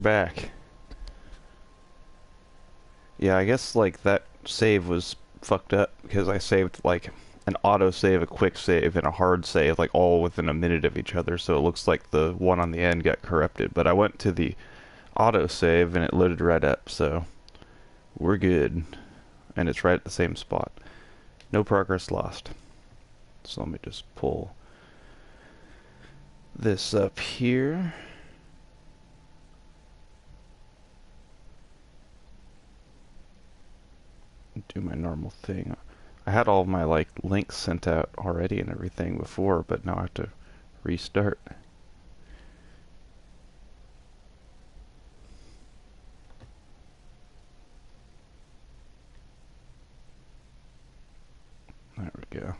Back. Yeah, I guess like that save was fucked up because I saved like an auto save, a quick save, and a hard save like all within a minute of each other. So it looks like the one on the end got corrupted. But I went to the auto save and it loaded right up. So we're good, and it's right at the same spot. No progress lost. So let me just pull this up here. Do my normal thing. I had all of my like links sent out already and everything before, but now I have to restart. There we go.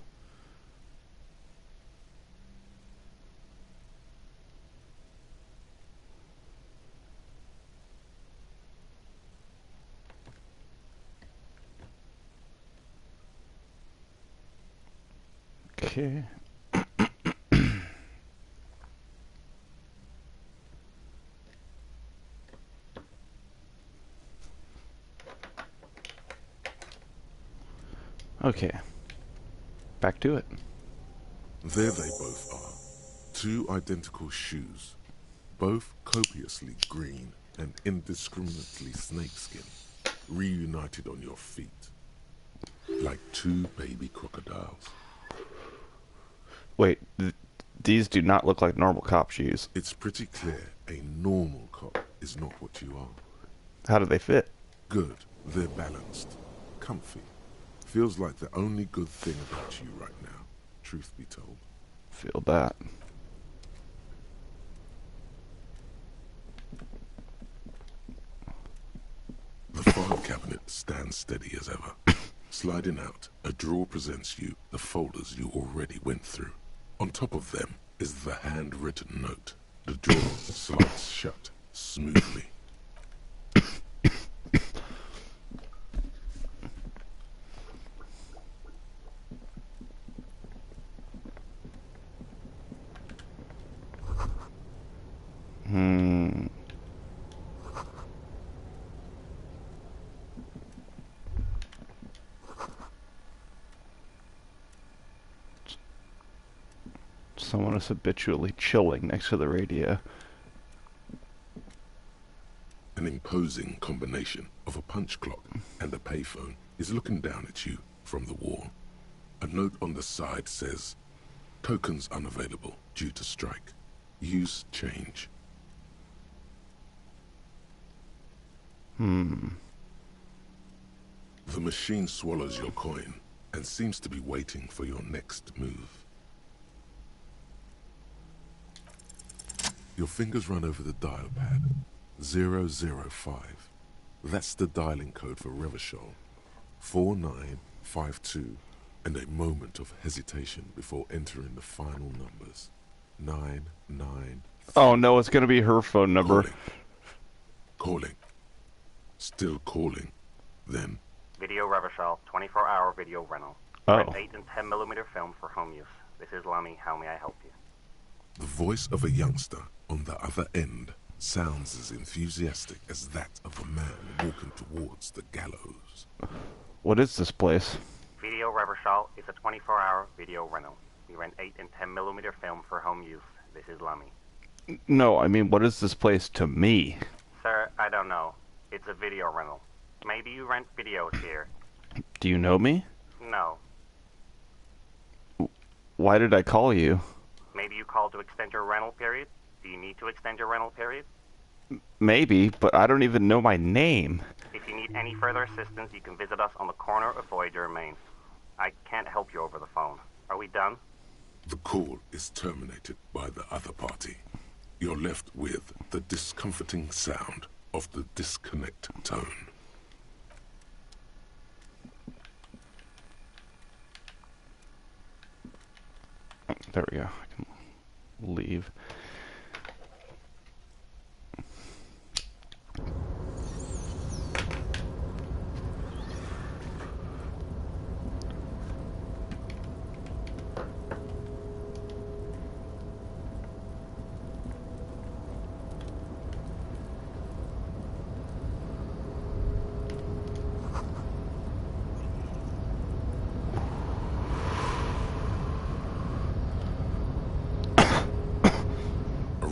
Okay. Okay. Back to it. There they both are. Two identical shoes, both copiously green and indiscriminately snakeskin, reunited on your feet, like two baby crocodiles. Wait, these do not look like normal cop shoes. It's pretty clear a normal cop is not what you are. How do they fit? Good, they're balanced, comfy. Feels like the only good thing about you right now, truth be told. Feel that. The file cabinet stands steady as ever. Sliding out, a drawer presents you the folders you already went through. On top of them is the handwritten note. The drawer slides shut smoothly. Someone is habitually chilling next to the radio. An imposing combination of a punch clock and a payphone is looking down at you from the wall. A note on the side says, "Tokens unavailable due to strike. Use change." The machine swallows your coin and seems to be waiting for your next move. Your fingers run over the dial pad. 005. That's the dialing code for Revachol. 4952. And a moment of hesitation before entering the final numbers. 993. Oh no, it's gonna be her phone number. Calling. Still calling. Then. Video Revachol, 24-hour video rental. Oh. Rent 8 and 10mm film for home use. This is Lamy. How may I help you? The voice of a youngster on the other end sounds as enthusiastic as that of a man walking towards the gallows. What is this place? Video Revachol is a 24-hour video rental. We rent 8 and 10mm film for home use. This is Lamy. No, I mean, what is this place to me? Sir, I don't know. It's a video rental. Maybe you rent videos here. Do you know me? No. Why did I call you? Maybe you called to extend your rental period? Do you need to extend your rental period? Maybe, but I don't even know my name. If you need any further assistance, you can visit us on the corner of Voyager and Main. I can't help you over the phone. Are we done? The call is terminated by the other party. You're left with the discomforting sound of the disconnect tone. There we go. I can leave.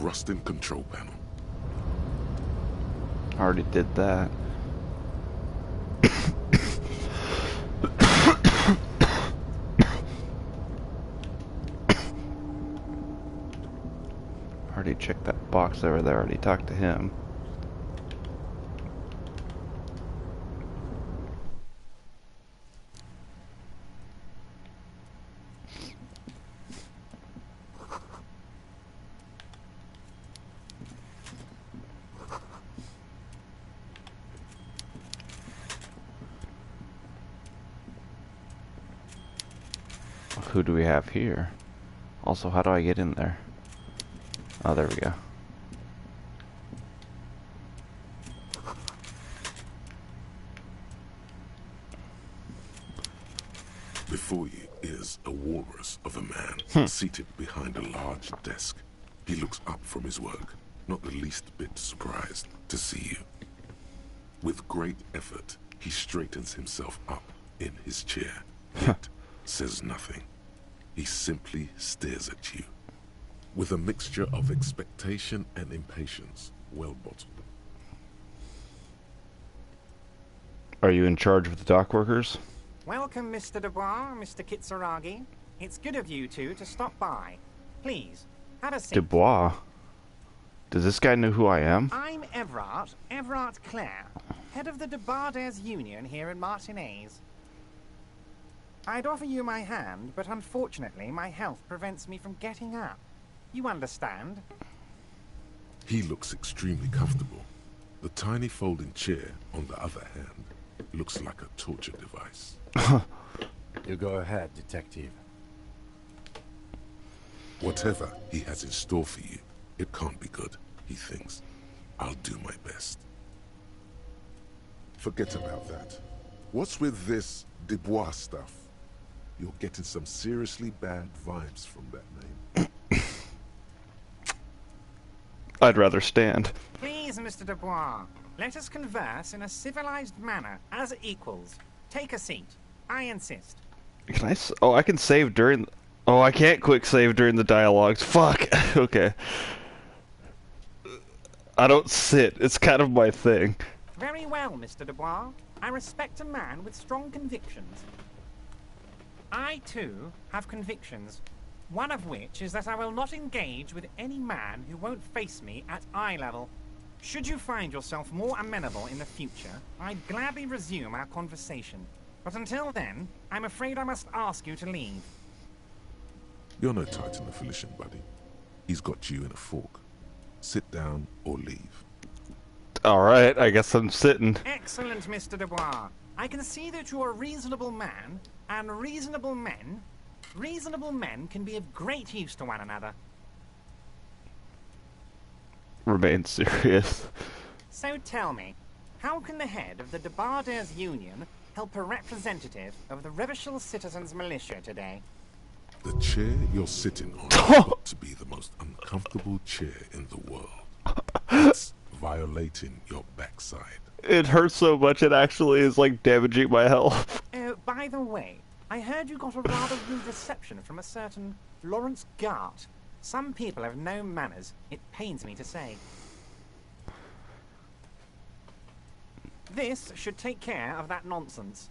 rusting control panel. Already did that. Already checked that box over there. Already talked to him. Who do we have here? Also, how do I get in there? Oh, there we go. Before you is a walrus of a man seated behind a large desk. He looks up from his work, not the least bit surprised to see you. With great effort, he straightens himself up in his chair, yet says nothing. He simply stares at you, with a mixture of expectation and impatience, well bottled. Are you in charge of the dock workers? Welcome, Mr. Dubois, Mr. Kitsuragi. It's good of you two to stop by. Please, have a seat. Dubois? Does this guy know who I am? I'm Everard Clare, head of the Debarders Union here in Martinez. I'd offer you my hand, but unfortunately my health prevents me from getting up. You understand? He looks extremely comfortable. The tiny folding chair, on the other hand, looks like a torture device. You go ahead, detective. Whatever he has in store for you, it can't be good, he thinks. I'll do my best. Forget about that. What's with this Dubois stuff? You're getting some seriously bad vibes from that name. I'd rather stand. Please, Mr. Dubois, let us converse in a civilized manner, as equals. Take a seat. I insist. Can I? Oh, I can save during. Oh, I can't quick save during the dialogues. Fuck. Okay. I don't sit. It's kind of my thing. Very well, Mr. Dubois. I respect a man with strong convictions. I, too, have convictions. One of which is that I will not engage with any man who won't face me at eye level. Should you find yourself more amenable in the future, I'd gladly resume our conversation. But until then, I'm afraid I must ask you to leave. You're no Titan affiliation, buddy. He's got you in a fork. Sit down or leave. Alright, I guess I'm sitting. Excellent, Mr. Dubois. I can see that you're a reasonable man, and reasonable men can be of great use to one another. Remain serious. So tell me, how can the head of the Debarders Union help a representative of the Revachol Citizens Militia today? The chair you're sitting on has got to be the most uncomfortable chair in the world. It's violating your backside. It hurts so much it actually is like damaging my health. Oh, by the way, I heard you got a rather rude reception from a certain Lawrence Gart. Some people have no manners, it pains me to say. This should take care of that nonsense.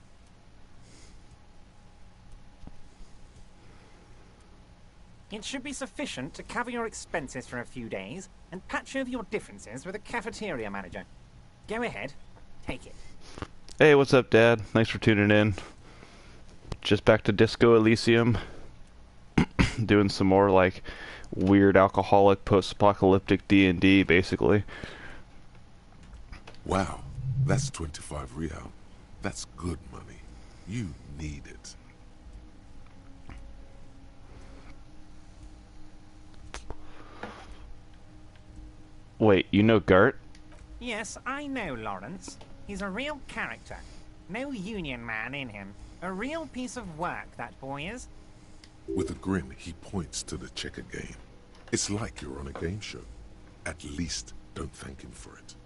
It should be sufficient to cover your expenses for a few days and patch over your differences with a cafeteria manager. Go ahead, take it. Hey, what's up, Dad? Thanks for tuning in. Just back to Disco Elysium. Doing some more, like, weird alcoholic post-apocalyptic D&D, basically. Wow, that's 25 real. That's good money. You need it. Wait, you know Gart? Yes, I know Lawrence. He's a real character. No union man in him. A real piece of work, that boy is. With a grin, he points to the checker game. It's like you're on a game show. At least, don't thank him for it.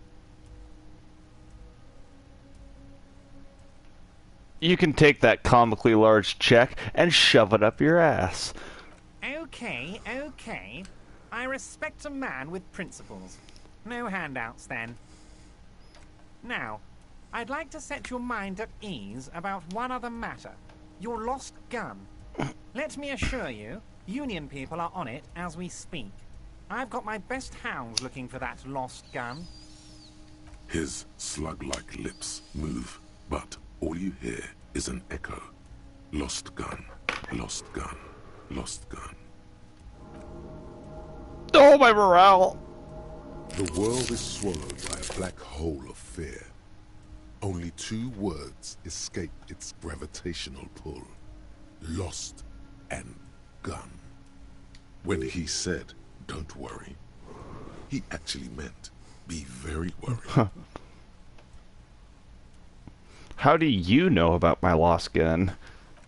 You can take that comically large check and shove it up your ass. Okay, okay. I respect a man with principles. No handouts, then. Now, I'd like to set your mind at ease about one other matter. Your lost gun. Let me assure you, Union people are on it as we speak. I've got my best hounds looking for that lost gun. His slug-like lips move, but all you hear is an echo. Lost gun, lost gun, lost gun. Oh, my morale! The world is swallowed by a black hole of fear. Only 2 words escape its gravitational pull. Lost and gun. When he said, "Don't worry," he actually meant, be very worried. How do you know about my lost gun?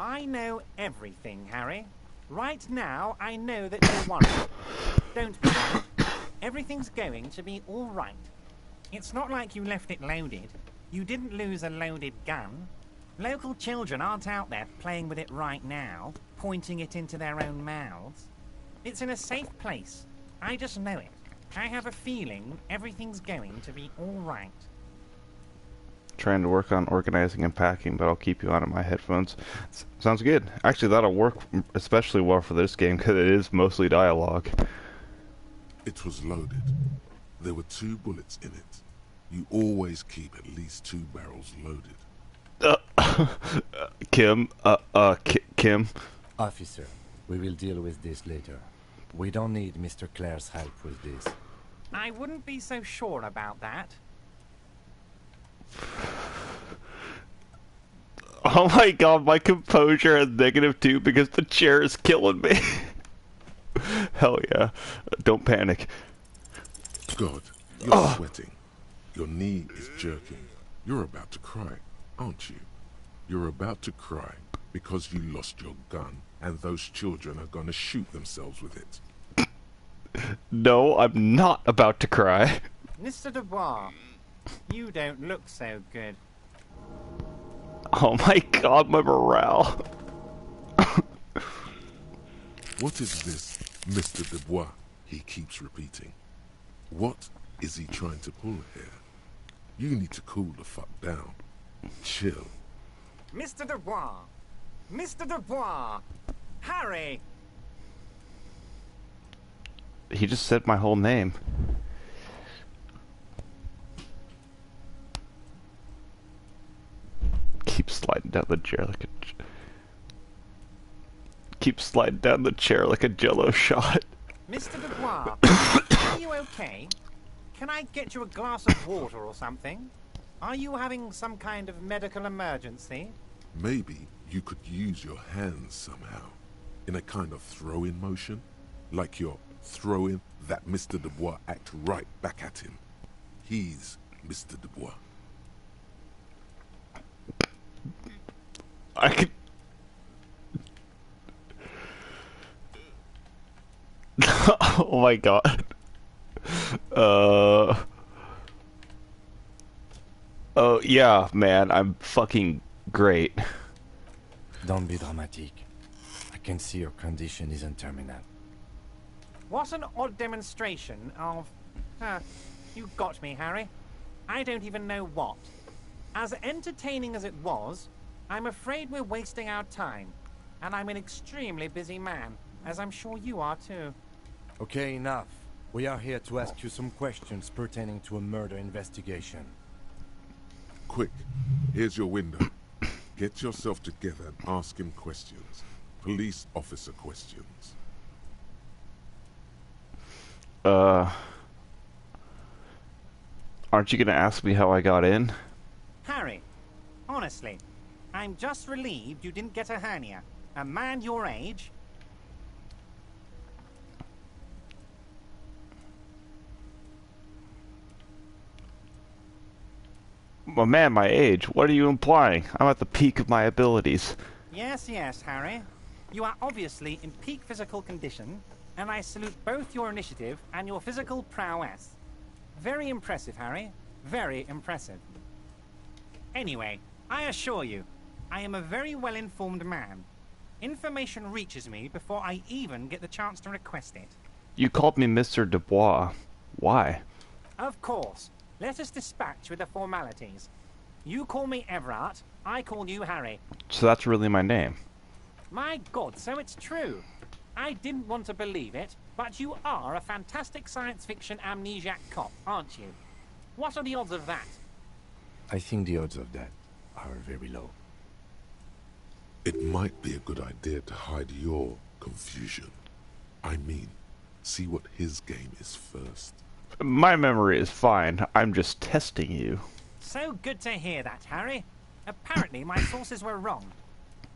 I know everything, Harry. Right now, I know that you're worried. Don't be worried. Everything's going to be all right. It's not like you left it loaded. You didn't lose a loaded gun. Local children aren't out there playing with it right now, pointing it into their own mouths. It's in a safe place. I just know it. I have a feeling everything's going to be all right. Trying to work on organizing and packing, but I'll keep you on in my headphones. Sounds good. Actually, that'll work especially well for this game because it is mostly dialogue. It was loaded. There were 2 bullets in it. You always keep at least 2 barrels loaded. Kim, Kim. Officer, we will deal with this later. We don't need Mr. Clare's help with this. I wouldn't be so sure about that. Oh my god, my composure is -2 because the chair is killing me. Hell yeah. Don't panic. God, you're sweating. Your knee is jerking. You're about to cry, aren't you? You're about to cry because you lost your gun and those children are gonna shoot themselves with it. No, I'm not about to cry. Mr. Dubois, you don't look so good. Oh my god, my morale. What is this, Mr. Dubois? He keeps repeating. What is he trying to pull here? You need to cool the fuck down. Chill. Mr. Dubois! Mr. Dubois! Harry! He just said my whole name. Keep sliding down the chair like a... Keep sliding down the chair like a jello shot. Mr. Dubois, are you okay? Can I get you a glass of water or something? Are you having some kind of medical emergency? Maybe you could use your hands somehow, in a kind of throw-in motion, like you're throwing that Mr. Dubois act right back at him. He's Mr. Dubois. I could... Oh my god. Oh yeah, man, I'm fucking great. Don't be dramatic. I can see your condition isn't terminal. What an odd demonstration of... you got me, Harry. I don't even know what. As entertaining as it was, I'm afraid we're wasting our time. And I'm an extremely busy man, as I'm sure you are too. Okay, enough. We are here to ask you some questions pertaining to a murder investigation. Quick, here's your window. Get yourself together and ask him questions. Police officer questions. Aren't you gonna ask me how I got in? Harry, honestly, I'm just relieved you didn't get a hernia. A man your age... A man my age? What are you implying? I'm at the peak of my abilities. Yes, yes, Harry. You are obviously in peak physical condition, and I salute both your initiative and your physical prowess. Very impressive, Harry. Very impressive. Anyway, I assure you, I am a very well-informed man. Information reaches me before I even get the chance to request it. You called me Mr. Dubois. Why? Of course. Let us dispatch with the formalities. You call me Everard, I call you Harry. So that's really my name. My God, so it's true. I didn't want to believe it, but you are a fantastic science fiction amnesiac cop, aren't you? What are the odds of that? I think the odds of that are very low. It might be a good idea to hide your confusion. I mean, see what his game is first. My memory is fine. I'm just testing you. So good to hear that, Harry. Apparently my sources were wrong.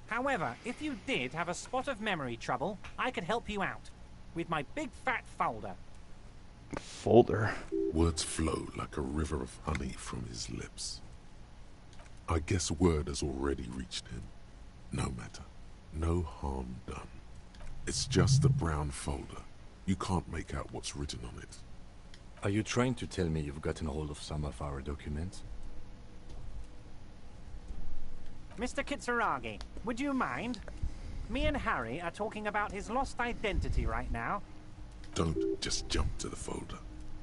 However, if you did have a spot of memory trouble, I could help you out. With my big fat folder. Folder? Words flow like a river of honey from his lips. I guess word has already reached him. No matter. No harm done. It's just a brown folder. You can't make out what's written on it. Are you trying to tell me you've gotten hold of some of our documents? Mr. Kitsuragi, would you mind? Me and Harry are talking about his lost identity right now. Don't just jump to the folder.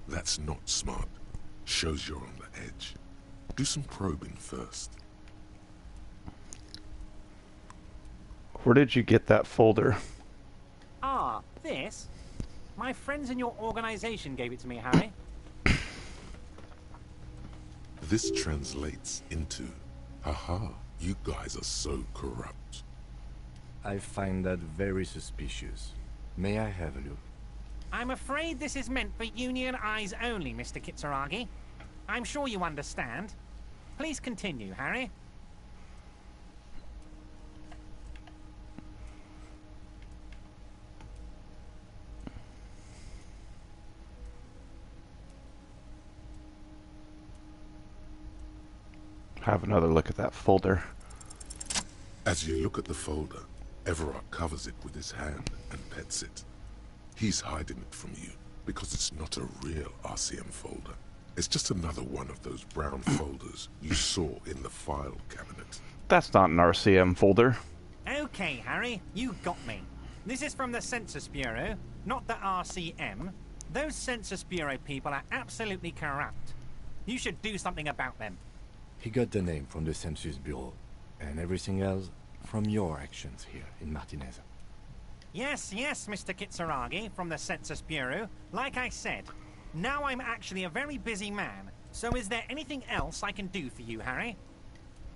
That's not smart. Shows you're on the edge. Do some probing first. Where did you get that folder? Ah, this? My friends in your organization gave it to me, Harry. This translates into, haha, you guys are so corrupt. I find that very suspicious. May I have a look? I'm afraid this is meant for Union eyes only, Mr. Kitsuragi. I'm sure you understand. Please continue, Harry. Have another look at that folder. As you look at the folder, Everard covers it with his hand and pets it. He's hiding it from you because it's not a real RCM folder. It's just another one of those brown folders you saw in the file cabinet. That's not an RCM folder. Okay, Harry, you got me. This is from the Census Bureau, not the RCM. Those Census Bureau people are absolutely corrupt. You should do something about them. He got the name from the Census Bureau, and everything else from your actions here in Martinez. Yes, Mr. Kitsuragi from the Census Bureau. Like I said, now I'm actually a very busy man. So is there anything else I can do for you, Harry?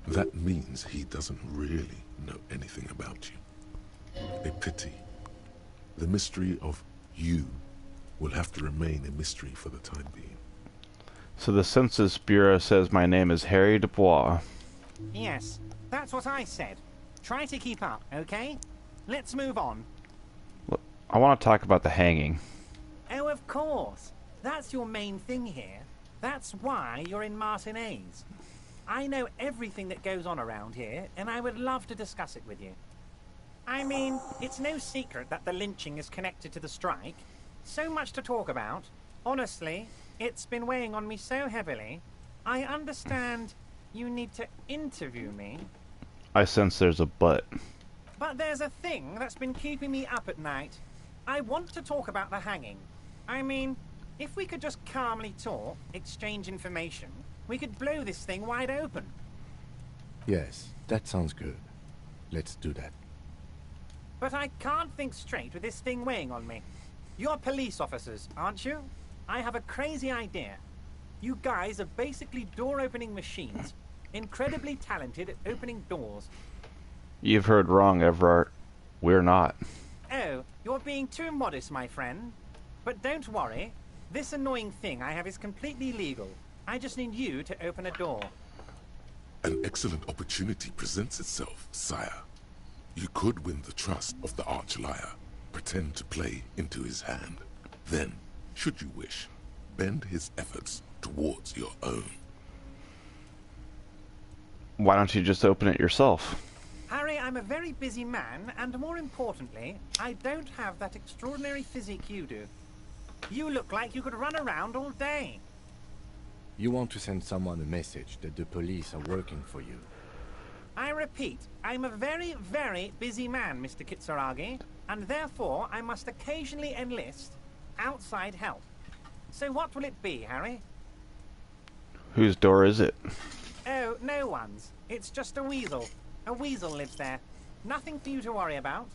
That means he doesn't really know anything about you. A pity. The mystery of you will have to remain a mystery for the time being. So the Census Bureau says my name is Harry Dubois. Yes, that's what I said. Try to keep up, okay? Let's move on. Look, I want to talk about the hanging. Oh, of course. That's your main thing here. That's why you're in Martinez. I know everything that goes on around here, and I would love to discuss it with you. I mean, it's no secret that the lynching is connected to the strike. So much to talk about. Honestly, it's been weighing on me so heavily. I understand you need to interview me. I sense there's a but. But there's a thing that's been keeping me up at night. I want to talk about the hanging. I mean, if we could just calmly talk, exchange information, we could blow this thing wide open. Yes, that sounds good. Let's do that. But I can't think straight with this thing weighing on me. You're police officers, aren't you? I have a crazy idea. You guys are basically door-opening machines, incredibly talented at opening doors. You've heard wrong, Everard. We're not. Oh, you're being too modest, my friend. But don't worry. This annoying thing I have is completely legal. I just need you to open a door. An excellent opportunity presents itself, sire. You could win the trust of the arch-liar, pretend to play into his hand. Then, should you wish, bend his efforts towards your own. Why don't you just open it yourself? Harry, I'm a very busy man, and more importantly, I don't have that extraordinary physique you do. You look like you could run around all day. You want to send someone a message that the police are working for you. I repeat, I'm a very, very busy man, Mr. Kitsuragi, and therefore I must occasionally enlist outside help. So what will it be, Harry? Whose door is it? Oh, no one's. It's just a weasel. A weasel lives there. Nothing for you to worry about.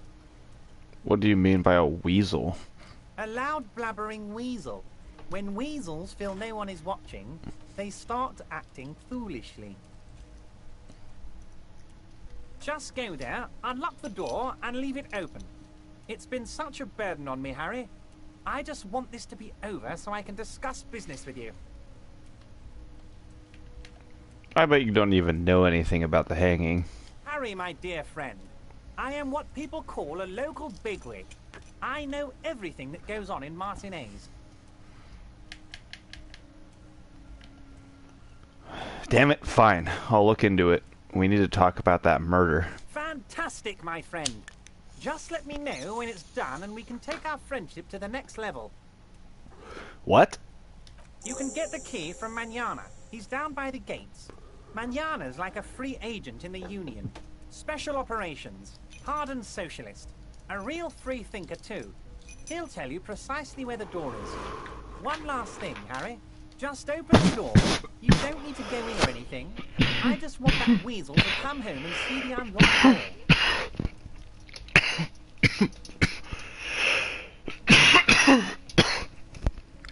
What do you mean by a weasel? A loud blabbering weasel. When weasels feel no one is watching, they start acting foolishly. Just go there, unlock the door, and leave it open. It's been such a burden on me, Harry. I just want this to be over so I can discuss business with you. I bet you don't even know anything about the hanging. Harry, my dear friend, I am what people call a local bigwig. I know everything that goes on in Martinez. Damn it, fine. I'll look into it. We need to talk about that murder. Fantastic, my friend. Just let me know when it's done and we can take our friendship to the next level. What? You can get the key from Manana. He's down by the gates. Manana's like a free agent in the Union. Special operations. Hardened socialist. A real free thinker, too. He'll tell you precisely where the door is. One last thing, Harry. Just open the door. You don't need to go in or anything. I just want that weasel to come home and see the unlocked door.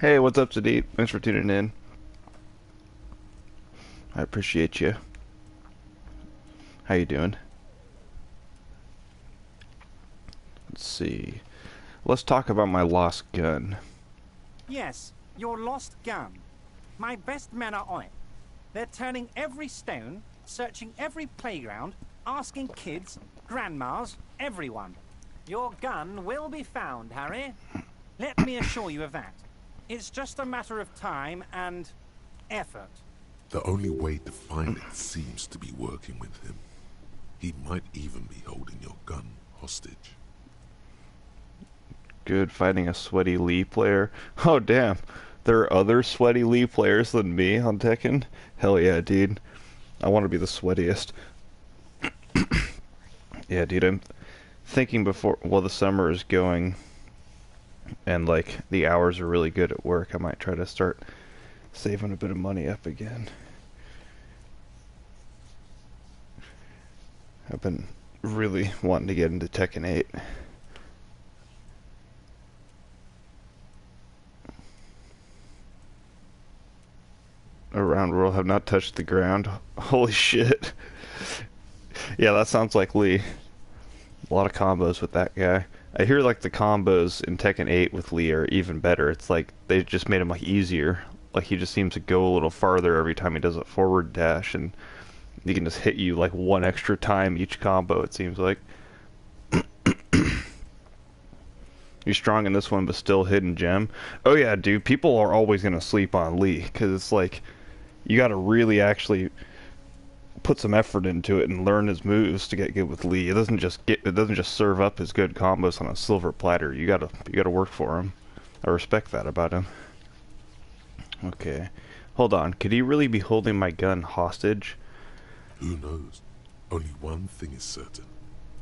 Hey, what's up, Sadiq? Thanks for tuning in. I appreciate you. How you doing? Let's see. Let's talk about my lost gun. Yes, your lost gun. My best men are on it. They're turning every stone, searching every playground, asking kids, grandmas, everyone. Your gun will be found, Harry. Let me assure you of that. It's just a matter of time and effort. The only way to find it seems to be working with him. He might even be holding your gun hostage. Good, fighting a sweaty Lee player. Oh, damn. There are other sweaty Lee players than me on Tekken? Hell yeah, dude. I want to be the sweatiest. Yeah, dude, I'm thinking before, well, the summer is going, and, like, the hours are really good at work, I might try to start saving a bit of money up again. I've been really wanting to get into Tekken 8. Around world have not touched the ground. Holy shit. Yeah, that sounds like Lee. A lot of combos with that guy. I hear like the combos in Tekken 8 with Lee are even better. It's like they just made him like easier. Like he just seems to go a little farther every time he does a forward dash, and he can just hit you like one extra time each combo, it seems like. You're strong in this one, but still hidden gem. Oh yeah, dude, people are always gonna sleep on Lee, because it's like, you gotta really actually put some effort into it and learn his moves to get good with Lee. It doesn't just serve up his good combos on a silver platter. You gotta work for him. I respect that about him. Okay. Hold on, could he really be holding my gun hostage? Who knows? Only one thing is certain.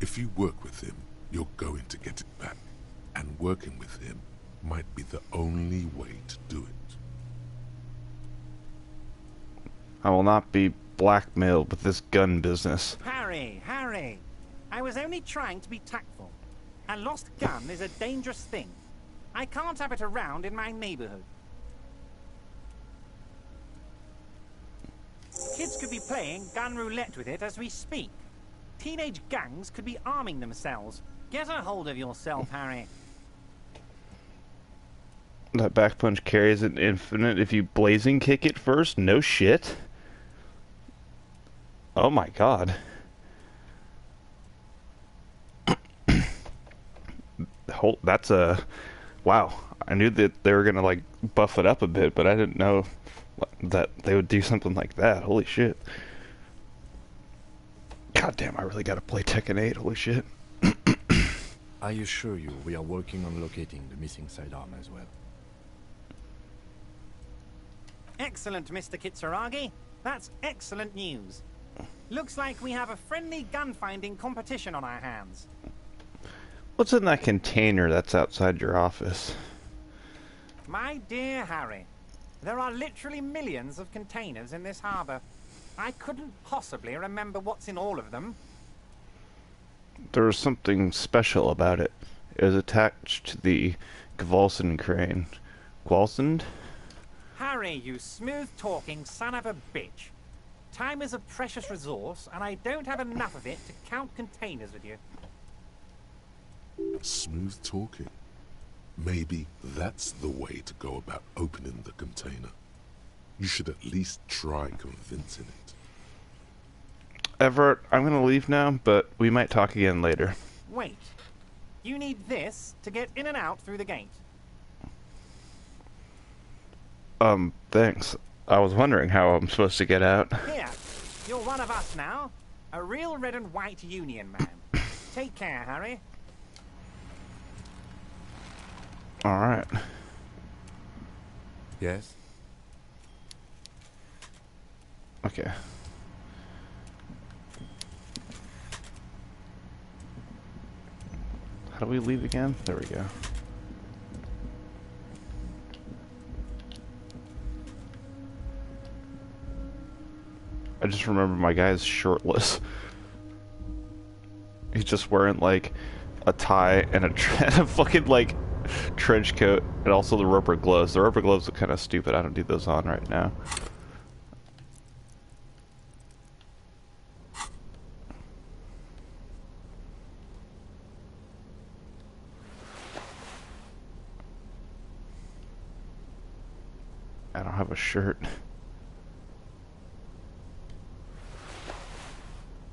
If you work with him, you're going to get it back. And working with him might be the only way to do it. I will not be blackmailed with this gun business. Harry, Harry. I was only trying to be tactful. A lost gun is a dangerous thing. I can't have it around in my neighborhood. Kids could be playing gun roulette with it as we speak. Teenage gangs could be arming themselves. Get a hold of yourself, Harry. That back punch carries an infinite if you blazing kick it first? No shit. Oh my god. That's a... Wow. I knew that they were gonna like buff it up a bit, but I didn't know that they would do something like that. Holy shit. God damn, I really gotta play Tekken 8. Holy shit. I assure you, we are working on locating the missing sidearm as well. Excellent, Mr. Kitsuragi. That's excellent news. Looks like we have a friendly gun-finding competition on our hands. What's in that container that's outside your office? My dear Harry, there are literally millions of containers in this harbor. I couldn't possibly remember what's in all of them. There was something special about it. It was attached to the Gvalson crane. Gvalson? Harry, you smooth-talking son of a bitch. Time is a precious resource, and I don't have enough of it to count containers with you. Smooth talking. Maybe that's the way to go about opening the container. You should at least try convincing it. Everett, I'm gonna leave now, but we might talk again later. Wait. You need this to get in and out through the gate. Thanks. I was wondering how I'm supposed to get out. Here, you're one of us now. A real red and white union man. Take care, Harry. Alright. Yes? Okay. How do we leave again? There we go. I just remember my guy's shirtless. He's just wearing like a tie and a fucking like trench coat, and also the rubber gloves. The rubber gloves look kind of stupid. I don't need those on right now. I don't have a shirt.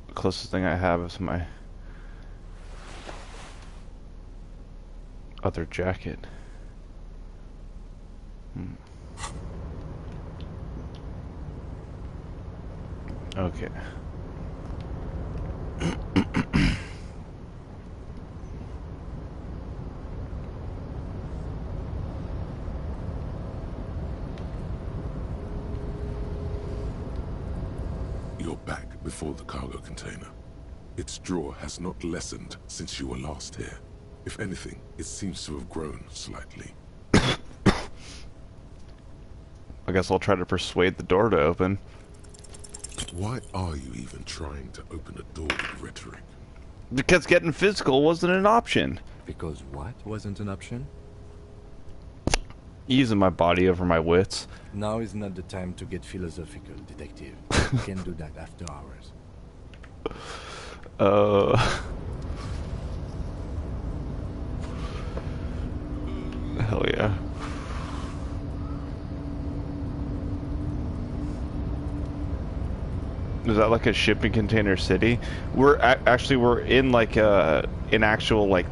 The closest thing I have is my other jacket. Okay. You're back before the cargo container. Its drawer has not lessened since you were last here. If anything, it seems to have grown slightly. I guess I'll try to persuade the door to open. Why are you even trying to open a door with rhetoric? Because getting physical wasn't an option. Because what wasn't an option? Using my body over my wits. Now is not the time to get philosophical, detective. We can do that after hours. Hell yeah. Is that like a shipping container city? We're actually we're in like an actual like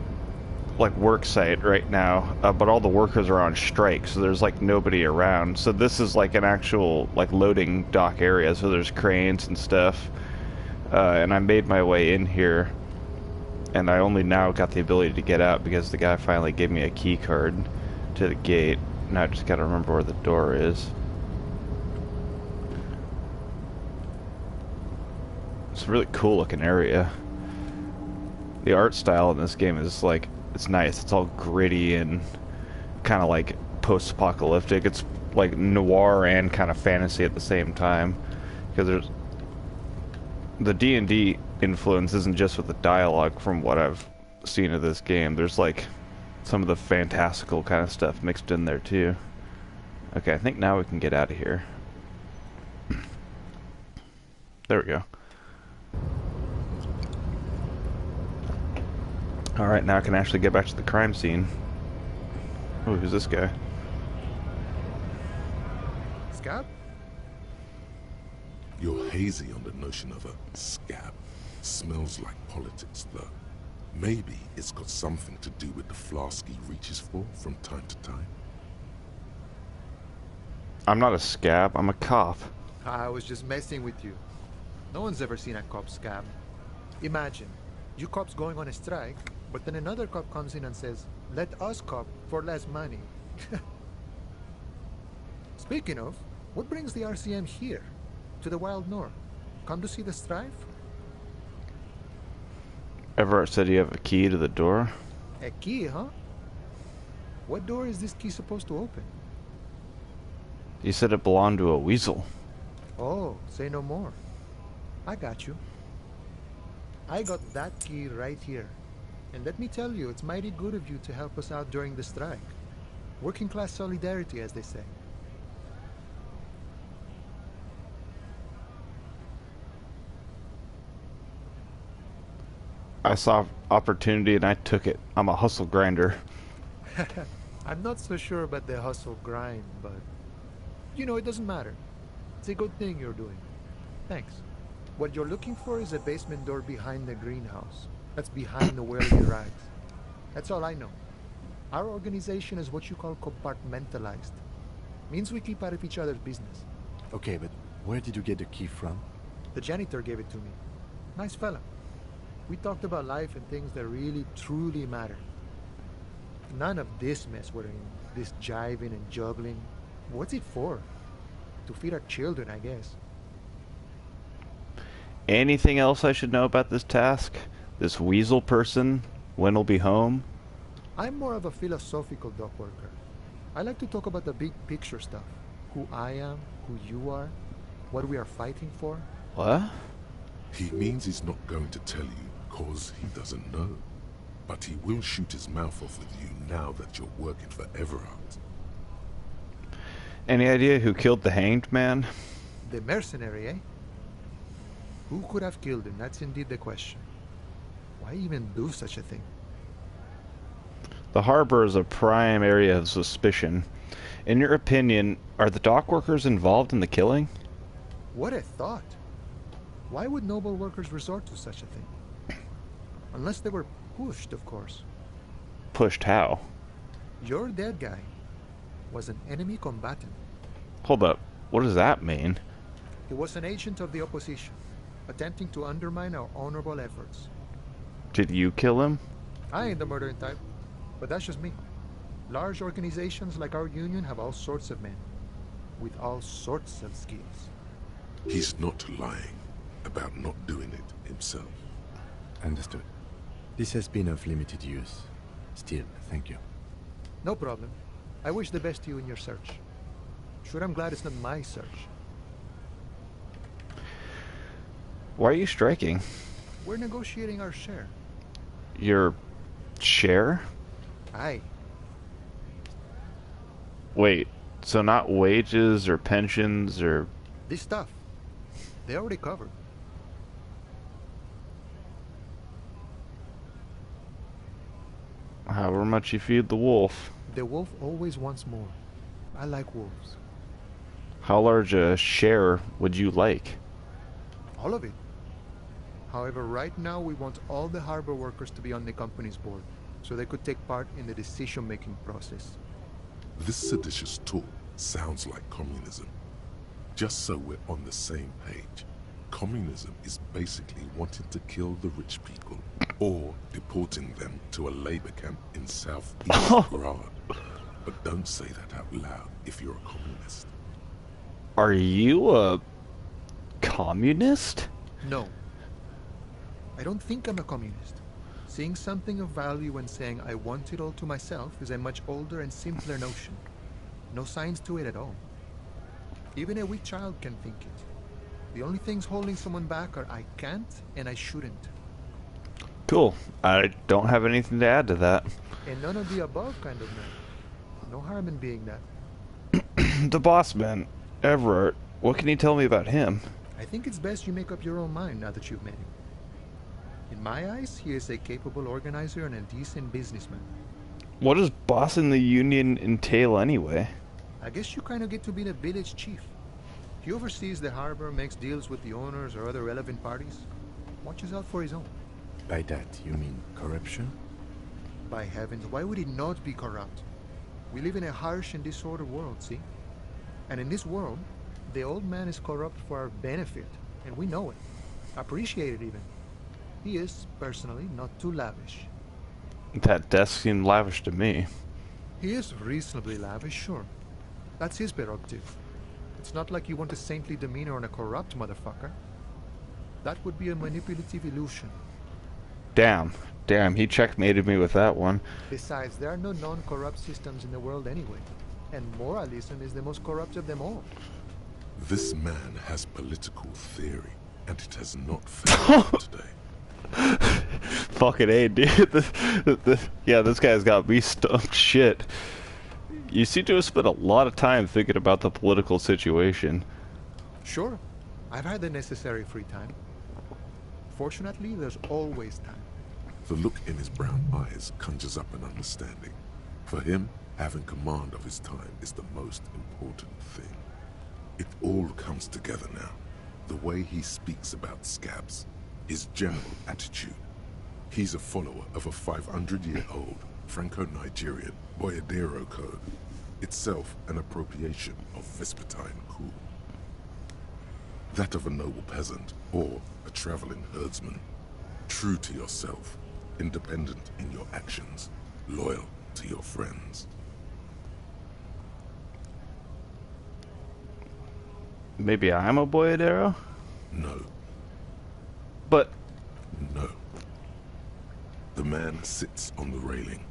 work site right now, but all the workers are on strike, so there's like nobody around. So this is like an actual like loading dock area, so there's cranes and stuff. And I made my way in here, and I only now got the ability to get out because the guy finally gave me a key card to the gate. Now I just gotta remember where the door is. It's a really cool looking area. The art style in this game is like, it's nice. It's all gritty and kind of like post-apocalyptic. It's like noir and kind of fantasy at the same time. Because there's the D&D influence isn't just with the dialogue from what I've seen of this game. There's like some of the fantastical kind of stuff mixed in there too. Okay, I think now we can get out of here. There we go. Alright, now I can actually get back to the crime scene. Oh, who's this guy? Scab? You're hazy on the notion of a scab. Smells like politics, though. Maybe it's got something to do with the flask he reaches for from time to time. I'm not a scab, I'm a cop. I was just messing with you. No one's ever seen a cop scab. Imagine, you cops going on a strike, but then another cop comes in and says, "Let us cop for less money." Speaking of, what brings the RCM here? To the Wild North? Come to see the strife? Everett said you have a key to the door. A key, huh? What door is this key supposed to open? You said it belonged to a weasel. Oh, say no more. I got you. I got that key right here. And let me tell you, it's mighty good of you to help us out during the strike. Working class solidarity, as they say. I saw opportunity and I took it. I'm a hustle grinder. I'm not so sure about the hustle grind, but... You know, it doesn't matter. It's a good thing you're doing. Thanks. What you're looking for is a basement door behind the greenhouse. That's behind the whirly rags. That's all I know. Our organization is what you call compartmentalized. Means we keep out of each other's business. Okay, but where did you get the key from? The janitor gave it to me. Nice fella. We talked about life and things that really, truly matter. None of this mess we're in. This jiving and juggling. What's it for? To feed our children, I guess. Anything else I should know about this task? This weasel person? When he'll be home? I'm more of a philosophical dock worker. I like to talk about the big picture stuff. Who I am, who you are, what we are fighting for. What? He means he's not going to tell you, cause he doesn't know. But he will shoot his mouth off with you now that you're working for Everard. Any idea who killed the hanged man? The mercenary, eh? Who could have killed him? That's indeed the question. Why even do such a thing? The harbor is a prime area of suspicion. In your opinion, are the dock workers involved in the killing? What a thought. Why would noble workers resort to such a thing? Unless they were pushed, of course. Pushed how? Your dead guy was an enemy combatant. Hold up. What does that mean? He was an agent of the opposition, attempting to undermine our honorable efforts. Did you kill him? I ain't the murdering type, but that's just me. Large organizations like our union have all sorts of men, with all sorts of skills. He's not lying about not doing it himself. Understood. This has been of limited use. Still, thank you. No problem. I wish the best to you in your search. Sure, I'm glad it's not my search. Why are you striking? We're negotiating our share. Your share? Aye. Wait, so not wages or pensions or... This stuff, they already covered. However much you feed the wolf. The wolf always wants more. I like wolves. How large a share would you like? All of it. However, right now we want all the harbor workers to be on the company's board, so they could take part in the decision-making process. This seditious talk sounds like communism. Just so we're on the same page, communism is basically wanting to kill the rich people or deporting them to a labor camp in Southeast Grad. But don't say that out loud if you're a communist. Are you a communist? No. I don't think I'm a communist. Seeing something of value and saying I want it all to myself is a much older and simpler notion. No science to it at all. Even a weak child can think it. The only things holding someone back are I can't and I shouldn't. Cool. I don't have anything to add to that. And none of the above kind of man. No harm in being that. The boss man, Everard. What can you tell me about him? I think it's best you make up your own mind now that you've met him. In my eyes, he is a capable organizer and a decent businessman. What does bossing the union entail anyway? I guess you kind of get to be the village chief. He oversees the harbor, makes deals with the owners or other relevant parties, watches out for his own. By that, you mean corruption? By heavens, why would he not be corrupt? We live in a harsh and disordered world, see? And in this world, the old man is corrupt for our benefit, and we know it. Appreciate it even. He is, personally, not too lavish. That desk seemed lavish to me. He is reasonably lavish, sure. That's his prerogative. It's not like you want a saintly demeanor on a corrupt motherfucker. That would be a manipulative illusion. Damn. Damn, he checkmated me with that one. Besides, there are no non-corrupt systems in the world anyway. And moralism is the most corrupt of them all. This man has political theory, and it has not failed today. Fucking A, dude. Yeah, this guy's got me stumped. Shit. You seem to have spent a lot of time thinking about the political situation. Sure, I've had the necessary free time. Fortunately, there's always time. The look in his brown eyes conjures up an understanding. For him, having command of his time is the most important thing. It all comes together now. The way he speaks about scabs, his general attitude. He's a follower of a 500-year-old Franco-Nigerian Boyadero code, itself an appropriation of Vespertine cool. That of a noble peasant or a traveling herdsman. True to yourself, independent in your actions, loyal to your friends. Maybe I'm a boyadero? No. But... No. The man sits on the railing,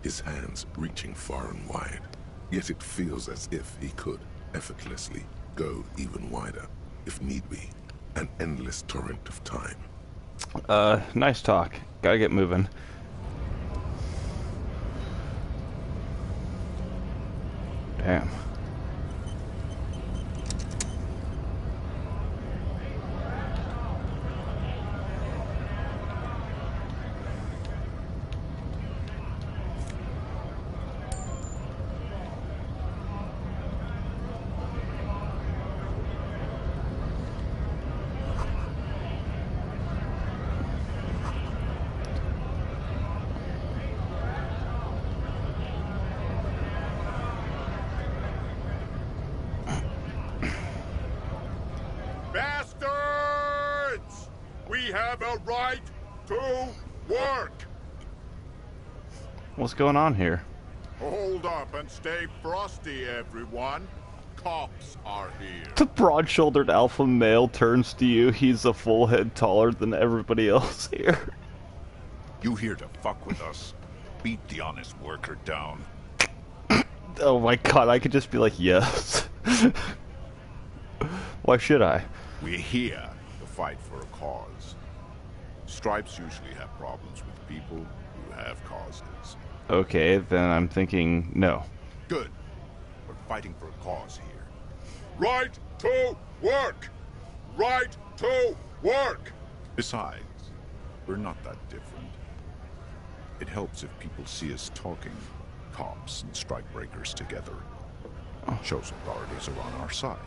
his hands reaching far and wide. Yet it feels as if he could, effortlessly, go even wider, if need be. An endless torrent of time. Nice talk. Gotta get moving. Damn. Bastards! We have a right to work! What's going on here? Hold up and stay frosty, everyone. Cops are here. The broad-shouldered alpha male turns to you. He's a full head taller than everybody else here. You here to fuck with us? Beat the honest worker down. Oh my god, I could just be like, yes. Why should I? We're here to fight for a cause. Stripes usually have problems with people who have causes. Okay, then I'm thinking no. Good. We're fighting for a cause here. Right to work! Right to work! Besides, we're not that different. It helps if people see us talking, cops and strikebreakers together. Shows authorities are on our side.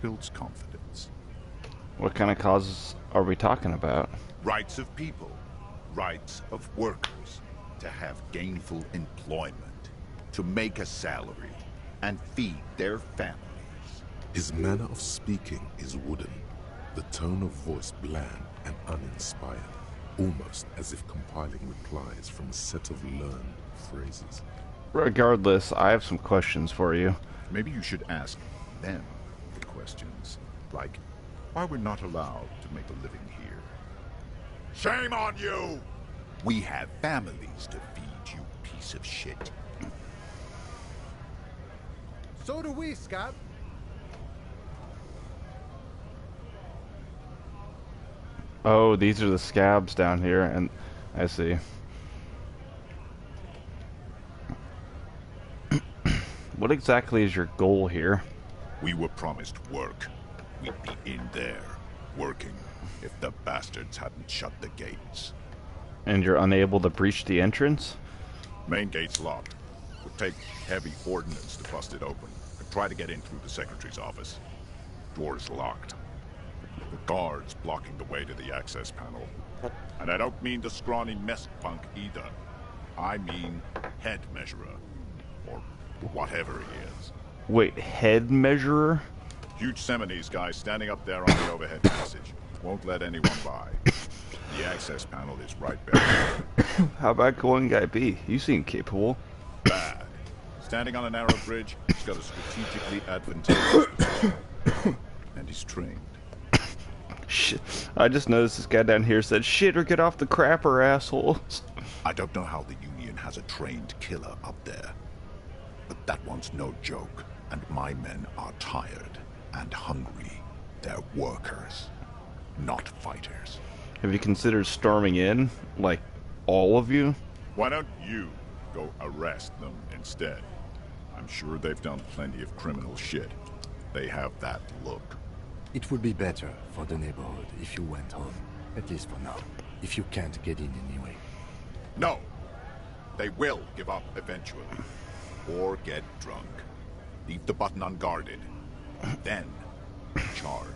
Builds confidence. What kind of causes are we talking about? Rights of people. Rights of workers. To have gainful employment. To make a salary. And feed their families. His manner of speaking is wooden, the tone of voice bland and uninspired, almost as if compiling replies from a set of learned phrases. Regardless, I have some questions for you. Maybe you should ask them the questions. Like, why we're not allowed to make a living here. Shame on you! We have families to feed, you piece of shit. So do we, Scott. Oh, these are the scabs down here, and I see. What exactly is your goal here? We were promised work. We'd be in there, working, if the bastards hadn't shut the gates. And you're unable to breach the entrance? Main gate's locked. Would take heavy ordnance to bust it open, and try to get in through the secretary's office. Door's locked. The guards blocking the way to the access panel. And I don't mean the scrawny mess punk either. I mean head measurer. Or whatever he is. Wait, head measurer? Huge Seminese guy standing up there on the overhead passage. Won't let anyone by. The access panel is right there. How bad could one guy be? You seem capable. Bad. Standing on a narrow bridge, he's got a strategically advantageous position. And he's trained. Shit. I just noticed this guy down here said, "Shit or get off the crapper, assholes." I don't know how the Union has a trained killer up there, but that one's no joke, and my men are tired and hungry. They're workers, not fighters. Have you considered storming in? Like, all of you? Why don't you go arrest them instead? I'm sure they've done plenty of criminal shit. They have that look. It would be better for the neighborhood if you went home. At least for now. If you can't get in anyway. No! They will give up eventually. Or get drunk. Leave the button unguarded. Then, charge.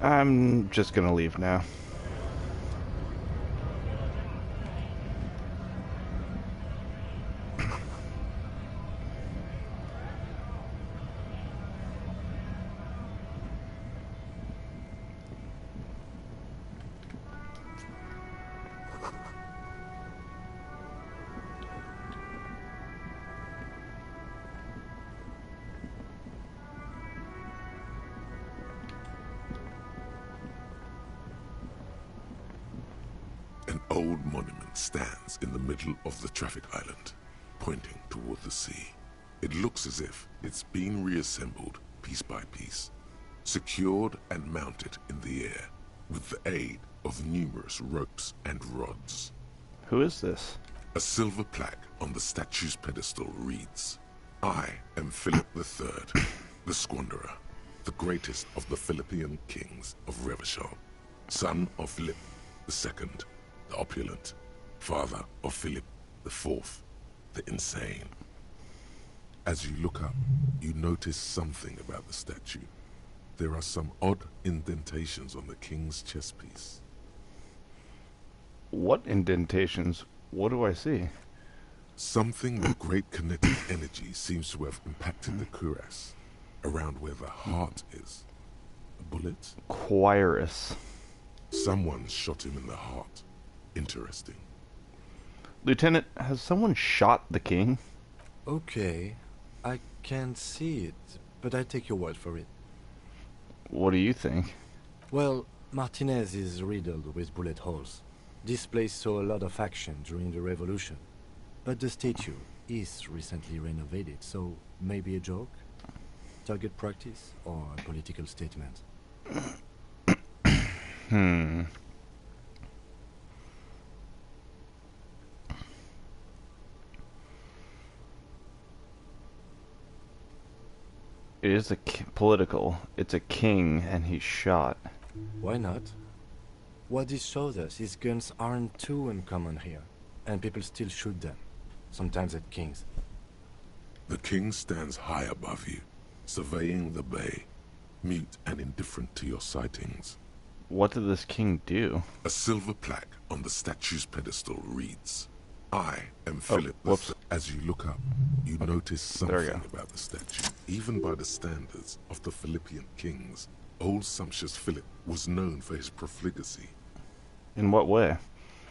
I'm just gonna leave now. An old monument stands in the middle of the traffic island, pointing toward the sea. It looks as if it's been reassembled piece by piece, secured and mounted in the air with the aid of numerous ropes and rods. Who is this? A silver plaque on the statue's pedestal reads, "I am Philip III, the Squanderer, the greatest of the Philippian kings of Revachol, son of Philip II, the opulent, father of Philip IV, the insane." As you look up, you notice something about the statue. There are some odd indentations on the king's chest piece. What indentations? What do I see? Something with great kinetic energy seems to have impacted the cuirass, around where the heart is. A bullet? Quirus. Someone shot him in the heart. Interesting. Lieutenant, has someone shot the king? Okay, I can't see it, but I take your word for it. What do you think? Well, Martinez is riddled with bullet holes. This place saw a lot of action during the revolution. But the statue is recently renovated, so maybe a joke? Target practice or a political statement? It is political. It's a king, and he's shot. Why not? What this shows us is guns aren't too uncommon here, and people still shoot them, sometimes at kings. The king stands high above you, surveying the bay, mute and indifferent to your sightings. What did this king do? A silver plaque on the statue's pedestal reads, "I am Philip whoops. III." As you look up, you notice There we something about the statue. Even by the standards of the Philippian kings, old sumptuous Philip was known for his profligacy. In what way?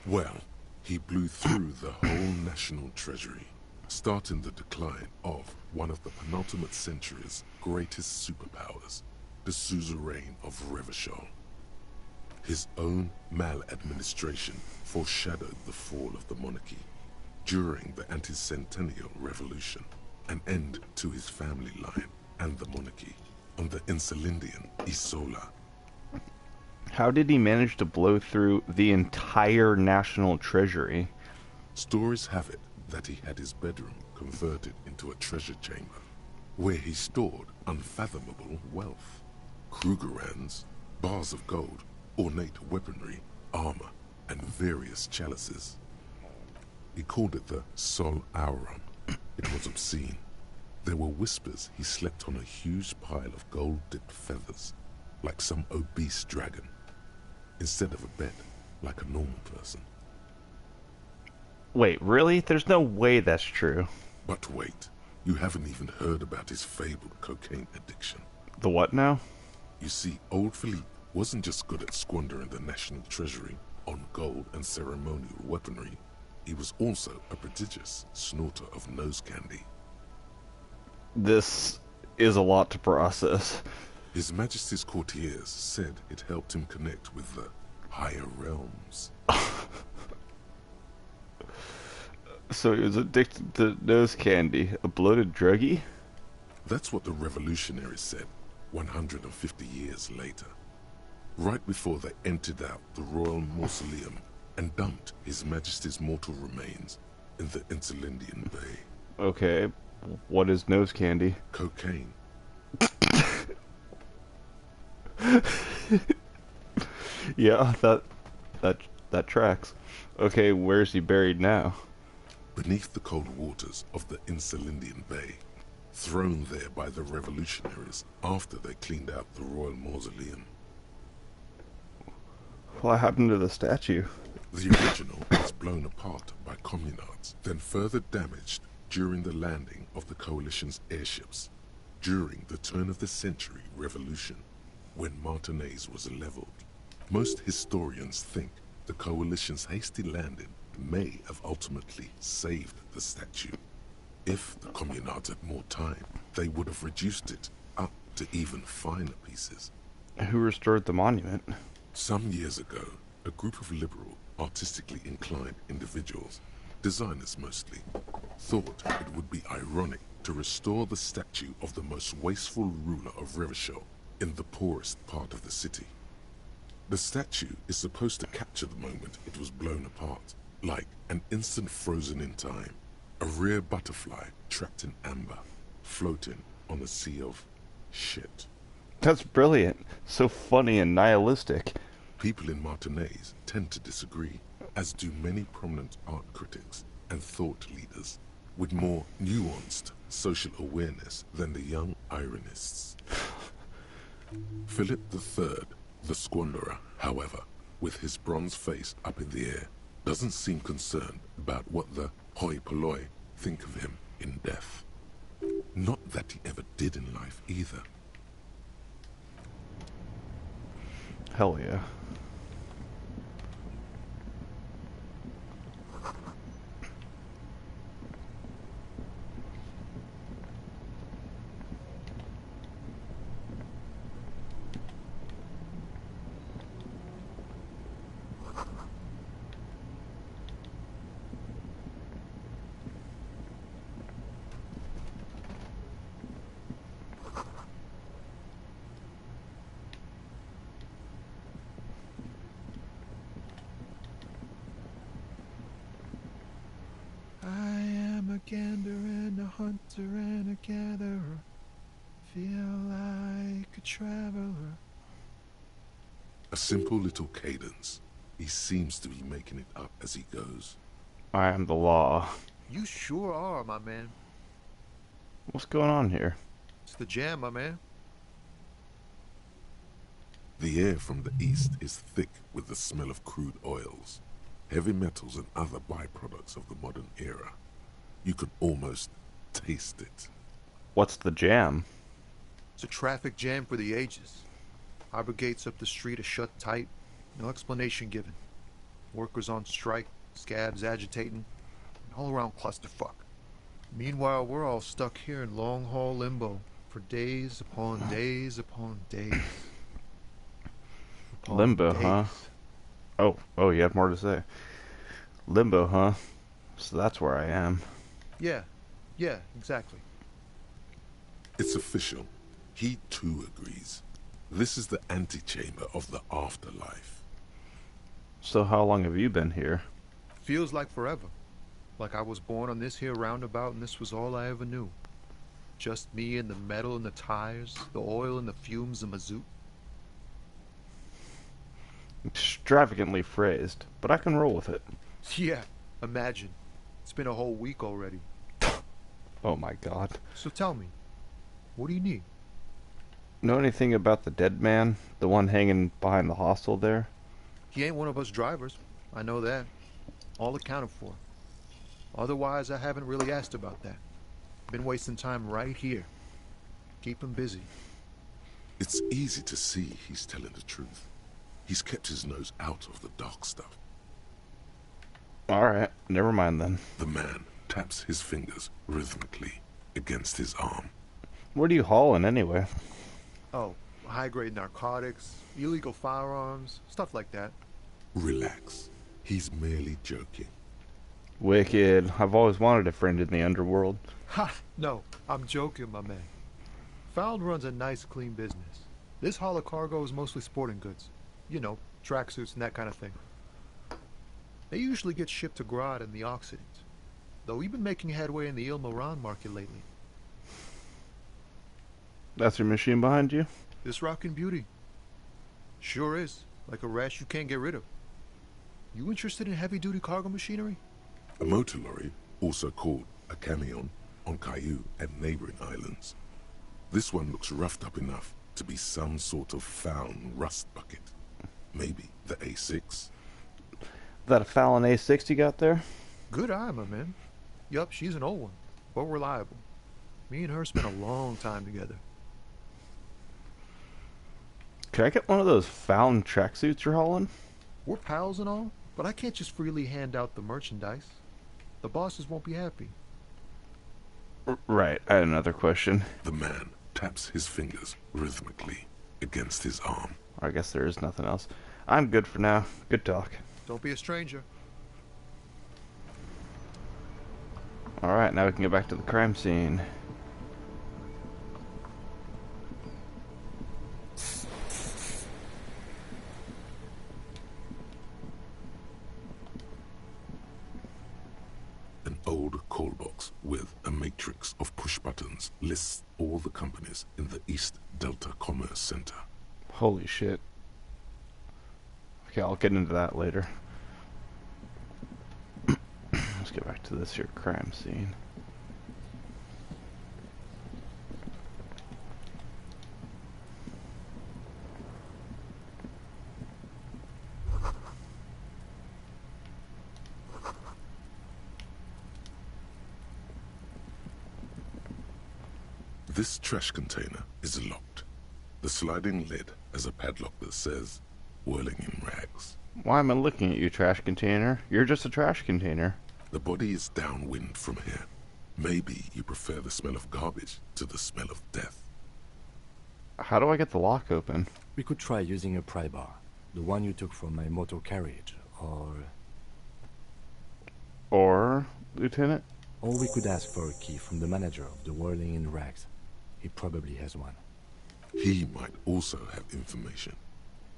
Well, he blew through the whole national treasury, starting the decline of one of the penultimate century's greatest superpowers, the suzerain of Revachol. His own maladministration foreshadowed the fall of the monarchy during the anti-centennial revolution, an end to his family line and the monarchy on the Insulindian Isola. How did he manage to blow through the entire national treasury? Stories have it that he had his bedroom converted into a treasure chamber, where he stored unfathomable wealth. Krugerrands, bars of gold, ornate weaponry, armor, and various chalices. He called it the Sol Auron. It was obscene. There were whispers he slept on a huge pile of gold-dipped feathers, like some obese dragon, instead of a bed, like a normal person. Wait, really? There's no way that's true. But wait, you haven't even heard about his fabled cocaine addiction. The what now? You see, old Philippe wasn't just good at squandering the national treasury on gold and ceremonial weaponry. He was also a prodigious snorter of nose candy. This is a lot to process. His Majesty's courtiers said it helped him connect with the higher realms. So he was addicted to nose candy, a bloated druggie? That's what the revolutionaries said 150 years later. Right before they emptied out the royal mausoleum and dumped His Majesty's mortal remains in the Elysium Bay. Okay, what is nose candy? Cocaine. Yeah, that tracks. Okay, where's he buried now? Beneath the cold waters of the Elysium Bay, thrown there by the revolutionaries after they cleaned out the royal mausoleum. What happened to the statue? The original was blown apart by communards, then further damaged during the landing of the Coalition's airships during the turn-of-the-century revolution, when Martinez was leveled. Most historians think the Coalition's hasty landing may have ultimately saved the statue. If the communards had more time, they would have reduced it up to even finer pieces. Who restored the monument? Some years ago, a group of liberal, artistically inclined individuals, designers mostly, thought it would be ironic to restore the statue of the most wasteful ruler of Revachol in the poorest part of the city. The statue is supposed to capture the moment it was blown apart, like an instant frozen in time, a rare butterfly trapped in amber, floating on a sea of shit. That's brilliant. So funny and nihilistic. People in Martinez tend to disagree, as do many prominent art critics and thought leaders with more nuanced social awareness than the young ironists. Philip III, the Squanderer, however, with his bronze face up in the air, doesn't seem concerned about what the hoi polloi think of him in death. Not that he ever did in life either. Hell yeah. I am a gander and a hunter and a gatherer. Feel like a traveler. A simple little cadence. He seems to be making it up as he goes. I am the law. You sure are, my man. What's going on here? It's the jam, my man. The air from the east is thick with the smell of crude oils, heavy metals and other byproducts of the modern era. You can almost taste it. What's the jam? It's a traffic jam for the ages. Harbor gates up the street are shut tight. No explanation given. Workers on strike, scabs agitating, an all-around clusterfuck. Meanwhile, we're all stuck here in long-haul limbo for days upon days upon days. Upon Limbo, days. huh? Oh, you have more to say. Limbo, huh? So that's where I am. Yeah, exactly. It's official. He too agrees. This is the antechamber of the afterlife. So how long have you been here? Feels like forever. Like I was born on this here roundabout and this was all I ever knew. Just me and the metal and the tires, the oil and the fumes of mazout. Extravagantly phrased, but I can roll with it. Yeah, imagine. It's been a whole week already. Oh my god. So tell me, what do you need? Know anything about the dead man? The one hanging behind the hostel there? He ain't one of us drivers. I know that. All accounted for. Otherwise, I haven't really asked about that. Been wasting time right here. Keep him busy. It's easy to see he's telling the truth. He's kept his nose out of the dark stuff. Alright, never mind then. The man taps his fingers rhythmically against his arm. What are you hauling anyway? Oh, high-grade narcotics, illegal firearms, stuff like that. Relax. He's merely joking. Wicked. I've always wanted a friend in the underworld. Ha! No, I'm joking, my man. Found runs a nice, clean business. This haul of cargo is mostly sporting goods. You know, tracksuits and that kind of thing. They usually get shipped to Grodd and the Occident, though we've been making headway in the Il Moran market lately. That's your machine behind you? This rockin' beauty. Sure is. Like a rash you can't get rid of. You interested in heavy-duty cargo machinery? A motor lorry, also called a camion, on Caillou and neighboring islands. This one looks roughed up enough to be some sort of found rust bucket. Maybe the A6. That a Fallon A6 you got there? Good eye, my man. Yup, she's an old one, but reliable. Me and her spent a long time together. Can I get one of those Fallon tracksuits you're hauling? We're pals and all, but I can't just freely hand out the merchandise. The bosses won't be happy. Right, I had another question. The man taps his fingers rhythmically against his arm. I guess there is nothing else. I'm good for now. Good talk. Don't be a stranger. Alright, now we can get back to the crime scene. An old call box with a matrix of push buttons lists all the companies in the East Delta Commerce Center. Holy shit. Okay, I'll get into that later. Let's get back to this here crime scene. This trash container is locked. The sliding lid has a padlock that says, "Whirling in rags." Why am I looking at you, trash container? You're just a trash container. The body is downwind from here. Maybe you prefer the smell of garbage to the smell of death. How do I get the lock open? We could try using a pry bar, the one you took from my motor carriage, Or, Lieutenant? or we could ask for a key from the manager of the Whirling in Rags. He probably has one. He might also have information.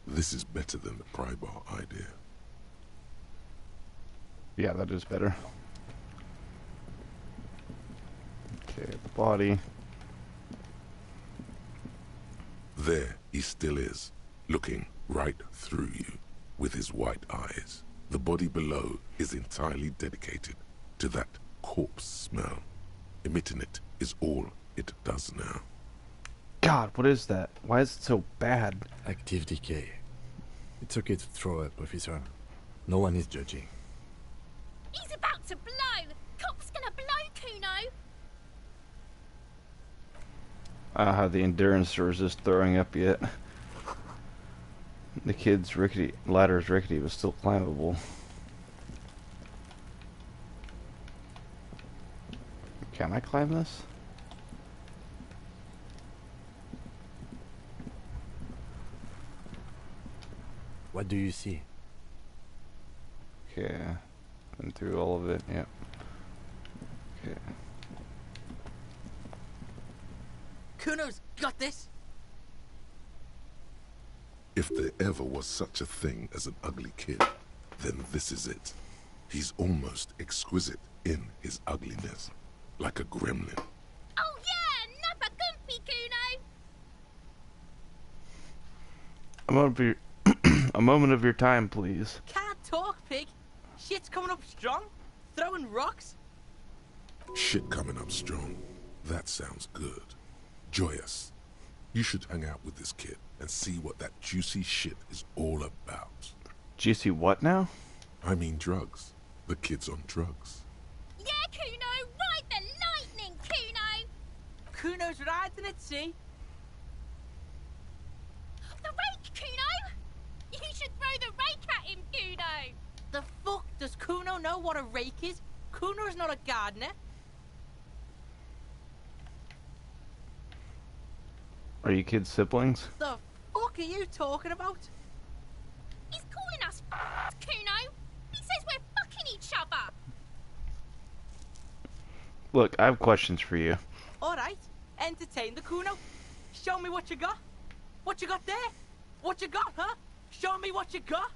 This is better than the pry bar idea. Yeah, that is better. Okay, the body. There he still is, looking right through you with his white eyes. The body below is entirely dedicated to that corpse smell. Emitting it is all it does now. God, what is that? Why is it so bad? Active decay. It's okay to throw up, officer. No one is judging. He's about to blow! Cop's gonna blow, Kuno! I don't have the endurance to resist throwing up yet. The kid's ladder's rickety, but still climbable. Can I climb this? What do you see? Okay. Been through all of it, yep. Okay. Kuno's got this! If there ever was such a thing as an ugly kid, then this is it. He's almost exquisite in his ugliness, like a gremlin. Oh yeah! Nappa Gumpy, Kuno! A moment of your time, please. Can't talk, pig! Shit's coming up strong! Throwing rocks! Shit coming up strong. That sounds good. Joyous. You should hang out with this kid and see what that juicy shit is all about. Juicy what now? I mean drugs. The kid's on drugs. Yeah, Kuno! Ride the lightning, Kuno! Kuno's riding at sea! The rake, Kuno! You should throw the rake at him, Kuno! The fuck does Kuno know what a rake is? Kuno's not a gardener. Are you kids siblings? The fuck are you talking about? He's calling us Kuno. He says we're fucking each other. Look, I have questions for you. Alright, entertain the Kuno. Show me what you got. What you got there? What you got, huh? Show me what you got.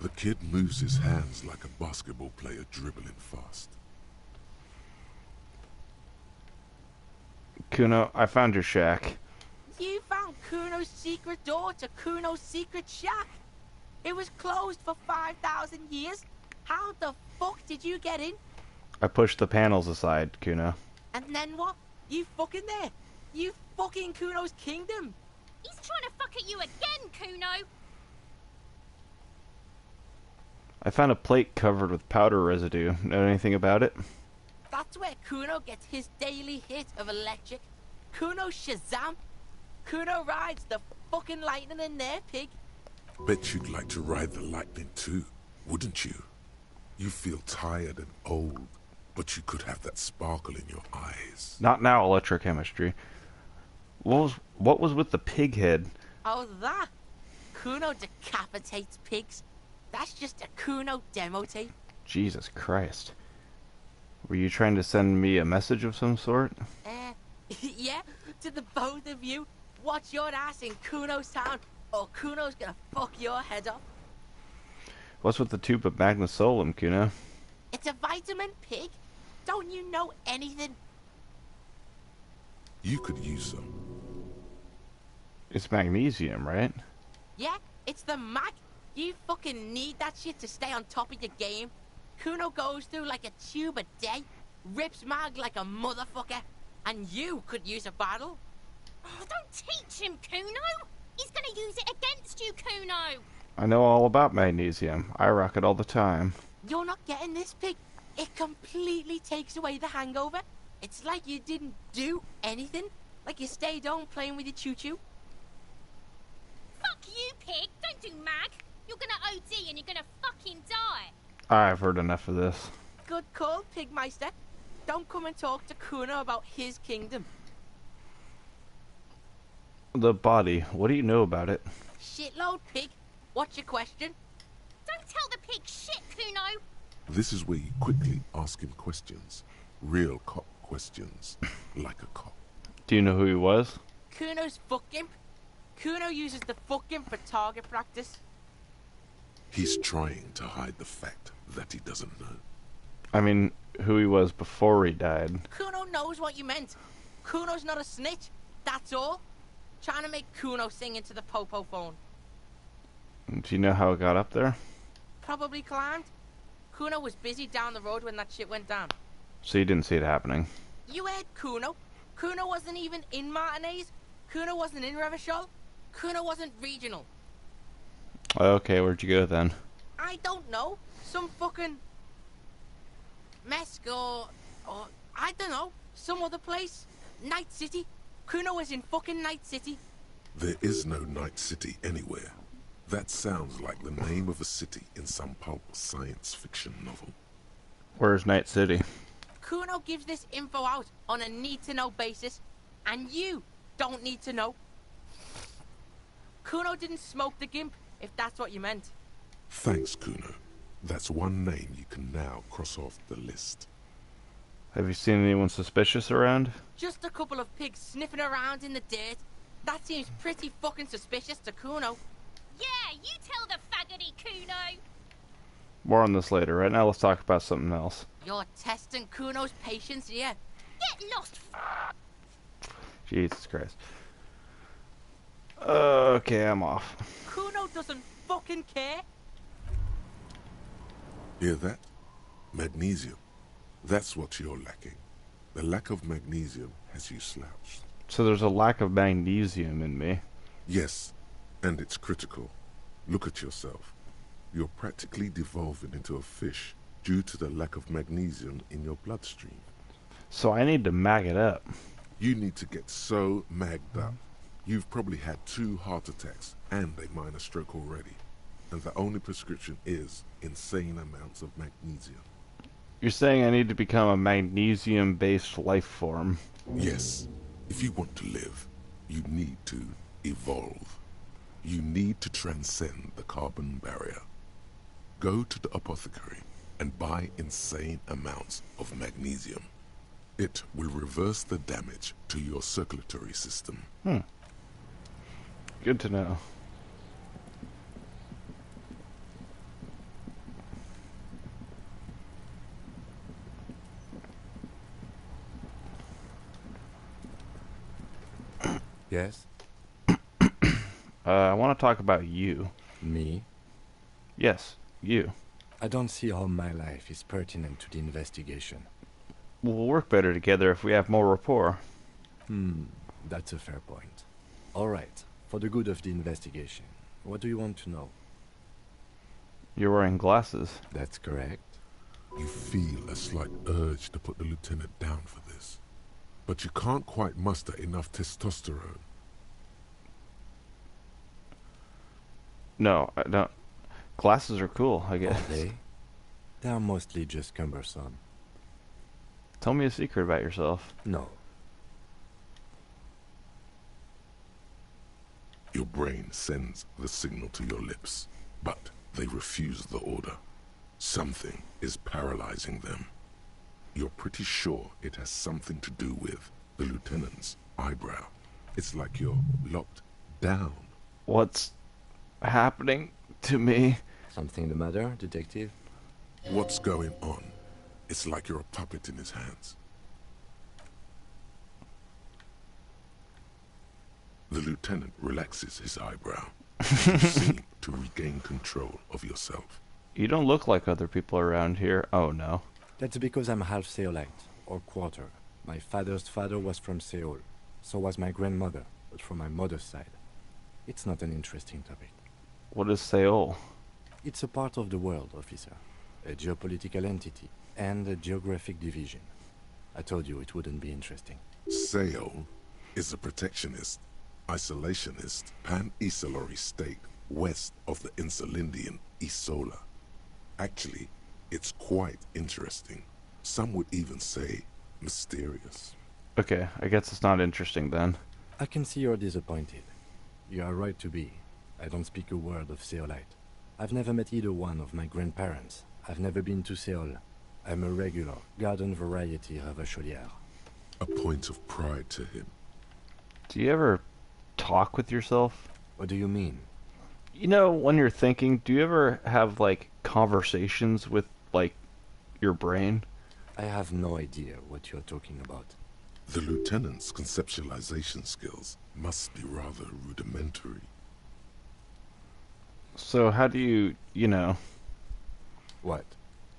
The kid moves his hands like a basketball player dribbling fast. Kuno, I found your shack. You found Kuno's secret door to Kuno's secret shack. It was closed for 5,000 years. How the fuck did you get in? I pushed the panels aside, Kuno. And then what? You fucking there. You fucking Kuno's kingdom. He's trying to fuck at you again, Kuno. I found a plate covered with powder residue. Know anything about it? That's where Kuno gets his daily hit of electric. Kuno Shazam. Kuno rides the fucking lightning in there, pig. Bet you'd like to ride the lightning too, wouldn't you? You feel tired and old, but you could have that sparkle in your eyes. Not now, electrochemistry. What was with the pig head? Oh, that? Kuno decapitates pigs. That's just a Kuno demo tape. Jesus Christ. Were you trying to send me a message of some sort? Yeah, to the both of you. Watch your ass in Kuno's town, or Kuno's gonna fuck your head off. What's with the tube of magnesolum, Kuno? It's a vitamin, pig. Don't you know anything? You could use some. It's magnesium, right? Yeah, it's the mag. You fucking need that shit to stay on top of your game. Kuno goes through like a tube a day, rips mag like a motherfucker, and you could use a battle. Oh, don't teach him, Kuno. He's gonna use it against you, Kuno. I know all about magnesium. I rock it all the time. You're not getting this, pig. It completely takes away the hangover. It's like you didn't do anything. Like you stayed home playing with your choo-choo. Fuck you, pig. Don't do mag. You're gonna OD and you're gonna fucking die. I've heard enough of this. Good call, Pigmeister. Don't come and talk to Kuno about his kingdom. The body. What do you know about it? Shitload, pig. What's your question? Don't tell the pig shit, Kuno. This is where you quickly ask him questions. Real cop questions. Like a cop. Do you know who he was? Kuno's fuck imp. Kuno uses the fuck imp for target practice. He's trying to hide the fact that he doesn't know. I mean, who he was before he died. Kuno knows what you meant. Kuno's not a snitch. That's all. Trying to make Kuno sing into the popo phone. Do you know how it got up there? Probably climbed. Kuno was busy down the road when that shit went down. So you didn't see it happening. You heard Kuno. Kuno wasn't even in Martinez. Kuno wasn't in Revachol. Kuno wasn't regional. Okay, where'd you go then? I don't know. Some fucking Mesk or I don't know. Some other place. Night City. Kuno was in fucking Night City. There is no Night City anywhere. That sounds like the name of a city in some pulp science fiction novel. Where's Night City? Kuno gives this info out on a need-to-know basis, and you don't need to know. Kuno didn't smoke the gimp, if that's what you meant. Thanks, Kuno. That's one name you can now cross off the list. Have you seen anyone suspicious around? Just a couple of pigs sniffing around in the dirt. That seems pretty fucking suspicious to Kuno. Yeah, you tell the faggoty, Kuno. More on this later. Right now, let's talk about something else. You're testing Kuno's patience here. Get lost. Jesus Christ. Okay, I'm off. Kuno doesn't fucking care. Hear that? Magnesium. That's what you're lacking. The lack of magnesium has you slouched. So there's a lack of magnesium in me. Yes, and it's critical. Look at yourself. You're practically devolving into a fish due to the lack of magnesium in your bloodstream. So I need to mag it up. You need to get so magged up. You've probably had 2 heart attacks and a minor stroke already. And the only prescription is insane amounts of magnesium. You're saying I need to become a magnesium-based life form. Yes, if you want to live. You need to evolve. You need to transcend the carbon barrier. Go to the apothecary and buy insane amounts of magnesium. It will reverse the damage to your circulatory system. Good to know. Yes? I want to talk about you. Me? Yes, you. I don't see how my life is pertinent to the investigation. We'll work better together if we have more rapport. That's a fair point. Alright, for the good of the investigation, what do you want to know? You're wearing glasses. That's correct. You feel a slight urge to put the lieutenant down for this, but you can't quite muster enough testosterone. No, I don't. Glasses are cool, I guess. Are they? They are mostly just cumbersome. Tell me a secret about yourself. No. Your brain sends the signal to your lips, but they refuse the order. Something is paralyzing them. You're pretty sure it has something to do with the lieutenant's eyebrow. It's like you're locked down. What's happening to me? Something the matter, detective? What's going on? It's like you're a puppet in his hands. The lieutenant relaxes his eyebrow. You seem to regain control of yourself. You don't look like other people around here. Oh, no. That's because I'm half Seolite, or quarter. My father's father was from Seoul. So was my grandmother, but from my mother's side. It's not an interesting topic. What is Seoul? It's a part of the world, officer. A geopolitical entity, and a geographic division. I told you it wouldn't be interesting. Seoul is a protectionist, isolationist, pan-Isolari state west of the Insulindian Isola. Actually, it's quite interesting. Some would even say mysterious. Okay, I guess it's not interesting then. I can see you're disappointed. You are right to be. I don't speak a word of Seolite. I've never met either one of my grandparents. I've never been to Seoul. I'm a regular, garden variety Ravacholière. A point of pride to him. Do you ever talk with yourself? What do you mean? You know, when you're thinking, do you ever have, like, conversations with, like, your brain? I have no idea what you're talking about. The lieutenant's conceptualization skills must be rather rudimentary. So how do you, you know... What?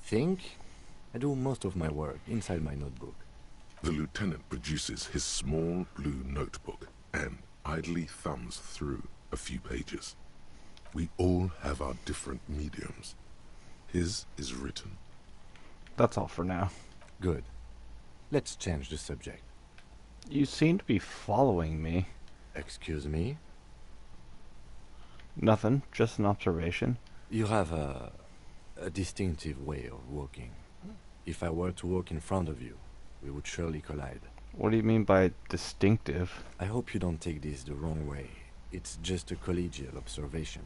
Think? I do most of my work inside my notebook. The lieutenant produces his small blue notebook and idly thumbs through a few pages. We all have our different mediums. His is written. That's all for now. Good. Let's change the subject. You seem to be following me. Excuse me? Nothing, just an observation. You have a distinctive way of walking. If I were to walk in front of you, we would surely collide. What do you mean by distinctive? I hope you don't take this the wrong way. It's just a collegial observation.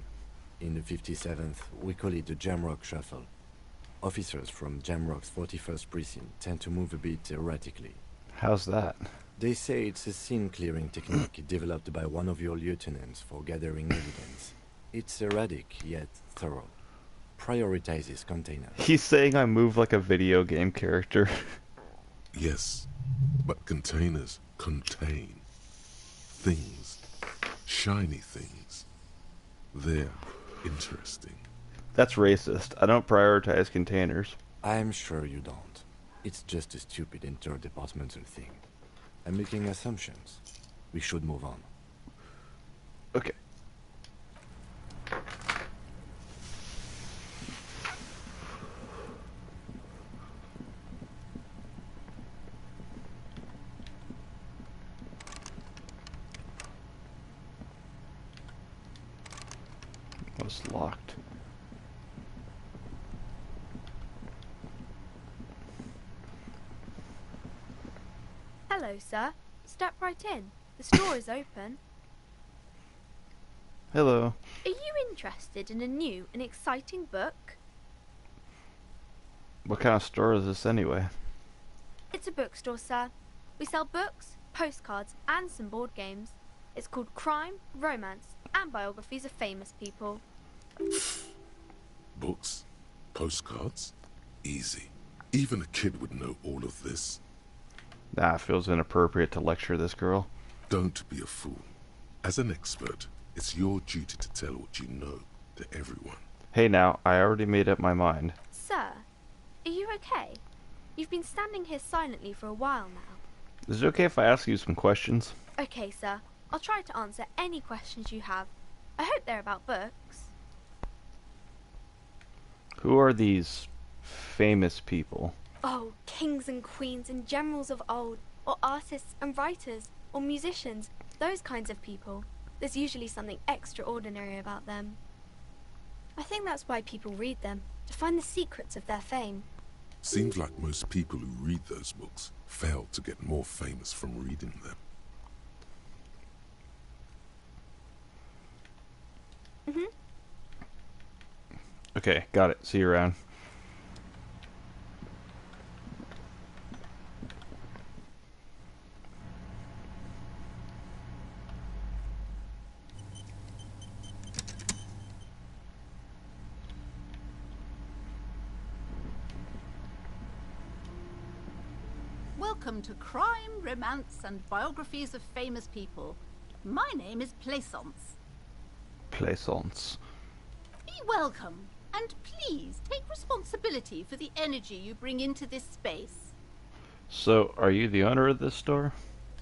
In the 57th, we call it the Jamrock Shuffle. Officers from Jamrock's 41st Precinct tend to move a bit erratically. How's that? They say it's a scene-clearing technique developed by one of your lieutenants for gathering evidence. It's erratic, yet thorough. Prioritizes containers. He's saying I move like a video game character. Yes, but containers contain things, shiny things. They're interesting. That's racist. I don't prioritize containers. I'm sure you don't. It's just a stupid interdepartmental thing. I'm making assumptions. We should move on. Okay. Was locked. Hello, sir. Step right in. The store is open. Hello. Are you interested in a new and exciting book? What kind of store is this anyway? It's a bookstore, sir. We sell books, postcards, and some board games. It's called Crime, Romance, and Biographies of Famous People. Books? Postcards? Easy. Even a kid would know all of this. Nah, it feels inappropriate to lecture this girl. Don't be a fool. As an expert, it's your duty to tell what you know to everyone. Hey now, I already made up my mind. Sir, are you okay? You've been standing here silently for a while now. Is it okay if I ask you some questions? Okay, sir. I'll try to answer any questions you have. I hope they're about books. Who are these famous people? Oh, kings and queens and generals of old, or artists and writers, or musicians, those kinds of people. There's usually something extraordinary about them. I think that's why people read them, to find the secrets of their fame. Seems like most people who read those books fail to get more famous from reading them. Okay, got it. See you around. Welcome to Crime, Romance, and Biographies of Famous People. My name is Plaisance. Plaisance. Be welcome, and please take responsibility for the energy you bring into this space. So, are you the owner of this store?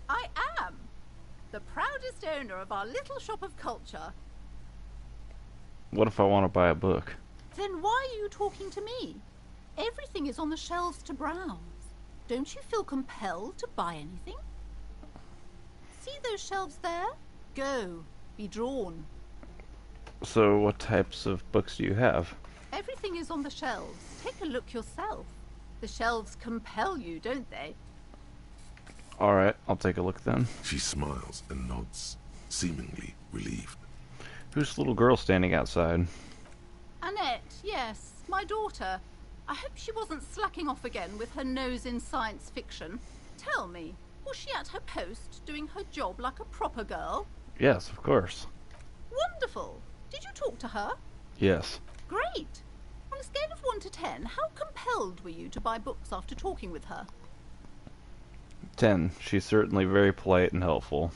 I am the proudest owner of our little shop of culture. What if I want to buy a book? Then why are you talking to me? Everything is on the shelves to browse. Don't you feel compelled to buy anything? See those shelves there? Go. Be drawn. So, what types of books do you have? Everything is on the shelves. Take a look yourself. The shelves compel you, don't they? Alright, I'll take a look then. She smiles and nods, seemingly relieved. Who's the little girl standing outside? Annette, yes, my daughter. I hope she wasn't slacking off again with her nose in science fiction. Tell me, was she at her post, doing her job like a proper girl? Yes, of course. Wonderful. Did you talk to her? Yes. Great. On a scale of 1 to 10, how compelled were you to buy books after talking with her? 10. She's certainly very polite and helpful.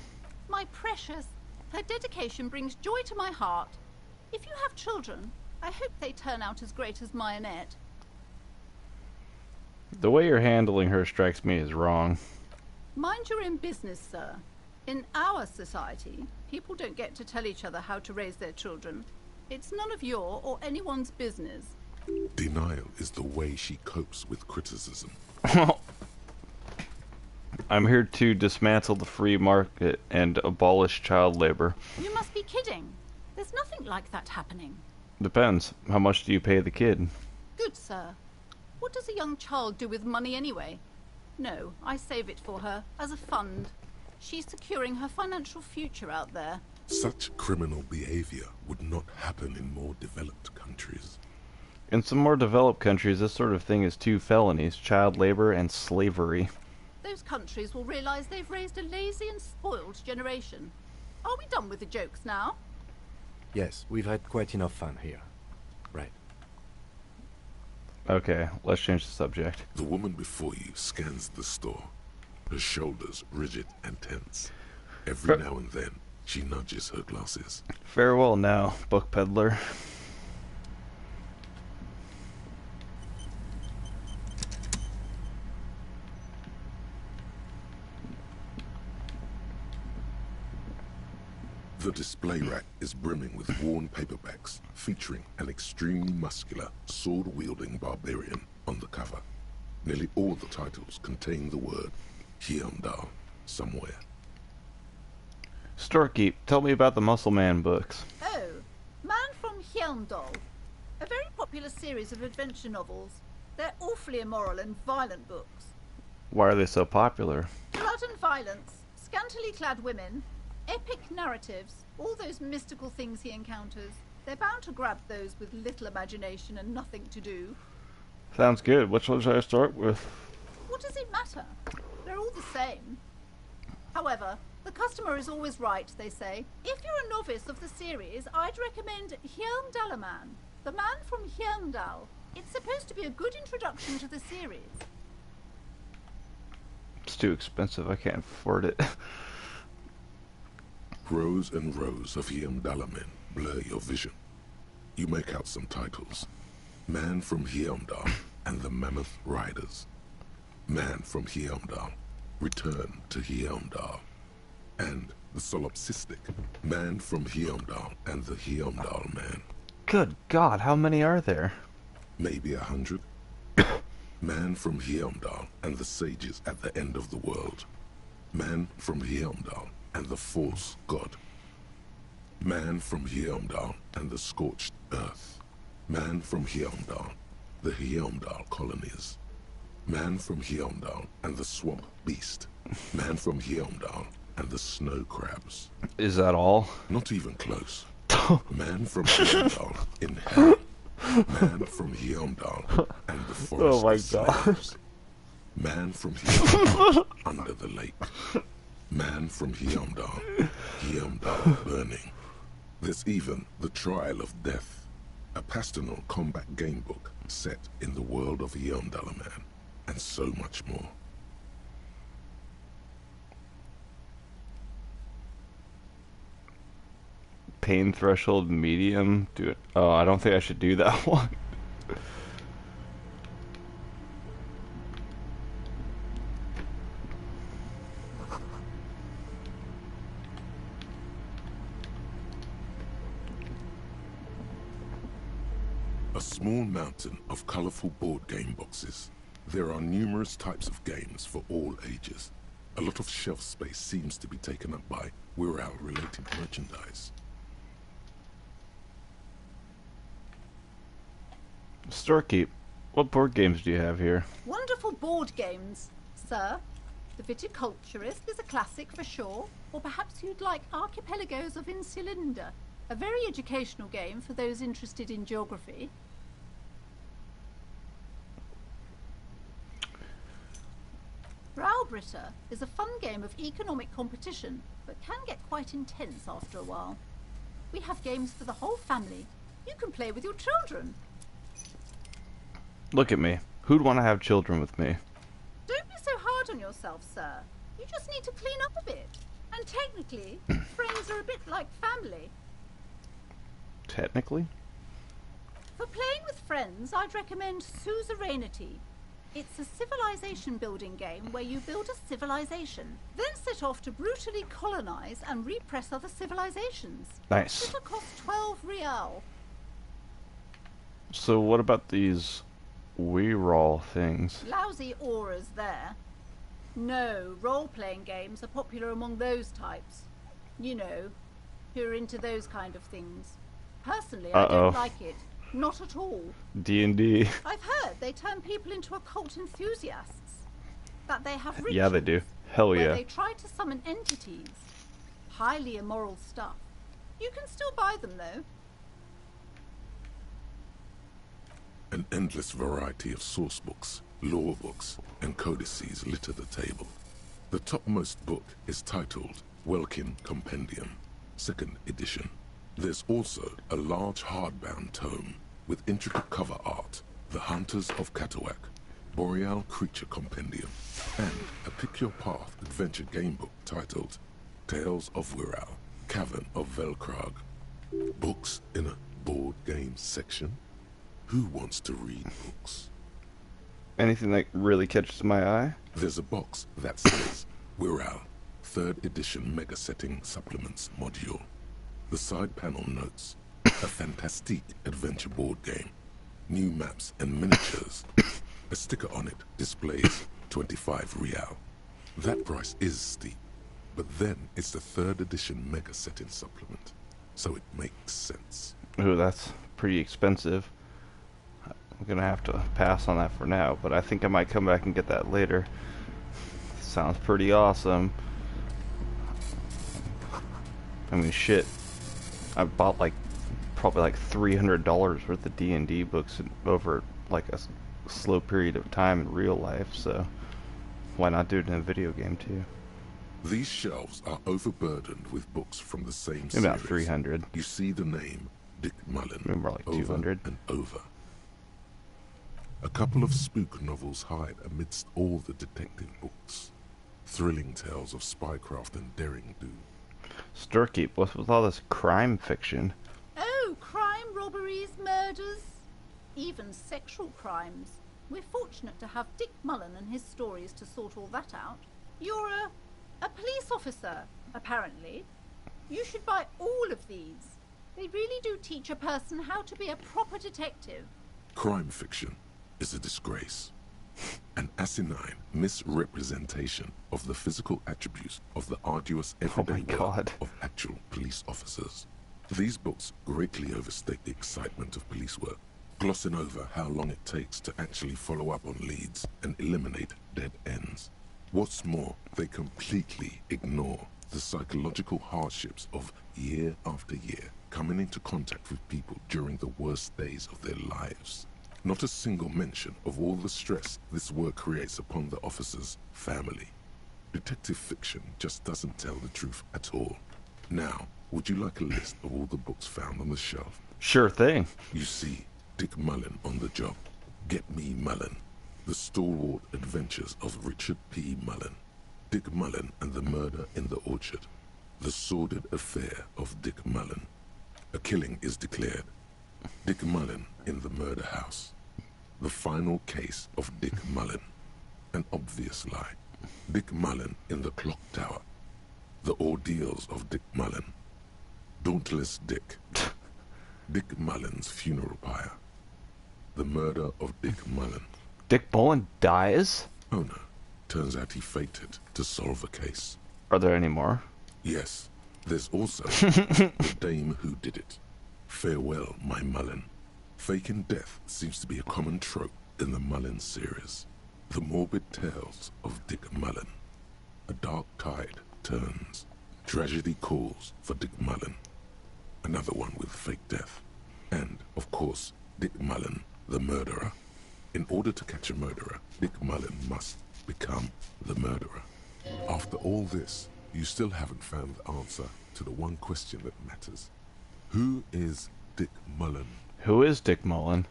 My precious, her dedication brings joy to my heart. If you have children, I hope they turn out as great as my Annette. The way you're handling her strikes me as wrong. Mind your own business, sir. In our society, people don't get to tell each other how to raise their children. It's none of your or anyone's business. Denial is the way she copes with criticism. I'm here to dismantle the free market and abolish child labor. You must be kidding. There's nothing like that happening. Depends. How much do you pay the kid? Good, sir. What does a young child do with money anyway? No, I save it for her, as a fund. She's securing her financial future out there. Such criminal behavior would not happen in more developed countries. In some more developed countries, this sort of thing is 2 felonies, child labor and slavery. Those countries will realize they've raised a lazy and spoiled generation. Are we done with the jokes now? Yes, we've had quite enough fun here. Right. Okay, let's change the subject. The woman before you scans the store, her shoulders rigid and tense. Every now and then, she nudges her glasses. Farewell now, book peddler. The display rack is brimming with worn paperbacks featuring an extremely muscular, sword-wielding barbarian on the cover. Nearly all the titles contain the word Hyundai somewhere. Storekeep, tell me about the Muscle Man books. Oh, Man from Hyundai. A very popular series of adventure novels. They're awfully immoral and violent books. Why are they so popular? Blood and violence, Scantily clad women, epic narratives, all those mystical things he encounters. They're bound to grab those with little imagination and nothing to do. Sounds good. Which one should I start with? What does it matter? They're all the same. However, the customer is always right, they say. If you're a novice of the series, I'd recommend Hjelmdalaman, the man from Hjelmdal. It's supposed to be a good introduction to the series. It's too expensive. I can't afford it. Rows and rows of Hjelmdalamen blur your vision. You make out some titles. Man from Hjelmdal and the Mammoth Riders. Man from Hjelmdal, Return to Hjelmdal. And the solipsistic Man from Hjelmdal and the Hjelmdal Man. Good God, how many are there? Maybe 100. Man from Hjelmdal and the Sages at the End of the World. Man from Hjelmdal and the False God. Man from Hjelmdal and the Scorched Earth. Man from Hjelmdal, the Hjelmdal colonies. Man from Hjelmdal and the Swamp Beast. Man from Hjelmdal and the Snow Crabs. Is that all? Not even close. Man from Hjelmdal in Hell. Man from Hjelmdal and the Forest Oh my Slaves. Man from Hjelmdal under the lake. Man from Hjelmdal, Hjelmdal burning. There's even The Trial of Death, a pastoral combat game book set in the world of Hjelmdalaman, and so much more. Pain threshold medium. Do it. Oh, I don't think I should do that one. A small mountain of colorful board game boxes. There are numerous types of games for all ages. A lot of shelf space seems to be taken up by Wirral-related merchandise. Storekeep, what board games do you have here? Wonderful board games, sir. The Viticulturist is a classic for sure, or perhaps you'd like Archipelagos of Insulinda, a very educational game for those interested in geography. Browbritter is a fun game of economic competition, but can get quite intense after a while. We have games for the whole family. You can play with your children. Look at me. Who'd want to have children with me? Don't be so hard on yourself, sir. You just need to clean up a bit. And technically, friends are a bit like family. Technically? For playing with friends, I'd recommend Suzerainty. It's a civilization building game where you build a civilization, then set off to brutally colonize and repress other civilizations. Nice. It'll cost 12 real. So what about these Wirral things? Lousy auras there. No, role-playing games are popular among those types. You know, who are into those kind of things. Personally, I don't like it. Not at all. D&D. I've heard they turn people into occult enthusiasts. That they have rituals. Yeah, they do. Hell where yeah. they try to summon entities. Highly immoral stuff. You can still buy them, though. An endless variety of source books, lore books, and codices litter the table. The topmost book is titled Welkin Compendium, 2nd edition. There's also a large hardbound tome with intricate cover art, The Hunters of Katawak, Boreal Creature Compendium, and a Pick Your Path adventure game book titled Tales of Wirral, Cavern of Velkrag. Books in a board game section? Who wants to read books? Anything that really catches my eye? There's a box that says Wirral, 3rd edition Mega Setting Supplements Module. The side panel notes, a fantastique adventure board game. New maps and miniatures. A sticker on it displays 25 real. That price is steep, but then it's the 3rd edition Mega Setting Supplement, so it makes sense. Ooh, that's pretty expensive. I'm gonna have to pass on that for now, but I think I might come back and get that later. Sounds pretty awesome. I mean, shit. I bought like probably like $300 worth of D&D books over like a slow period of time in real life. So why not do it in a video game too? These shelves are overburdened with books from the same Maybe series. about 300. You see the name Dick Mullen Maybe more like 200. over and over. A couple of spook novels hide amidst all the detective books. Thrilling tales of spycraft and daring do. Sturkeep, what's with all this crime fiction? Oh, crime, robberies, murders, even sexual crimes. We're fortunate to have Dick Mullen and his stories to sort all that out. You're a police officer, apparently. You should buy all of these. They really do teach a person how to be a proper detective. Crime fiction is a disgrace. An asinine misrepresentation of the physical attributes of the arduous everyday work of actual police officers. These books greatly overstate the excitement of police work, glossing over how long it takes to actually follow up on leads and eliminate dead ends. What's more, they completely ignore the psychological hardships of year after year coming into contact with people during the worst days of their lives. Not a single mention of all the stress this work creates upon the officer's family. Detective fiction just doesn't tell the truth at all. Now, would you like a list of all the books found on the shelf? Sure thing. You see Dick Mullen on the job. Get Me Mullen. The Stalwart Adventures of Richard P. Mullen. Dick Mullen and the Murder in the Orchard. The Sordid Affair of Dick Mullen. A killing is declared. Dick Mullen in the Murder House. The Final Case of Dick Mullen. An Obvious Lie. Dick Mullen in the Clock Tower. The Ordeals of Dick Mullen. Dauntless Dick. Dick Mullen's Funeral Pyre. The Murder of Dick Mullen. Dick Mullen dies? Oh no. Turns out he fated to solve a case. Are there any more? Yes. There's also The Dame Who Did It. Farewell, My Mullen. Faking death seems to be a common trope in the Mullen series. The morbid tales of Dick Mullen. A dark tide turns. Tragedy calls for Dick Mullen. Another one with fake death. And, of course, Dick Mullen, the murderer. In order to catch a murderer, Dick Mullen must become the murderer. After all this, you still haven't found the answer to the one question that matters. Who is Dick Mullen? Who is Dick Mullen?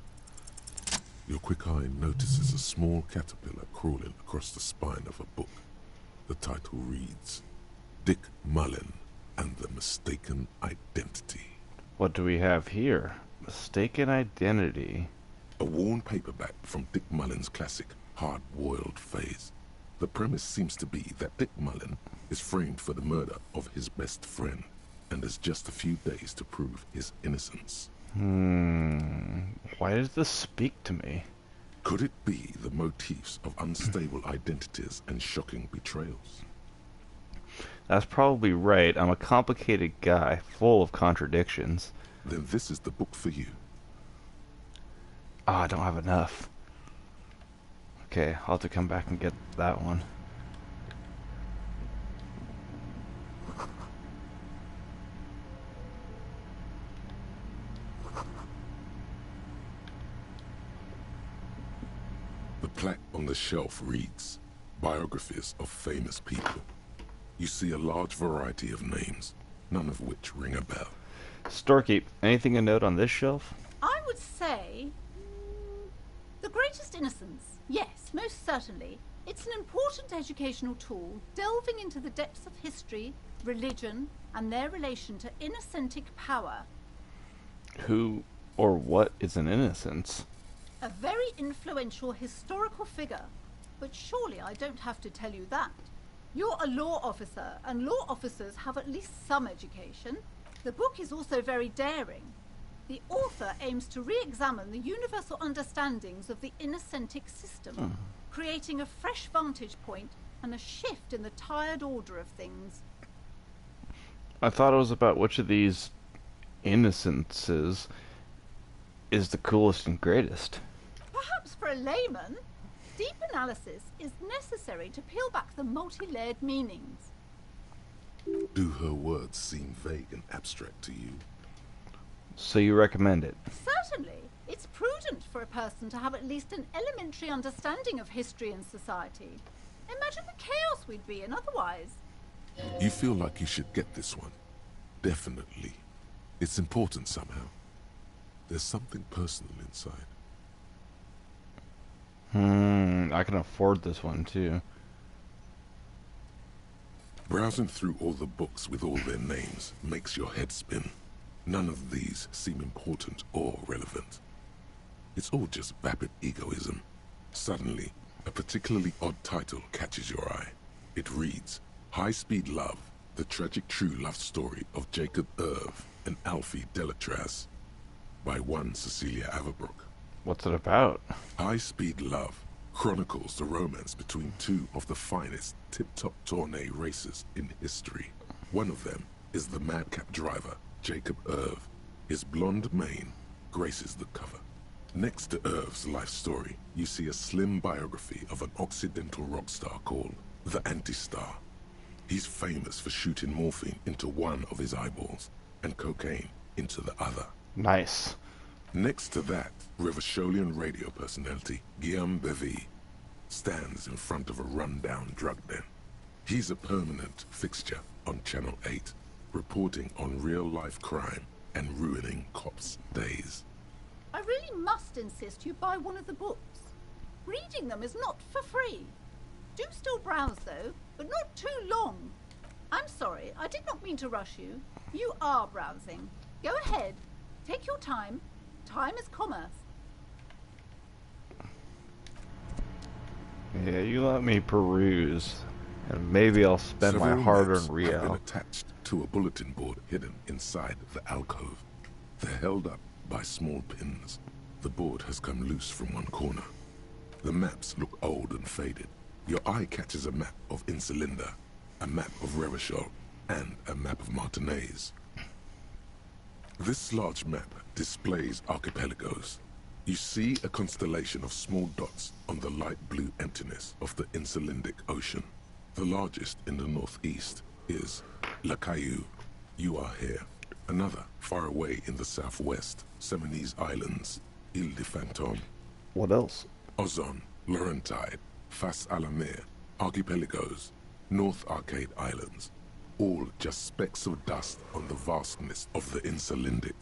Your quick eye notices a small caterpillar crawling across the spine of a book. The title reads, Dick Mullen and the Mistaken Identity. What do we have here? Mistaken Identity. A worn paperback from Dick Mullen's classic hard-boiled phase. The premise seems to be that Dick Mullen is framed for the murder of his best friend and has just a few days to prove his innocence. Why does this speak to me? Could it be the motifs of unstable identities and shocking betrayals? That's probably right. I'm a complicated guy, full of contradictions. Then this is the book for you. I don't have enough. Okay, I'll have to come back and get that one. The plaque on the shelf reads, Biographies of Famous People. You see a large variety of names, none of which ring a bell. Storkeep, anything to note on this shelf? I would say... The Greatest Innocence. Yes, most certainly. It's an important educational tool, delving into the depths of history, religion, and their relation to innocentic power. Who or what is an innocence? A very influential historical figure. But surely I don't have to tell you that. You're a law officer, and law officers have at least some education. The book is also very daring. The author aims to re-examine the universal understandings of the innocentic system, creating a fresh vantage point and a shift in the tired order of things. I thought it was about which of these innocences is the coolest and greatest. Perhaps for a layman, deep analysis is necessary to peel back the multi-layered meanings. Do her words seem vague and abstract to you? So you recommend it? Certainly. It's prudent for a person to have at least an elementary understanding of history and society. Imagine the chaos we'd be in otherwise. You feel like you should get this one. Definitely. It's important somehow. There's something personal inside. I can afford this one too. Browsing through all the books with all their names makes your head spin. None of these seem important or relevant. It's all just vapid egoism. Suddenly, a particularly odd title catches your eye. It reads, High Speed Love, the tragic true love story of Jacob Irv and Alfie Delatraz, by one Cecilia Averbrook. What's it about? High Speed Love chronicles the romance between two of the finest tip-top tourney racers in history. One of them is the madcap driver, Jacob Irv. His blonde mane graces the cover. Next to Irv's life story, you see a slim biography of an Occidental rock star called the Anti-Star. He's famous for shooting morphine into one of his eyeballs and cocaine into the other. Nice. Next to that, Revacholian radio personality Guillaume Bevy stands in front of a run-down drug den. He's a permanent fixture on Channel 8, reporting on real-life crime and ruining cops' days. I really must insist you buy one of the books. Reading them is not for free. Do still browse, though, but not too long. I'm sorry, I did not mean to rush you. You are browsing. Go ahead. Take your time. Time is commerce. Yeah, you let me peruse, and maybe I'll spend my Several hard-earned maps have been real. attached to a bulletin board hidden inside the alcove. They're held up by small pins. The board has come loose from one corner. The maps look old and faded. Your eye catches a map of Insulinda, a map of Revachol, and a map of Martinez. This large map displays archipelagos. You see a constellation of small dots on the light blue emptiness of the Insulindic Ocean. The largest in the northeast is La Caillou. You are here. Another, far away in the southwest, Seminese Islands, Ile de Fantôme. What else? Ozon, Laurentide, Fas a la Mer, Archipelagos, North Arcade Islands. All just specks of dust on the vastness of the Insulindic.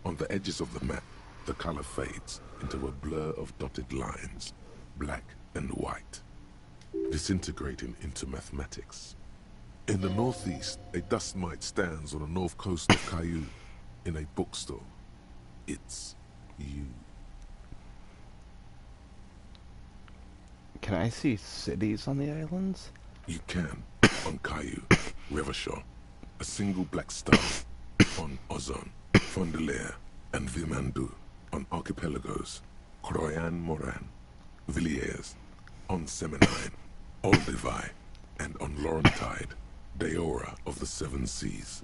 On the edges of the map, the color fades into a blur of dotted lines, black and white, disintegrating into mathematics. In the northeast, a dust mite stands on the north coast of Caillou in a bookstore. It's you. Can I see cities on the islands? You can on Caillou, Revachol, a single black star on Ozon, Fondelier, and Vimandu on archipelagos, Croyan Moran, Villiers, on Seminine, Olduvai, and on Laurentide, Deora of the Seven Seas.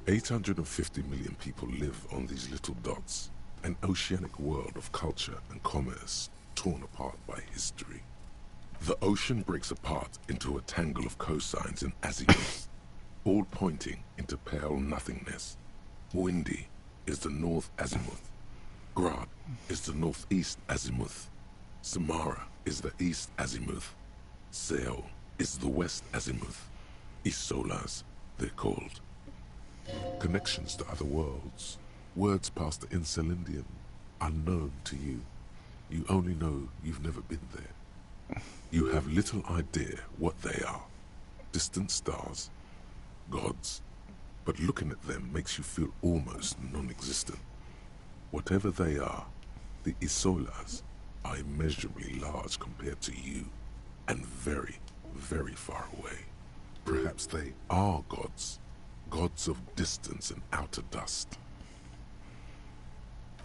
850 million people live on these little dots, an oceanic world of culture and commerce torn apart by history. The ocean breaks apart into a tangle of cosigns and azimuths, all pointing into pale nothingness. Windy is the north azimuth. Grad is the northeast azimuth. Samara is the east azimuth. Seol is the west azimuth. Isolas, they're called. Connections to other worlds. Words past the Insulindian, unknown to you. You only know you've never been there. You have little idea what they are. Distant stars, gods. But looking at them makes you feel almost non-existent. Whatever they are, the Isolas are immeasurably large compared to you, and very, very far away. Perhaps they are gods, gods of distance and outer dust.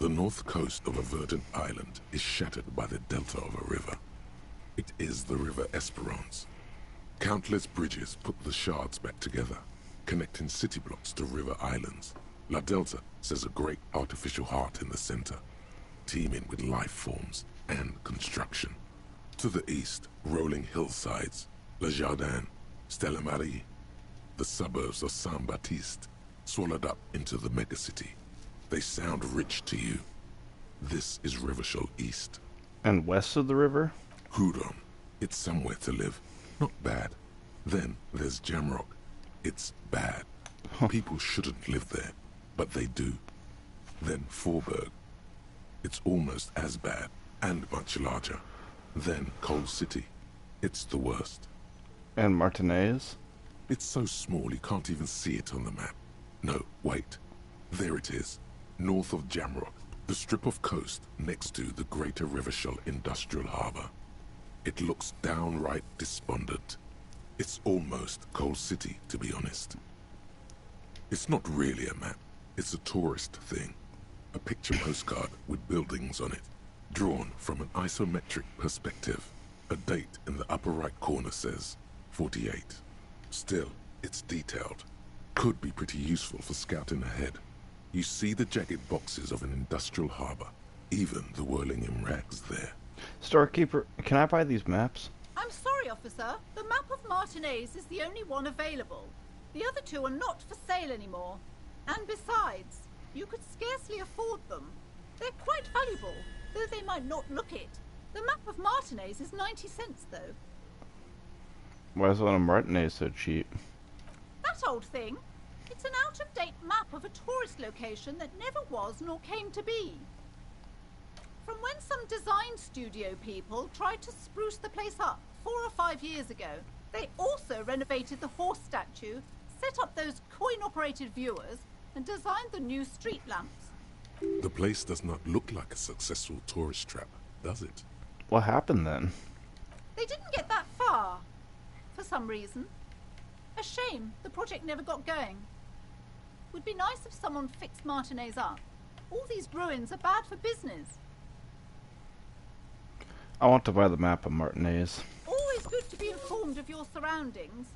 The north coast of a verdant island is shattered by the delta of a river. It is the River Esperance. Countless bridges put the shards back together, connecting city blocks to river islands. La Delta says a great artificial heart in the center, teeming with life forms and construction. To the east, rolling hillsides, Le Jardin, Stella Marie. the suburbs of Saint-Baptiste, swallowed up into the megacity. They sound rich to you. This is Rivershell East. And west of the river? Hudon. It's somewhere to live. Not bad. Then there's Jamrock. It's bad. People shouldn't live there, but they do. Then Forburg. It's almost as bad, and much larger. Then Coal City. It's the worst. And Martinez? It's so small you can't even see it on the map. No, wait. There it is. North of Jamrock. The strip of coast next to the Greater Rivershell Industrial Harbour. It looks downright despondent. It's almost Coal City, to be honest. It's not really a map. It's a tourist thing. A picture postcard with buildings on it, drawn from an isometric perspective. A date in the upper right corner says 48. Still, it's detailed. Could be pretty useful for scouting ahead. You see the jagged boxes of an industrial harbour, even the whirling in rags there. Storekeeper, can I buy these maps? I'm sorry, officer. The map of Martinez is the only one available. The other two are not for sale anymore. And besides, you could scarcely afford them. They're quite valuable, though they might not look it. The map of Martinez is 90 cents, though. Why is one of Martinez so cheap? That old thing. It's an out-of-date map of a tourist location that never was nor came to be. From when some design studio people tried to spruce the place up 4 or 5 years ago, they also renovated the horse statue, set up those coin-operated viewers, and designed the new street lamps. The place does not look like a successful tourist trap, does it? What happened then? They didn't get that far, for some reason. A shame the project never got going. Would be nice if someone fixed Martinez up. All these ruins are bad for business. I want to buy the map of Martinez. Always good to be informed of your surroundings.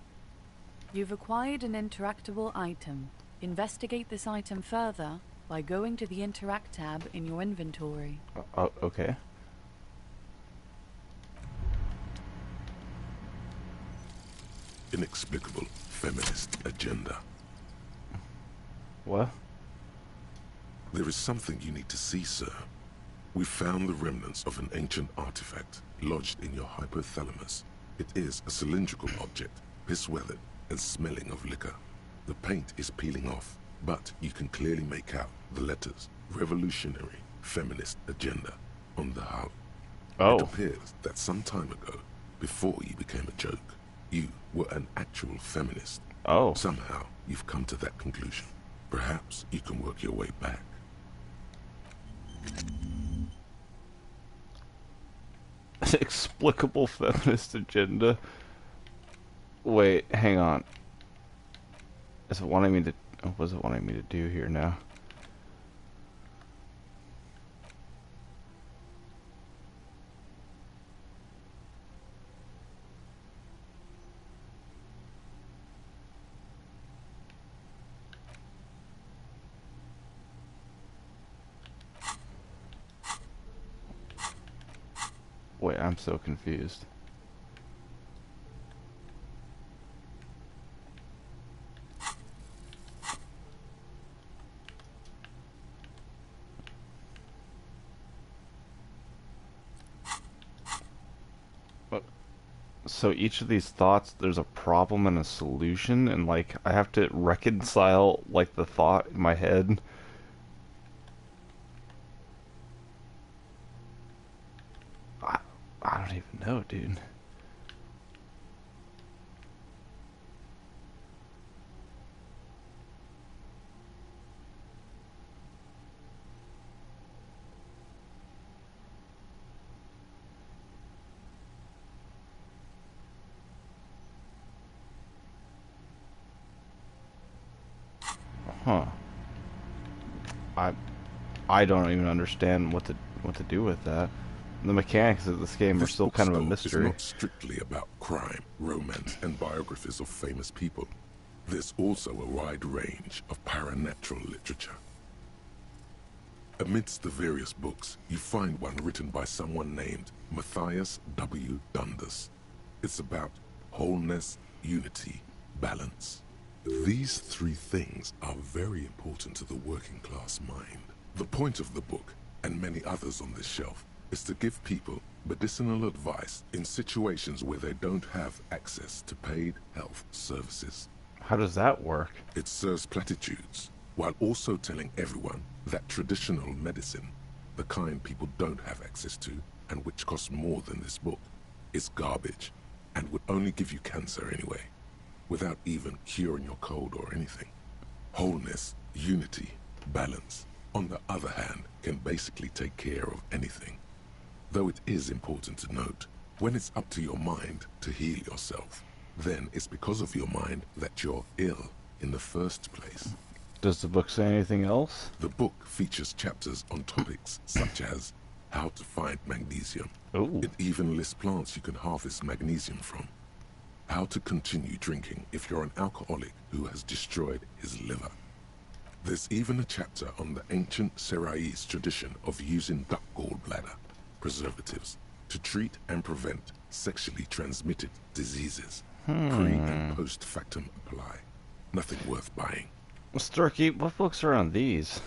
You've acquired an interactable item. Investigate this item further by going to the Interact tab in your inventory. Oh, okay. Inexplicable feminist agenda. What? There is something you need to see, sir. We found the remnants of an ancient artifact lodged in your hypothalamus. It is a cylindrical object, piss-weathered and smelling of liquor. The paint is peeling off, but you can clearly make out the letters Revolutionary Feminist Agenda on the hull. Oh. It appears that some time ago, before you became a joke, you were an actual feminist. Oh. Somehow, you've come to that conclusion. Perhaps you can work your way back. Inexplicable feminist agenda. Wait, hang on. Is it wanting me to... What was it wanting me to do here now? Wait, I'm so confused. So each of these thoughts, there's a problem and a solution, and like I have to reconcile like the thought in my head. I don't even know, dude. Huh. I don't even understand what to do with that. The mechanics of this game are still kind of a mystery. It's not strictly about crime, romance, and biographies of famous people. There's also a wide range of paranatural literature. Amidst the various books, you find one written by someone named Matthias W. Dundas. It's about wholeness, unity, balance. These three things are very important to the working class mind. The point of the book, and many others on this shelf, is to give people medicinal advice in situations where they don't have access to paid health services. How does that work? It serves platitudes, while also telling everyone that traditional medicine, the kind people don't have access to, and which costs more than this book, is garbage, and would only give you cancer anyway, without even curing your cold or anything. Wholeness, unity, balance, on the other hand, can basically take care of anything. Though it is important to note, when it's up to your mind to heal yourself, then it's because of your mind that you're ill in the first place. Does the book say anything else? The book features chapters on topics such as how to find magnesium. Ooh. It even lists plants you can harvest magnesium from. How to continue drinking if you're an alcoholic who has destroyed his liver. There's even a chapter on the ancient Seraïs tradition of using duck gallbladder preservatives to treat and prevent sexually transmitted diseases. Pre and post factum apply. Nothing worth buying. Storky, what books are on these?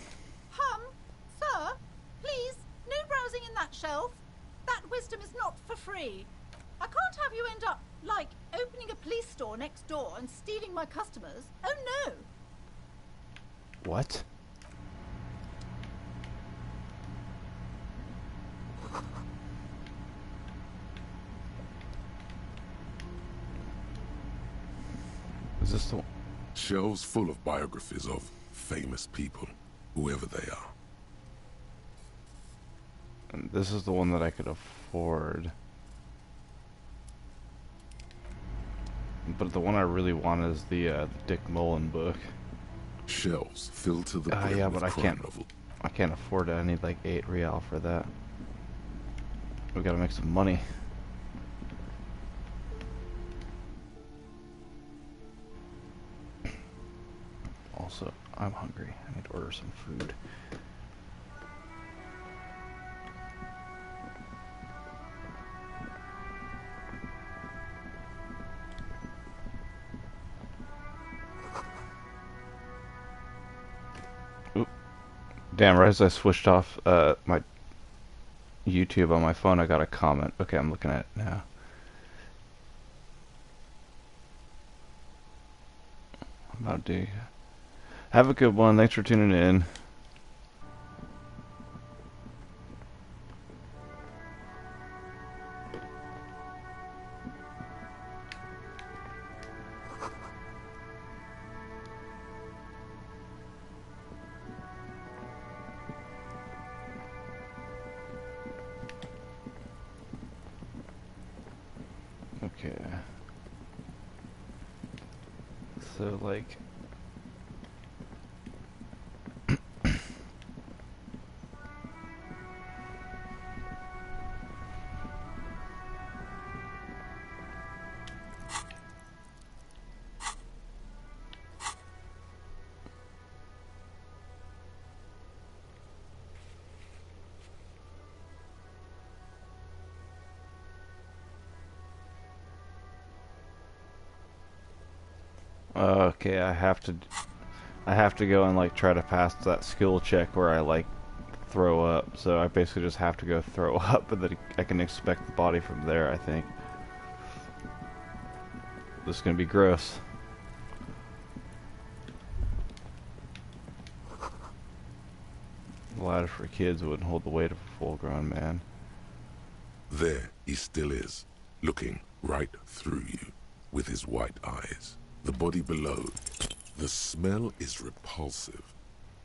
Sir, please, no browsing in that shelf. That wisdom is not for free. I can't have you end up, like, opening a police store next door and stealing my customers. Oh no! What? Is this the... Shelves full of biographies of famous people, whoever they are. And this is the one that I could afford. But the one I really want is the Dick Mullen book. Shelves filled to the brim yeah, with but I crime I can't afford it. I need like 8 real for that. We gotta make some money. Also, I'm hungry. I need to order some food. Oop. Damn, right as I switched off my YouTube on my phone, I got a comment. Okay, I'm looking at it now. I'm about to... Have a good one. Thanks for tuning in. Okay. So, like... Okay, I have to go and like try to pass that skill check where I like throw up. So I basically just have to go throw up, and then I can expect the body from there, I think. This is gonna be gross. The ladder for kids wouldn't hold the weight of a full-grown man. There he still is, looking right through you with his white eyes. The body below. The smell is repulsive.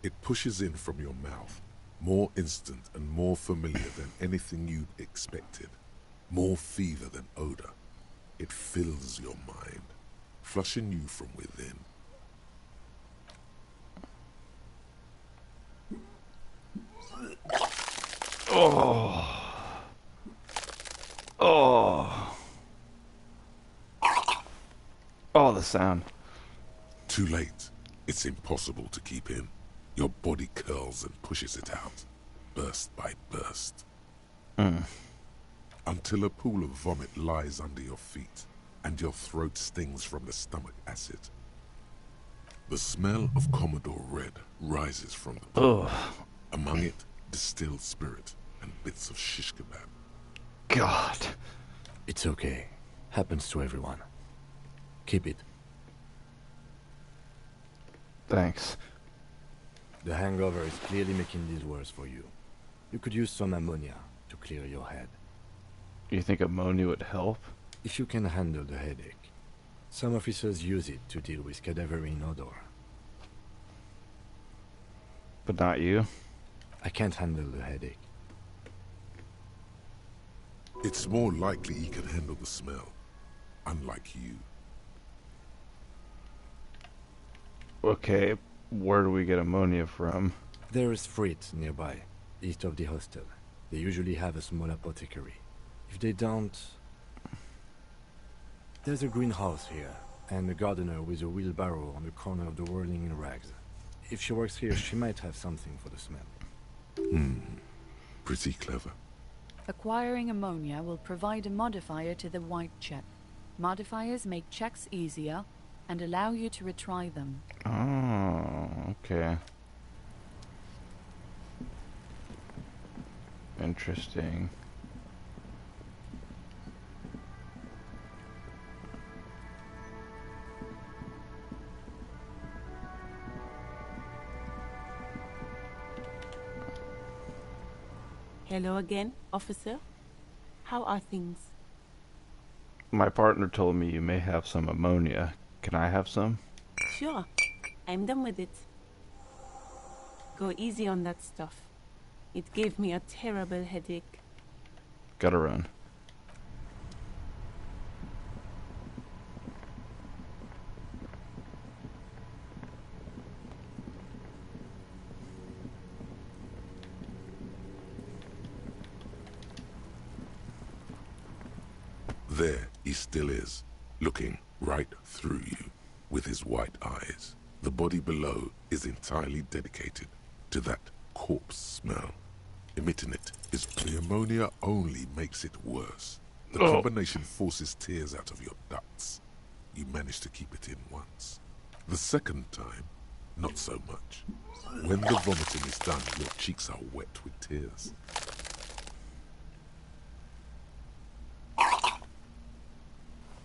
It pushes in from your mouth, more instant and more familiar than anything you'd expected. More fever than odor. It fills your mind, flushing you from within. Oh. Oh. Oh, the sound. Too late. It's impossible to keep in. Your body curls and pushes it out, burst by burst. Until a pool of vomit lies under your feet, and your throat stings from the stomach acid. The smell of Commodore Red rises from the Ugh. Among it, distilled spirit and bits of shish kebab. God. It's okay. Happens to everyone. Keep it. Thanks. The hangover is clearly making this worse for you. You could use some ammonia to clear your head. You think ammonia would help? If you can handle the headache. Some officers use it to deal with cadaverine odor. But not you? I can't handle the headache. It's more likely he can handle the smell, unlike you. Okay, where do we get ammonia from? There is Frit nearby, east of the hostel. They usually have a small apothecary. If they don't... There's a greenhouse here, and a gardener with a wheelbarrow on the corner of the whirling rags. If she works here, she might have something for the smell. Pretty clever. Acquiring ammonia will provide a modifier to the white check. Modifiers make checks easier and allow you to retry them. Oh, okay. Interesting. Hello again, officer. How are things? My partner told me you may have some ammonia. Can I have some? Sure, I'm done with it. Go easy on that stuff. It gave me a terrible headache. Gotta run. There he still is, looking right through you with his white eyes. The body below is entirely dedicated to that corpse smell. Emitting it is the ammonia only makes it worse. The combination forces tears out of your ducts. You manage to keep it in once. The second time, not so much. When the vomiting is done, your cheeks are wet with tears.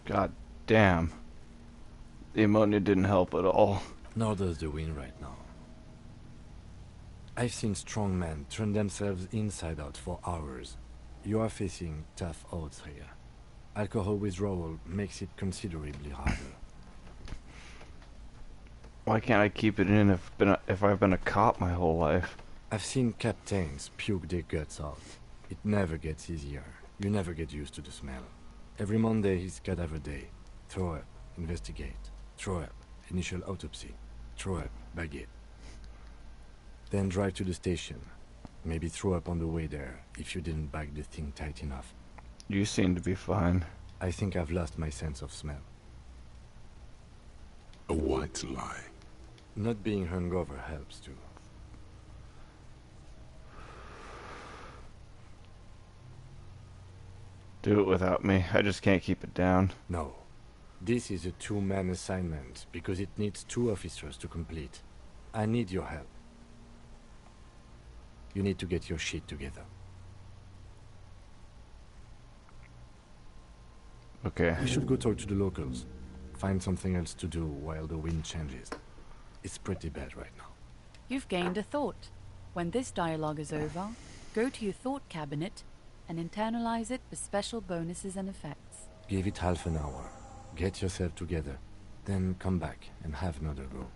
God damn. The ammonia didn't help at all. Nor does the wind right now. I've seen strong men turn themselves inside out for hours. You are facing tough odds here. Alcohol withdrawal makes it considerably harder. Why can't I keep it in if I've been a cop my whole life? I've seen captains puke their guts out. It never gets easier. You never get used to the smell. Every Monday is cadaver day. Throw up, investigate. Throw up, initial autopsy. Throw up, baguette. Then drive to the station. Maybe throw up on the way there, if you didn't bag the thing tight enough. You seem to be fine. I think I've lost my sense of smell. A white lie. Not being hungover helps too. Do it without me. I just can't keep it down. No. This is a two-man assignment, because it needs 2 officers to complete. I need your help. You need to get your shit together. Okay. We should go talk to the locals. Find something else to do while the wind changes. It's pretty bad right now. You've gained a thought. When this dialogue is over, go to your thought cabinet and internalize it with special bonuses and effects. Give it half an hour. Get yourself together. Then come back and have another go.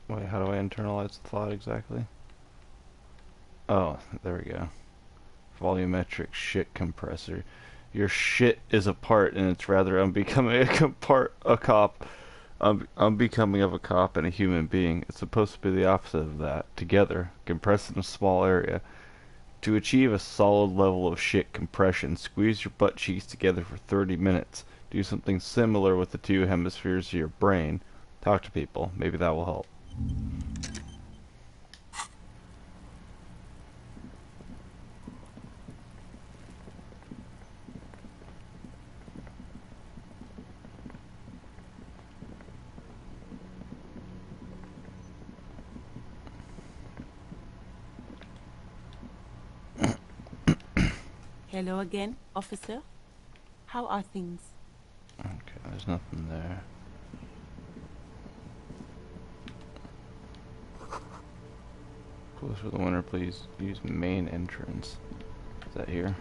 Wait, how do I internalize the thought exactly? Oh, there we go. Volumetric shit compressor. Your shit is a part, and it's rather unbecoming a cop. I'm becoming of a cop and a human being. It's supposed to be the opposite of that. Together, compressed in a small area. To achieve a solid level of shit compression, squeeze your butt cheeks together for 30 minutes. Do something similar with the two hemispheres of your brain. Talk to people. Maybe that will help. Hello again, officer. How are things? Okay, there's nothing there. Close for the winter, please. Use main entrance. Is that here?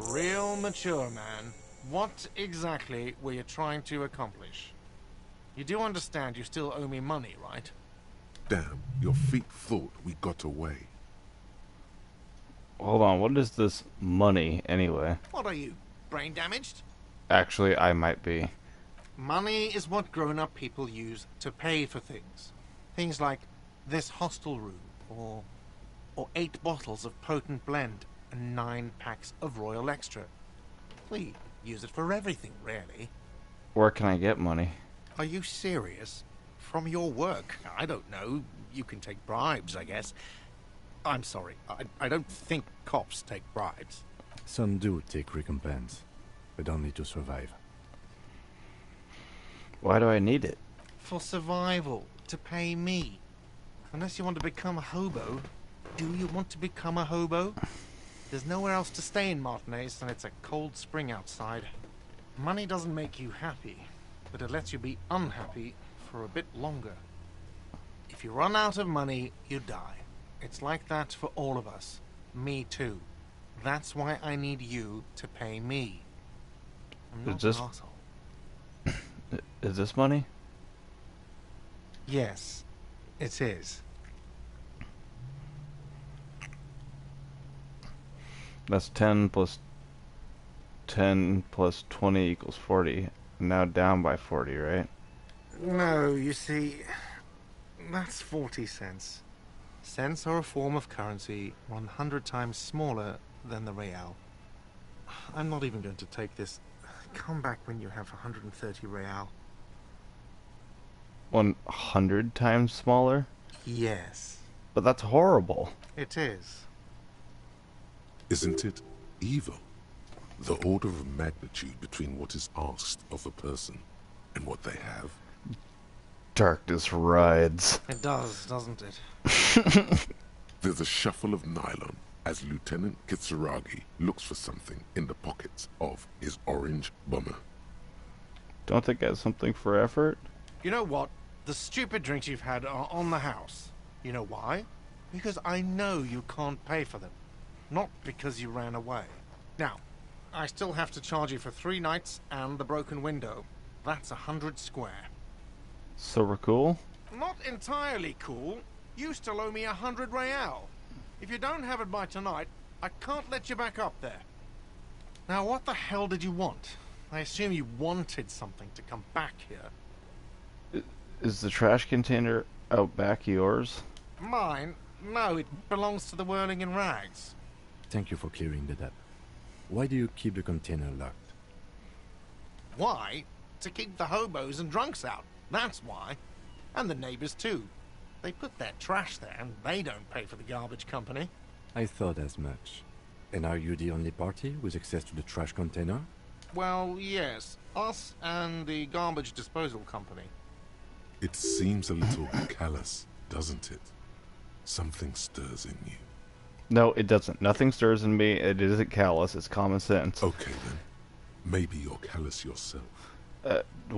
Real mature, man. What exactly were you trying to accomplish? You do understand you still owe me money, right? Damn, your feet thought we got away. Hold on, what is this money, anyway? What are you, brain damaged? Actually, I might be. Money is what grown-up people use to pay for things. Things like this hostel room, or 8 bottles of potent blend, and 9 packs of Royal Extra. We use it for everything, really. Where can I get money? Are you serious? From your work? I don't know. You can take bribes, I guess. I'm sorry. I don't think cops take bribes. Some do take recompense, but only to survive. Why do I need it? For survival. To pay me. Unless you want to become a hobo. Do you want to become a hobo? There's nowhere else to stay in Martinez, and it's a cold spring outside. Money doesn't make you happy, but it lets you be unhappy for a bit longer. If you run out of money, you die. It's like that for all of us. Me too. That's why I need you to pay me. I'm not an asshole. Is this money? Yes, it is. That's 10 plus 10 plus 20 equals 40. Now down by 40, right? No, you see, that's 40 cents. Cents are a form of currency 100 times smaller than the real. I'm not even going to take this. Come back when you have 130 real. 100 times smaller? Yes. But that's horrible. It is. Isn't it evil? The order of magnitude between what is asked of a person and what they have. Darkness rides. It does, doesn't it? There's a shuffle of nylon as Lieutenant Kitsuragi looks for something in the pockets of his orange bomber. Don't they get something for effort? You know what? The stupid drinks you've had are on the house. You know why? Because I know you can't pay for them. Not because you ran away. Now, I still have to charge you for 3 nights and the broken window. That's 100 square. So we're cool? Not entirely cool. You still owe me 100 real. If you don't have it by tonight, I can't let you back up there. Now, what the hell did you want? I assume you wanted something to come back here. Is the trash container out back yours? Mine? No, it belongs to the Whirling in Rags. Thank you for clearing that up. Why do you keep the container locked? Why? To keep the hobos and drunks out. That's why. And the neighbors too. They put their trash there and they don't pay for the garbage company. I thought as much. And are you the only party with access to the trash container? Well, yes. Us and the garbage disposal company. It seems a little callous, doesn't it? Something stirs in you. No, it doesn't. Nothing stirs in me. It isn't callous. It's common sense. Okay, then. Maybe you're callous yourself.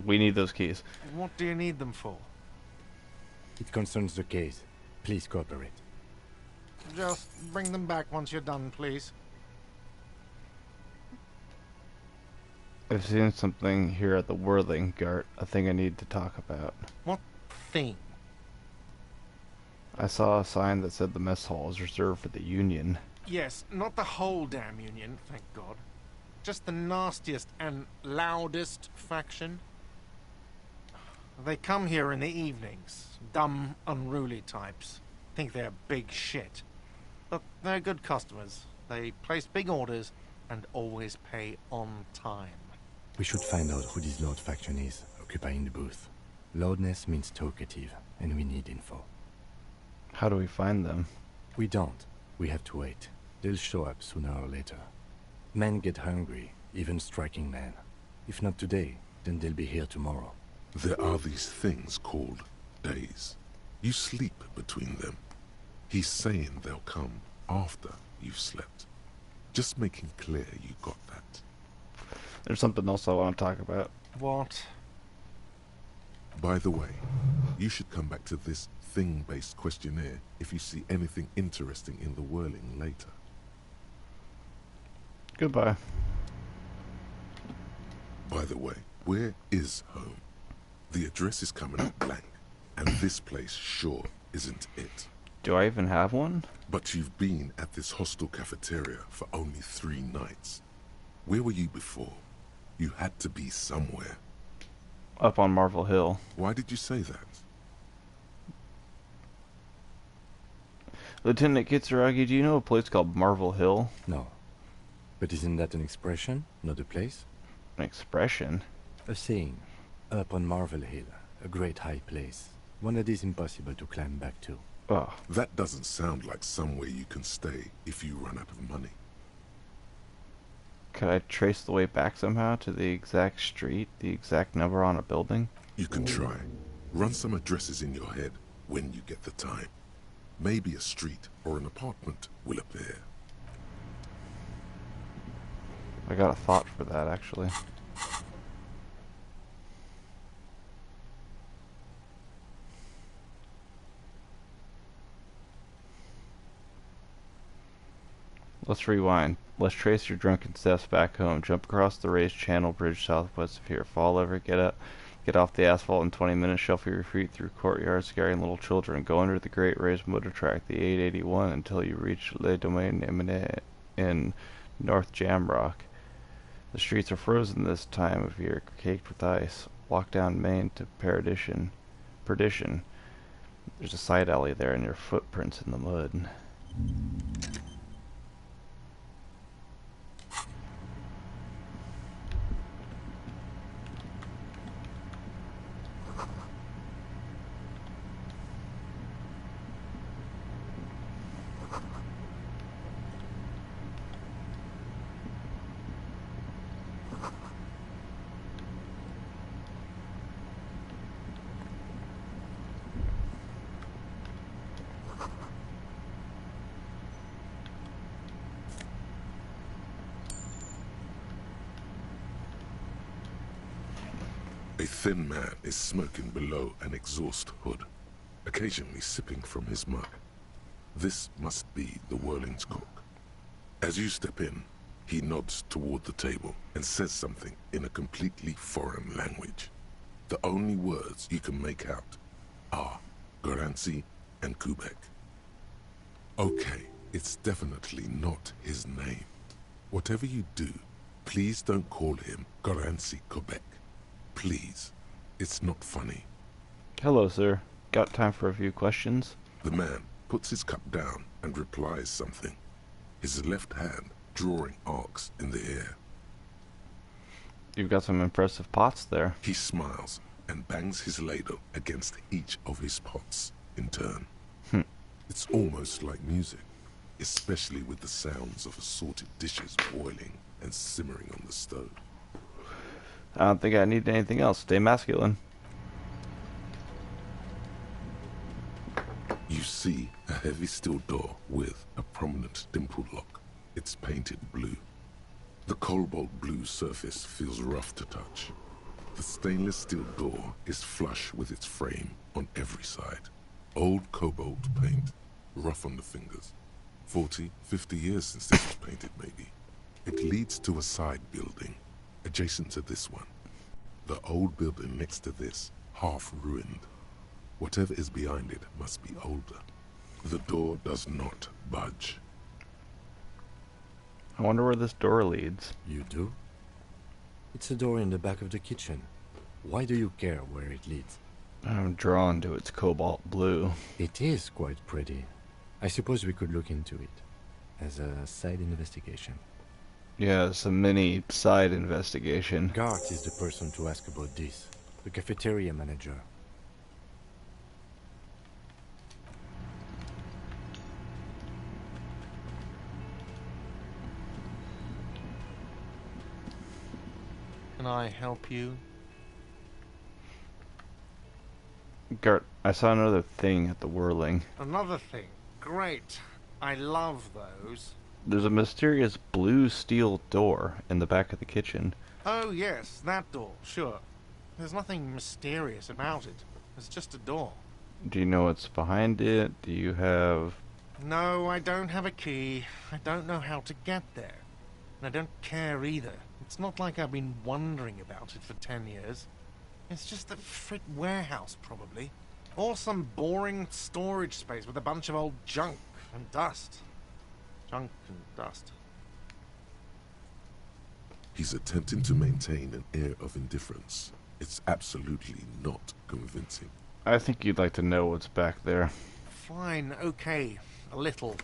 We need those keys. What do you need them for? It concerns the case. Please cooperate. Just bring them back once you're done, please. I've seen something here at the Whirling Gart, a thing I need to talk about. What thing? I saw a sign that said the mess hall is reserved for the Union. Yes, not the whole damn Union, thank God. Just the nastiest and loudest faction. They come here in the evenings. Dumb, unruly types. Think they're big shit. But they're good customers. They place big orders and always pay on time. We should find out who this Lord faction is, occupying the booth. Loudness means talkative, and we need info. How do we find them? We don't. We have to wait. They'll show up sooner or later. Men get hungry, even striking men. If not today, then they'll be here tomorrow. There are these things called days. You sleep between them. He's saying they'll come after you've slept. Just making clear you got that. There's something else I want to talk about. What? By the way, you should come back to this thing-based questionnaire if you see anything interesting in the whirling later. Goodbye. By the way, where is home? The address is coming up blank, and this place sure isn't it. Do I even have one? But you've been at this hostel cafeteria for only 3 nights. Where were you before? You had to be somewhere. Up on Marvel Hill. Why did you say that? Lieutenant Kitsuragi, do you know a place called Marvel Hill? No. But isn't that an expression, not a place? An expression? A saying. Up on Marvel Hill, a great high place. One that is impossible to climb back to. Oh. That doesn't sound like somewhere you can stay if you run out of money. Could I trace the way back somehow to the exact street, the exact number on a building? You can try. Run some addresses in your head when you get the time. Maybe a street or an apartment will appear. I got a thought for that, actually. Let's rewind. Let's trace your drunken steps back home. Jump across the raised channel bridge southwest of here. Fall over, get up, get off the asphalt in 20 minutes. Shuffle your feet through courtyards, scaring little children. Go under the great raised motor track, the 881, until you reach Le Domaine Emine in North Jamrock. The streets are frozen this time of year, caked with ice. Walk down Main to Perdition. There's a side alley there and your footprints in the mud. A thin man is smoking below an exhaust hood, occasionally sipping from his mug. This must be the Whirling's cook. As you step in, he nods toward the table and says something in a completely foreign language. The only words you can make out are Garancy and Kubek. Okay, it's definitely not his name. Whatever you do, please don't call him Garancy Kubek. Please. It's not funny. Hello, sir. Got time for a few questions? The man puts his cup down and replies something, his left hand drawing arcs in the air. You've got some impressive pots there. He smiles and bangs his ladle against each of his pots in turn. It's almost like music, especially with the sounds of assorted dishes boiling and simmering on the stove. I don't think I need anything else. Stay masculine. You see a heavy steel door with a prominent dimple lock. It's painted blue. The cobalt blue surface feels rough to touch. The stainless steel door is flush with its frame on every side. Old cobalt paint, rough on the fingers. 40, 50 years since this was painted, maybe. It leads to a side building. adjacent to this one. The old building next to this, half ruined. Whatever is behind it must be older. The door does not budge. I wonder where this door leads. You do? It's a door in the back of the kitchen. Why do you care where it leads? I'm drawn to its cobalt blue. It is quite pretty. I suppose we could look into it as a side investigation. Yeah, it's a mini side investigation. Garth is the person to ask about this. The cafeteria manager. Can I help you? Gart, I saw another thing at the whirling. Another thing. Great. I love those. There's a mysterious blue steel door in the back of the kitchen. Oh, yes, that door, sure. There's nothing mysterious about it. It's just a door. Do you know what's behind it? Do you have... No, I don't have a key. I don't know how to get there. And I don't care either. It's not like I've been wondering about it for 10 years. It's just a frit warehouse, probably. Or some boring storage space with a bunch of old junk and dust. Junk and dust. He's attempting to maintain an air of indifference. It's absolutely not convincing. I think you'd like to know what's back there. Fine, okay, a little.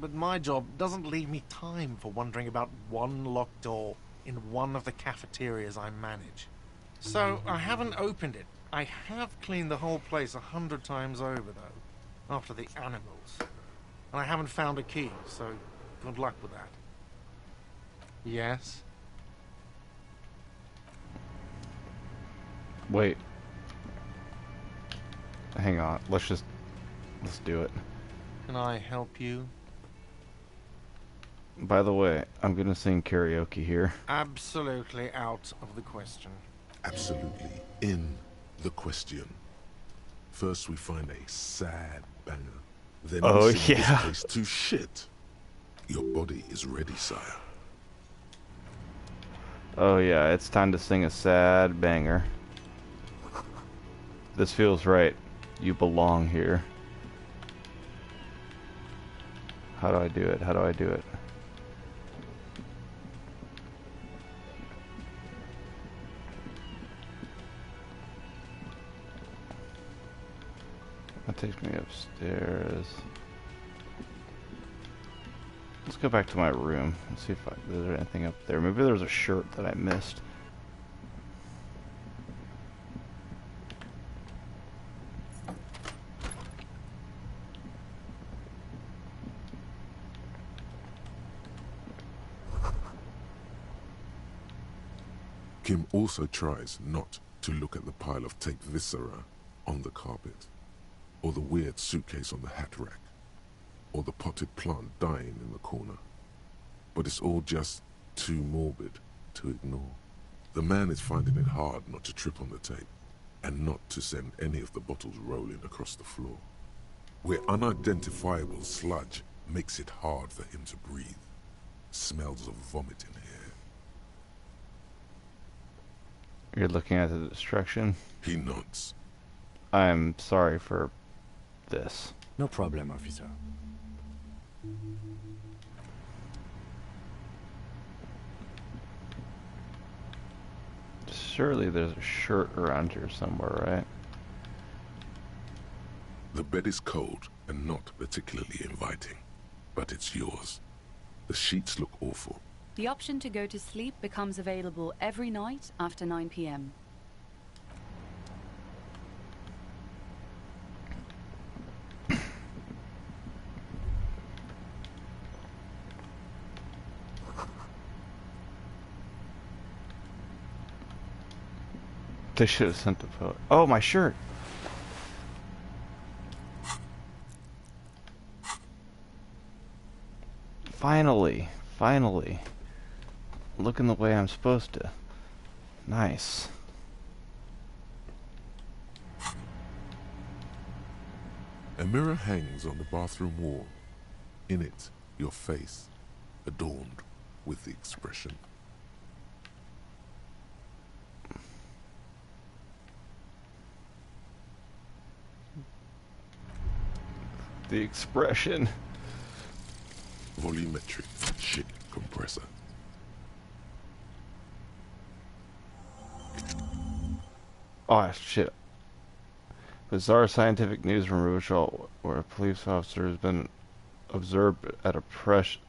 But my job doesn't leave me time for wondering about one locked door in one of the cafeterias I manage. So, I haven't opened it. I have cleaned the whole place 100 times over, though, after the animals. And I haven't found a key, so good luck with that. Yes? Wait. Hang on. Let's do it. Can I help you? By the way, I'm gonna sing karaoke here. Absolutely out of the question. Absolutely in the question. First we find a sad banger. Then we sing this place to shit. Your body is ready, sire. Oh yeah, it's time to sing a sad banger. This feels right. You belong here. How do I do it? How do I do it? That takes me upstairs. Let's go back to my room and see if there's anything up there. Maybe there was a shirt that I missed. Kim also tries not to look at the pile of taped viscera on the carpet, or the weird suitcase on the hat rack, or the potted plant dying in the corner. But it's all just too morbid to ignore. The man is finding it hard not to trip on the tape, and not to send any of the bottles rolling across the floor, where unidentifiable sludge makes it hard for him to breathe. Smells of vomit in here. You're looking at the destruction? He nods. I'm sorry for this. No problem, officer. Surely there's a shirt around here somewhere, right? The bed is cold and not particularly inviting, but it's yours. The sheets look awful. The option to go to sleep becomes available every night after 9 p.m. They should have sent a photo. Oh, my shirt! Finally, finally. Looking the way I'm supposed to. Nice. A mirror hangs on the bathroom wall. In it, your face, adorned with the expression. the expression. Volumetric shit compressor. Oh shit. Bizarre scientific news from Rubichal, where a police officer has been observed at a pressure.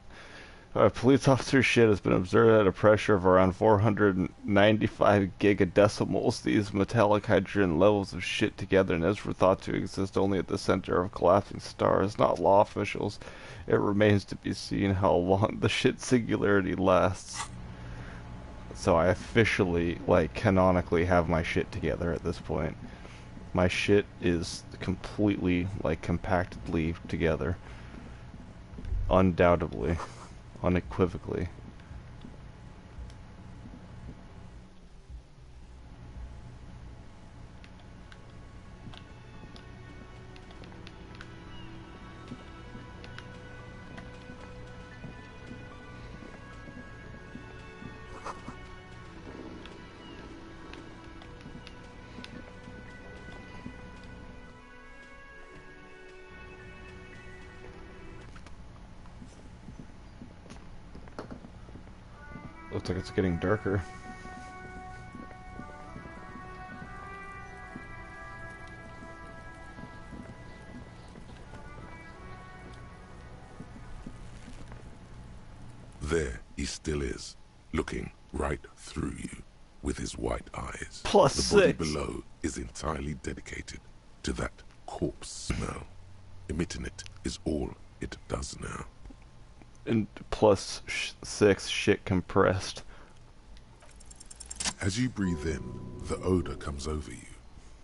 A police officer's shit has been observed at a pressure of around 495 gigadecimals. These metallic hydrogen levels of shit togetherness were thought to exist only at the center of collapsing stars, not law officials. It remains to be seen how long the shit singularity lasts. So I officially, like, canonically have my shit together at this point. My shit is completely, like, compactedly together. Undoubtedly. Unequivocally. Looks like it's getting darker. There he still is, looking right through you with his white eyes. Plus the body 6. below is entirely dedicated to that corpse smell. Emitting it is all it does now. And plus 6 shit compressed. As you breathe in, the odor comes over you.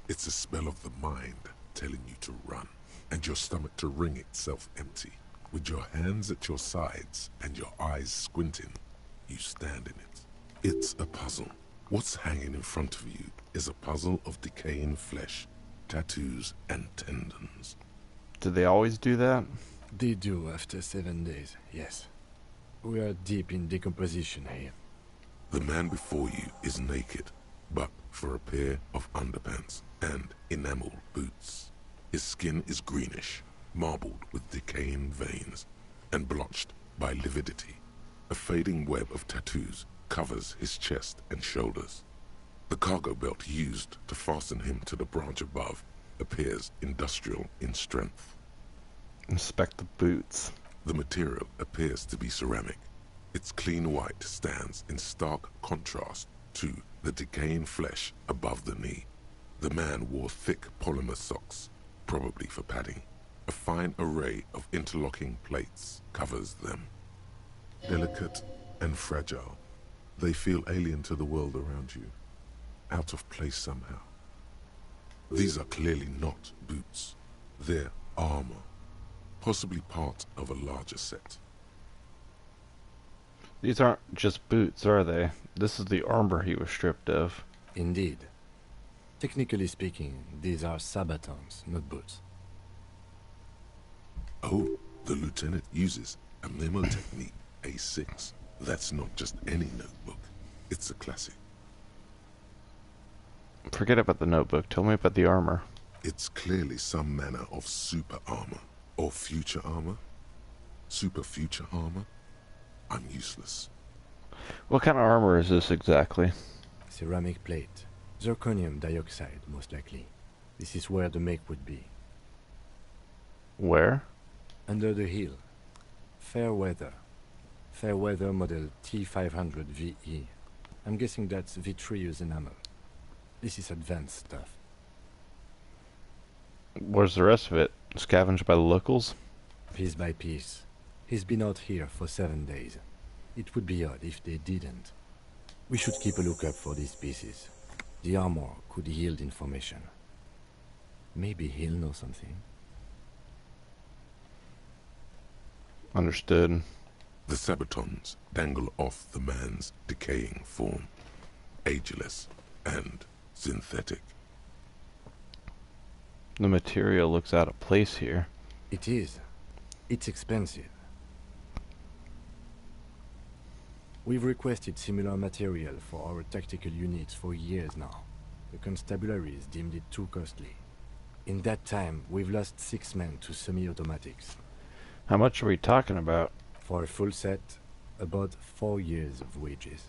It's a smell of the mind telling you to run, and your stomach to wring itself empty. With your hands at your sides and your eyes squinting, you stand in it. It's a puzzle. What's hanging in front of you is a puzzle of decaying flesh, tattoos, and tendons. Do they always do that? They do after 7 days, yes. We are deep in decomposition here. The man before you is naked, but for a pair of underpants and enamel boots. His skin is greenish, marbled with decaying veins, and blotched by lividity. A fading web of tattoos covers his chest and shoulders. The cargo belt used to fasten him to the branch above appears industrial in strength. Inspect the boots. The material appears to be ceramic. Its clean white stands in stark contrast to the decaying flesh above the knee. The man wore thick polymer socks, probably for padding. A fine array of interlocking plates covers them. Delicate and fragile, they feel alien to the world around you, out of place somehow. These are clearly not boots. They're armor, possibly part of a larger set. These aren't just boots, are they? This is the armor he was stripped of. Indeed. Technically speaking, these are sabatons, not boots. Oh, the lieutenant uses a memo technique A6. That's not just any notebook. It's a classic. Forget about the notebook. Tell me about the armor. It's clearly some manner of super armor. Or future armor. Super future armor. I'm useless. What kind of armor is this exactly? Ceramic plate. Zirconium dioxide, most likely. This is where the make would be. Where? Under the hill. Fair weather. Fair weather model T500 VE. I'm guessing that's vitreous enamel. This is advanced stuff. Where's the rest of it? Scavenged by the locals? Piece by piece. He's been out here for 7 days. It would be odd if they didn't. We should keep a lookout for these pieces. The armor could yield information. Maybe he'll know something. Understood. The sabatons dangle off the man's decaying form. Ageless and synthetic. The material looks out of place here. It is. It's expensive. We've requested similar material for our tactical units for years now. The constabulary has deemed it too costly. In that time, we've lost 6 men to semi-automatics. How much are we talking about? For a full set, about 4 years of wages.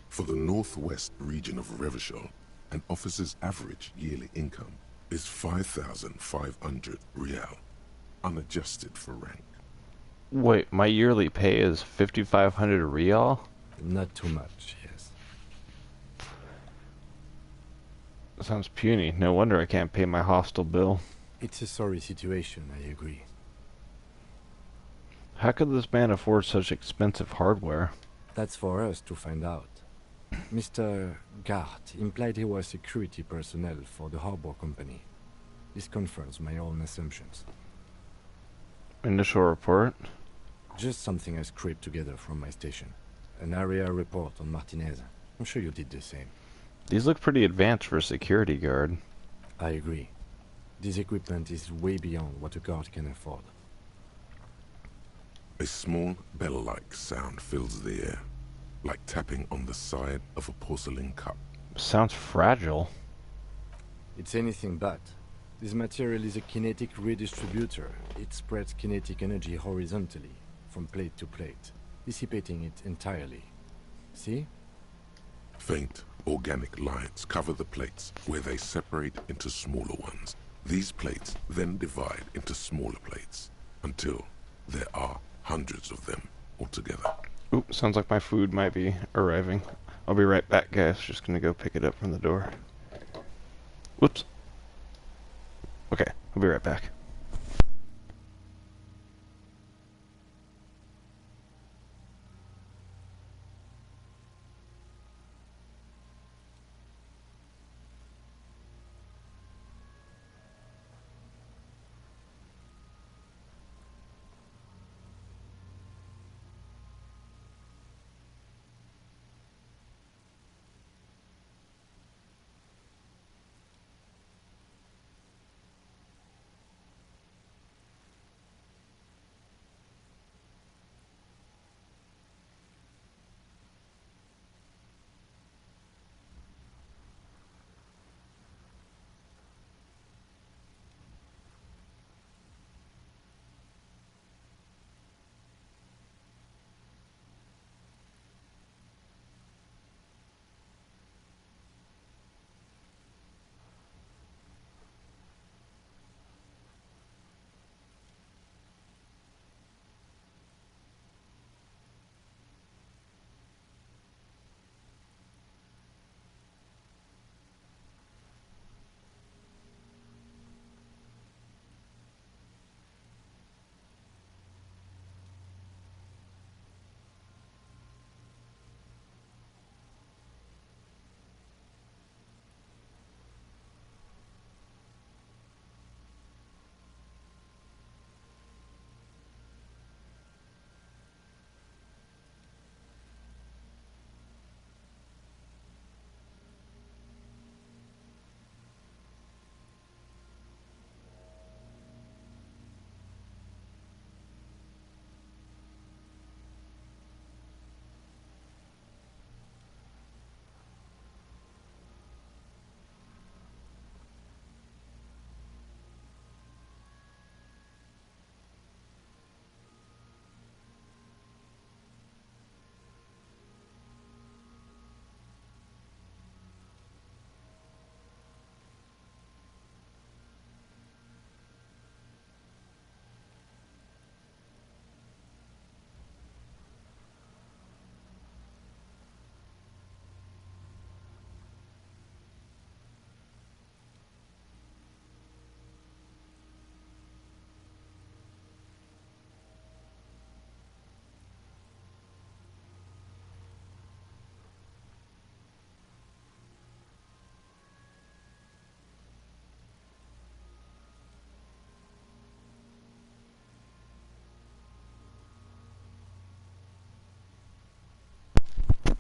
For the northwest region of Revachol, an officer's average yearly income is 5,500 real, unadjusted for rank. Wait, my yearly pay is 5,500 real? Not too much, yes. Sounds puny. No wonder I can't pay my hostel bill. It's a sorry situation, I agree. How could this man afford such expensive hardware? That's for us to find out. Mr. Gart implied he was security personnel for the harbor company. This confirms my own assumptions. Initial report? Just something I scraped together from my station. An area report on Martinez. I'm sure you did the same. These look pretty advanced for a security guard. I agree. This equipment is way beyond what a guard can afford. A small bell-like sound fills the air, like tapping on the side of a porcelain cup. Sounds fragile. It's anything but. This material is a kinetic redistributor. It spreads kinetic energy horizontally, from plate to plate, dissipating it entirely. See? Faint, organic lines cover the plates, where they separate into smaller ones. These plates then divide into smaller plates, until there are hundreds of them altogether. Oop, sounds like my food might be arriving. I'll be right back, guys. Just gonna go pick it up from the door. Whoops. Okay, I'll be right back.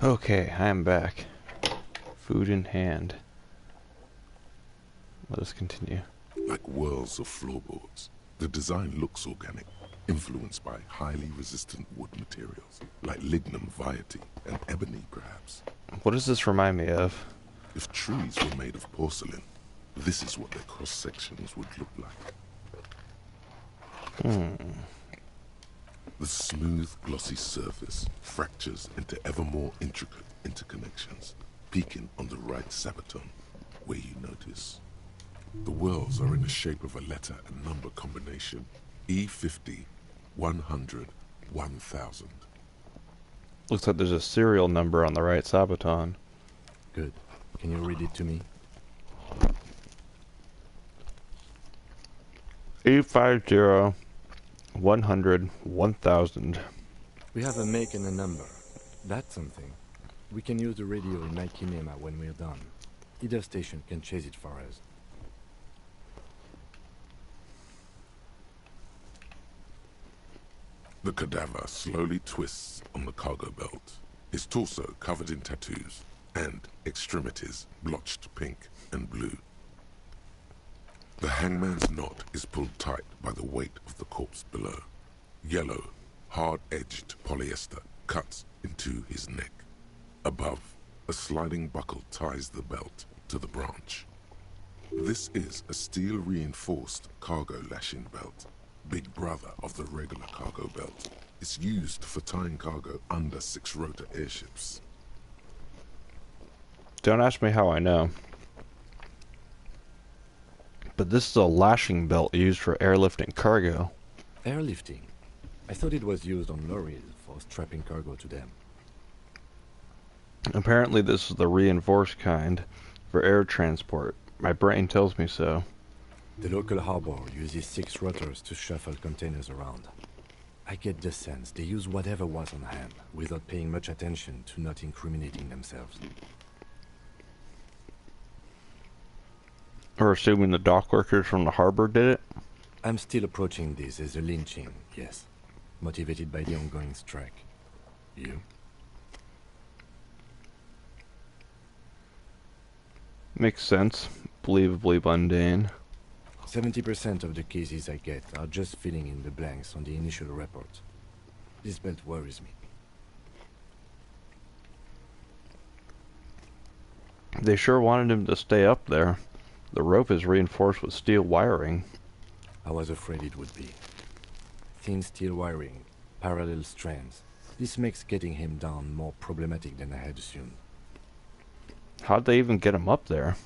Okay, I am back. Food in hand. Let us continue. Like whirls of floorboards, the design looks organic, influenced by highly resistant wood materials, like lignum vitae and ebony perhaps. What does this remind me of? If trees were made of porcelain, This is what their cross-sections would look like. The smooth, glossy surface fractures into ever more intricate interconnections, peaking on the right sabaton, where you notice. The whorls are in the shape of a letter and number combination, E50, 100, 1000. Looks like there's a serial number on the right sabaton. Good. Can you read it to me? E50, 100, 1000. We have a make and a number. That's something. We can use the radio in my kinema when we're done. Either station can chase it for us. The cadaver slowly twists on the cargo belt, his torso covered in tattoos, and extremities blotched pink and blue. The hangman's knot is pulled tight by the weight of the corpse below. Yellow, hard-edged polyester cuts into his neck. Above, a sliding buckle ties the belt to the branch. This is a steel-reinforced cargo lashing belt, big brother of the regular cargo belt. It's used for tying cargo under six-rotor airships. Don't ask me how I know. But this is a lashing belt used for airlifting cargo. Airlifting? I thought it was used on lorries for strapping cargo to them. Apparently this is the reinforced kind for air transport. My brain tells me so. The local harbor uses 6 rotors to shuffle containers around. I get the sense they use whatever was on hand, without paying much attention to not incriminating themselves. Or assuming the dock workers from the harbor did it? I'm still approaching this as a lynching, yes. Motivated by the ongoing strike. You? Makes sense. Believably mundane. 70% of the cases I get are just filling in the blanks on the initial report. This belt worries me. They sure wanted him to stay up there. The rope is reinforced with steel wiring. I was afraid it would be. Thin steel wiring, parallel strands. This makes getting him down more problematic than I had assumed. How'd they even get him up there?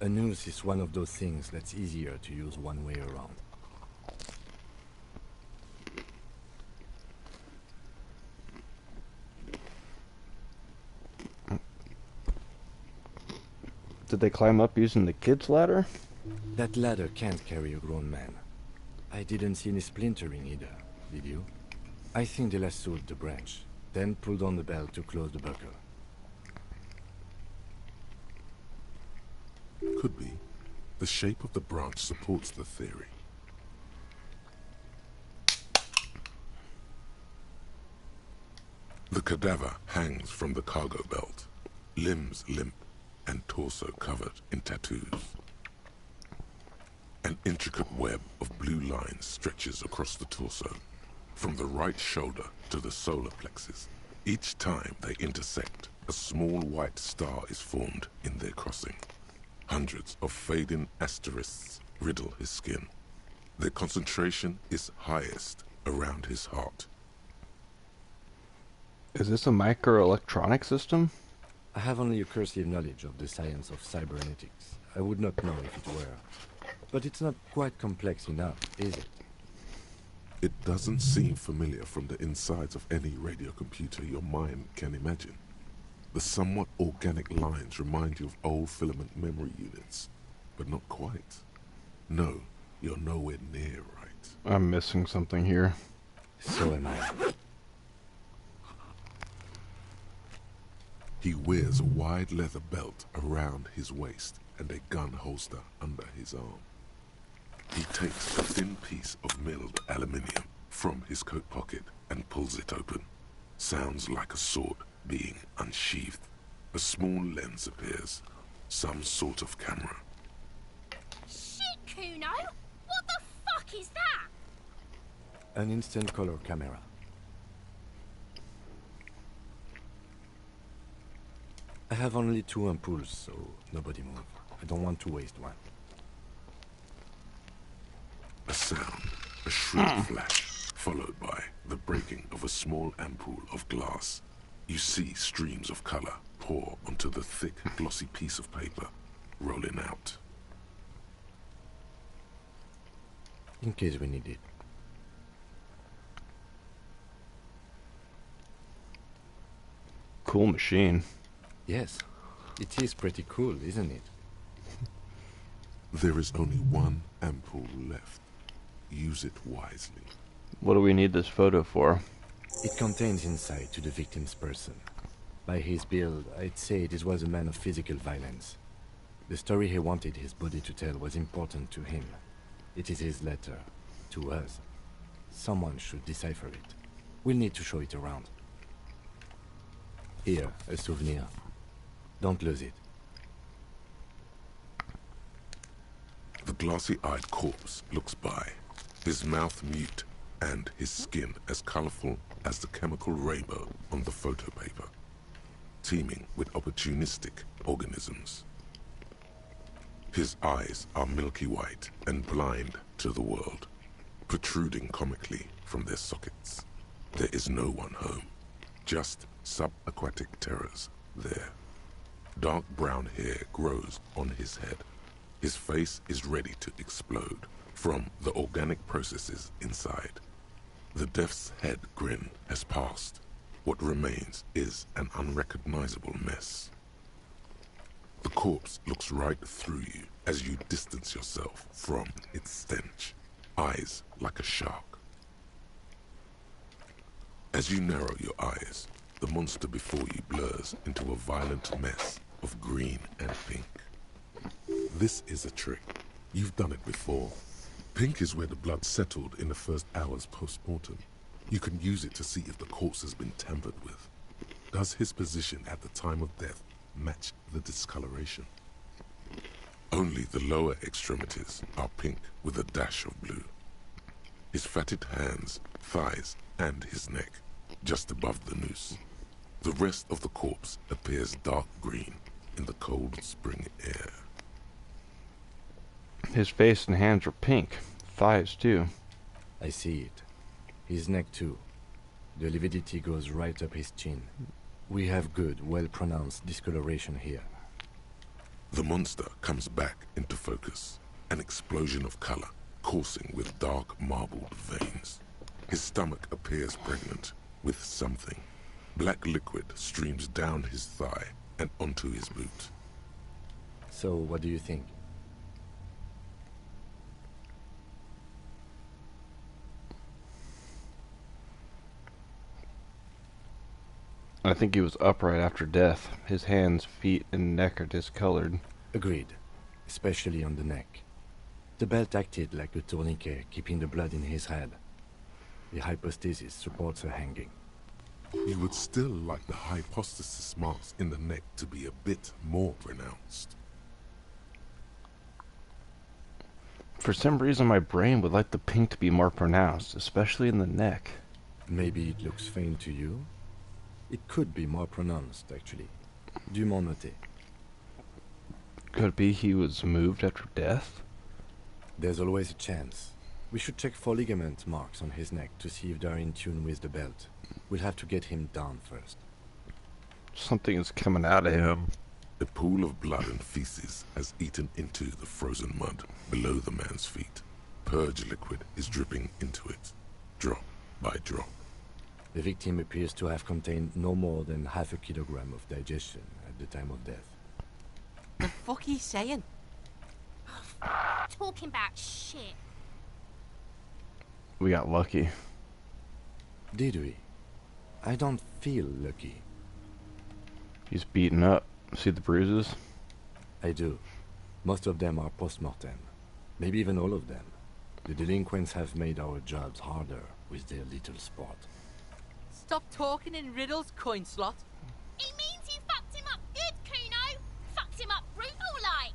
A noose is one of those things that's easier to use one way around. Did they climb up using the kid's ladder? That ladder can't carry a grown man. I didn't see any splintering either, did you? I think they lassoed the branch, then pulled on the belt to close the buckle. Could be. The shape of the branch supports the theory. The cadaver hangs from the cargo belt, limbs limp and torso covered in tattoos. An intricate web of blue lines stretches across the torso, from the right shoulder to the solar plexus. Each time they intersect, a small white star is formed in their crossing. Hundreds of fading asterisks riddle his skin. Their concentration is highest around his heart. Is this a microelectronic system? I have only a cursive knowledge of the science of cybernetics. I would not know if it were. But it's not quite complex enough, is it? It doesn't seem familiar from the insides of any radio computer your mind can imagine. The somewhat organic lines remind you of old filament memory units, but not quite. No, you're nowhere near right. I'm missing something here. So am I. He wears a wide leather belt around his waist and a gun holster under his arm. He takes a thin piece of milled aluminium from his coat pocket and pulls it open. Sounds like a sword being unsheathed. A small lens appears. Some sort of camera. Shit, Kuno! What the fuck is that? An instant color camera. I have only 2 ampoules, so nobody move. I don't want to waste one. A sound, a shrill flash, followed by the breaking of a small ampoule of glass. You see streams of color pour onto the thick, glossy piece of paper, rolling out. In case we need it. Cool machine. Yes, it is pretty cool, isn't it? There is only one ampoule left. Use it wisely. What do we need this photo for? It contains insight to the victim's person. By his build, I'd say this was a man of physical violence. The story he wanted his body to tell was important to him. It is his letter, to us. Someone should decipher it. We'll need to show it around. Here, a souvenir. Don't lose it. The glossy-eyed corpse looks by, his mouth mute and his skin as colorful as the chemical rainbow on the photo paper, teeming with opportunistic organisms. His eyes are milky white and blind to the world, protruding comically from their sockets. There is no one home, just subaquatic terrors there. Dark brown hair grows on his head. His face is ready to explode from the organic processes inside. The death's head grin has passed. What remains is an unrecognizable mess. The corpse looks right through you as you distance yourself from its stench, eyes like a shark. As you narrow your eyes, the monster before you blurs into a violent mess of green and pink. This is a trick. You've done it before. Pink is where the blood settled in the first hours post-mortem. You can use it to see if the corpse has been tampered with. Does his position at the time of death match the discoloration? Only the lower extremities are pink with a dash of blue. His fatted hands, thighs, and his neck, just above the noose. The rest of the corpse appears dark green in the cold spring air. His face and hands are pink. Thighs, too. I see it. His neck, too. The lividity goes right up his chin. We have good, well-pronounced discoloration here. The monster comes back into focus, an explosion of color, coursing with dark marbled veins. His stomach appears pregnant with something. Black liquid streams down his thigh and onto his boot. So, what do you think? I think he was upright after death. His hands, feet, and neck are discolored. Agreed. Especially on the neck. The belt acted like a tourniquet, keeping the blood in his head. The hypostasis supports her hanging. You would still like the hypostasis marks in the neck to be a bit more pronounced. For some reason, my brain would like the pink to be more pronounced, especially in the neck. Maybe it looks faint to you? It could be more pronounced, actually. Dumont noté. Could it be he was moved after death? There's always a chance. We should check for ligament marks on his neck to see if they're in tune with the belt. We'll have to get him down first. Something is coming out of him. A pool of blood and feces has eaten into the frozen mud below the man's feet. Purge liquid is dripping into it, drop by drop. The victim appears to have contained no more than half a kilogram of digestion at the time of death. The fuck he's saying? Talking about shit. We got lucky. Did we? I don't feel lucky. He's beaten up. See the bruises? I do. Most of them are post-mortem. Maybe even all of them. The delinquents have made our jobs harder with their little sport. Stop talking in riddles, coin slot. He means you fucked him up good, Kuno. Fucked him up brutal like.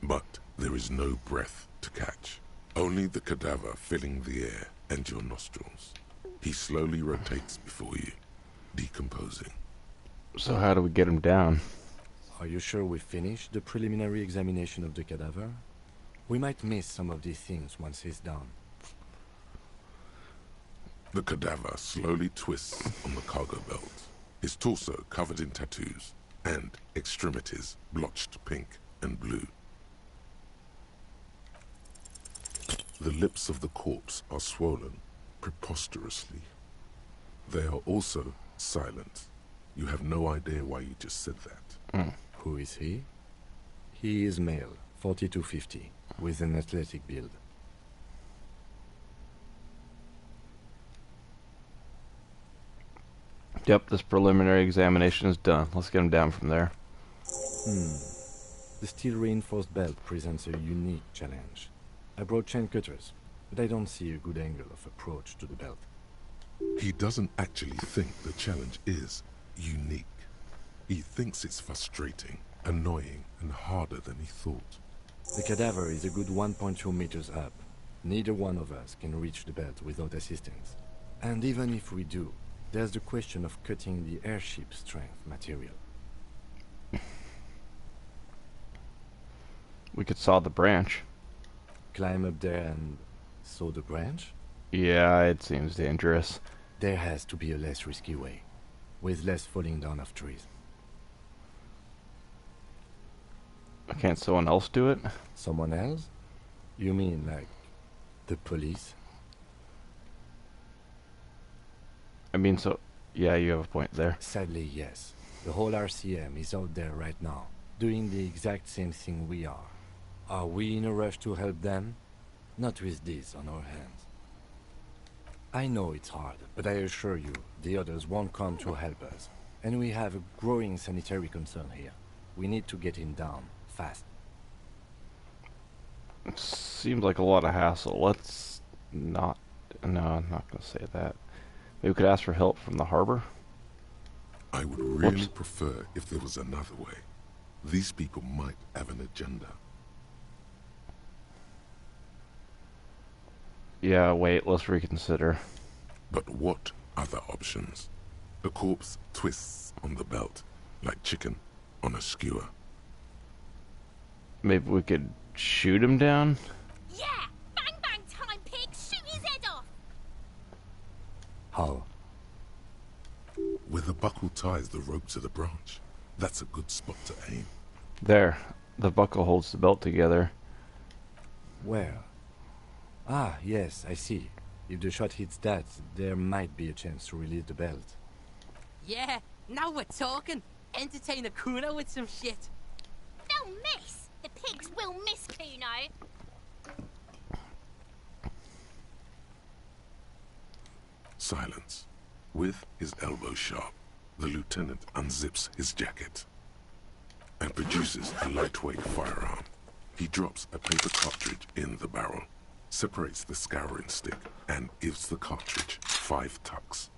But there is no breath to catch. Only the cadaver filling the air and your nostrils. He slowly rotates before you, decomposing. So how do we get him down? Are you sure we finished the preliminary examination of the cadaver? We might miss some of these things once he's done. The cadaver slowly twists on the cargo belt, his torso covered in tattoos, and extremities blotched pink and blue. The lips of the corpse are swollen preposterously. They are also silent. You have no idea why you just said that. Who is he? He is male, 40 to 50, with an athletic build. Yep, this preliminary examination is done. Let's get him down from there. The steel-reinforced belt presents a unique challenge. I brought chain cutters, but I don't see a good angle of approach to the belt. He doesn't actually think the challenge is unique. He thinks it's frustrating, annoying, and harder than he thought. The cadaver is a good 1.2 meters up. Neither one of us can reach the belt without assistance. And even if we do, there's the question of cutting the airship strength material. We could saw the branch. Climb up there and saw the branch? Yeah, it seems dangerous. There has to be a less risky way, with less falling down of trees. Can't someone else do it? Someone else? You mean like the police? I mean, so... Yeah, you have a point there. Sadly, yes. The whole RCM is out there right now, doing the exact same thing we are. Are we in a rush to help them? Not with this on our hands. I know it's hard, but I assure you, the others won't come to help us. And we have a growing sanitary concern here. We need to get him down, fast. Seems like a lot of hassle. Let's not... No, I'm not going to say that. Maybe we could ask for help from the harbor? I would really prefer if there was another way. These people might have an agenda. Yeah, wait, let's reconsider. But what other options? The corpse twists on the belt, like chicken on a skewer. Maybe we could shoot him down? Yeah! Bang bang time, pig! Shoot his head off! How? Where the buckle ties the rope to the branch. That's a good spot to aim. There. The buckle holds the belt together. Where? Ah, yes, I see. If the shot hits that, there might be a chance to release the belt. Yeah, now we're talking. Entertain a Kuno with some shit. They'll miss! The pigs will miss Kuno! Silence. With his elbow sharp, the lieutenant unzips his jacket and produces a lightweight firearm. He drops a paper cartridge in the barrel, separates the scouring stick, and gives the cartridge 5 tucks,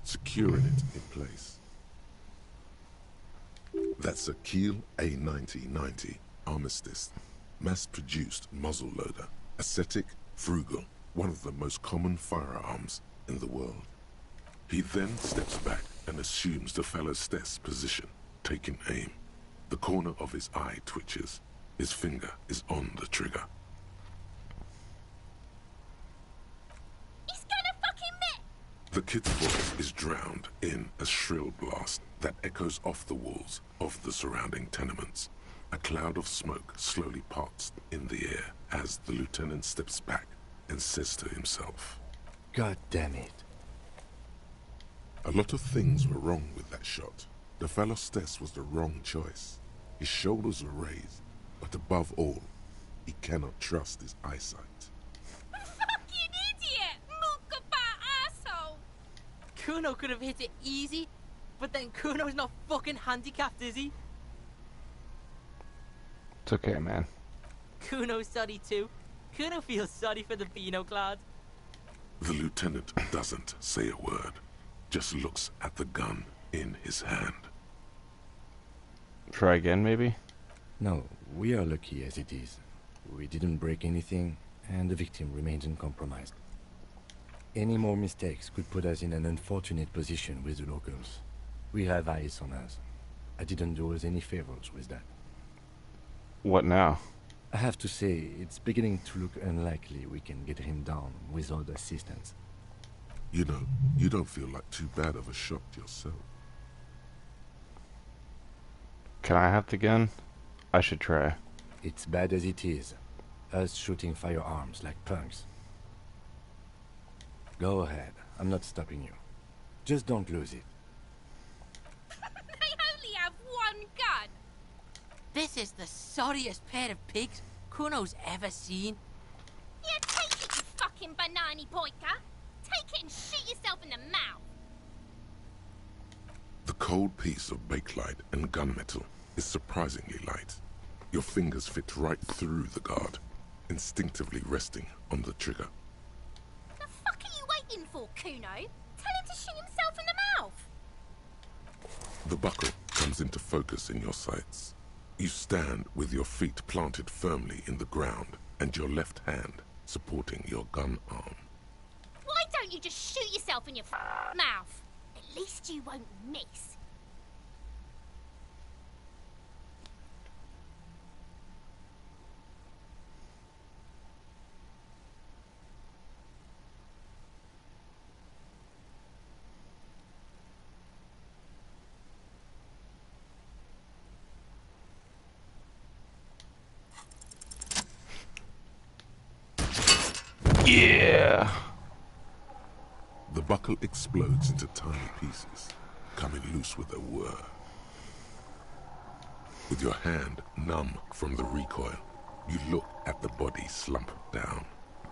securing it in place. That's a Kiel A9090 Armistice, mass-produced muzzleloader, ascetic, frugal, one of the most common firearms in the world. He then steps back and assumes the fellow's test position, taking aim. The corner of his eye twitches. His finger is on the trigger. He's gonna fucking miss! The kid's voice is drowned in a shrill blast that echoes off the walls of the surrounding tenements. A cloud of smoke slowly parts in the air as the lieutenant steps back and says to himself, God damn it. a lot of things were wrong with that shot. The fellow's test was the wrong choice. His shoulders were raised, but above all, he cannot trust his eyesight. Fucking idiot! Mookabat asshole! Kuno could have hit it easy, but then Kuno's not fucking handicapped, is he? It's okay, man. Kuno's sorry too. Kuno feels sorry for the Beano Clad. The lieutenant doesn't say a word, just looks at the gun in his hand. Try again, maybe? No, we are lucky as it is. We didn't break anything, and the victim remains uncompromised. Any more mistakes could put us in an unfortunate position with the locals. We have eyes on us. I didn't do us any favors with that. What now? I have to say, it's beginning to look unlikely we can get him down without assistance. You know, you don't feel like too bad of a shot yourself. Can I have the gun? I should try. It's bad as it is. Us shooting firearms like punks. Go ahead. I'm not stopping you. Just don't lose it. They only have one gun. This is the sorriest pair of pigs Kuno's ever seen. Yeah, take it, you fucking banana boyka. Take it and shoot yourself in the mouth. The cold piece of bakelite and gunmetal is surprisingly light. Your fingers fit right through the guard, instinctively resting on the trigger. The fuck are you waiting for, Kuno? Tell him to shoot himself in the mouth. The buckle comes into focus in your sights. You stand with your feet planted firmly in the ground and your left hand supporting your gun arm. Why don't you just shoot yourself in your mouth? At least you won't miss. Yeah! The buckle explodes into tiny pieces, coming loose with a whir. With your hand numb from the recoil, you look at the body slump down.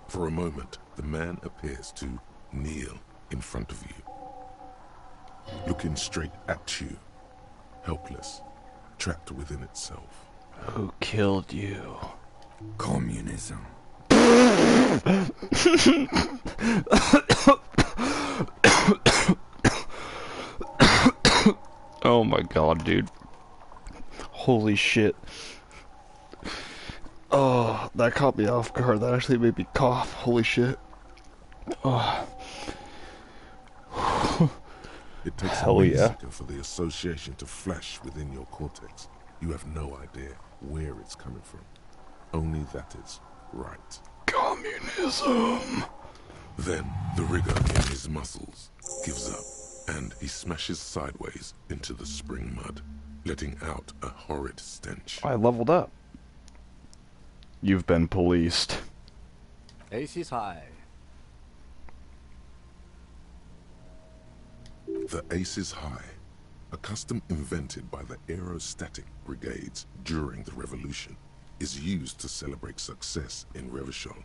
For a moment, the man appears to kneel in front of you, looking straight at you, helpless, trapped within itself. Who killed you? Communism. Oh my god, dude. Holy shit. Oh, that caught me off guard. That actually made me cough. Holy shit. Oh. It takes Hell a yeah. second for the association to flash within your cortex. You have no idea where it's coming from. Only that it's right. Communism. Then the rigor in his muscles gives up, and he smashes sideways into the spring mud, letting out a horrid stench. I leveled up. You've been policed. Ace is high. The Ace is High, a custom invented by the Aerostatic Brigades during the Revolution, is used to celebrate success in Revachol,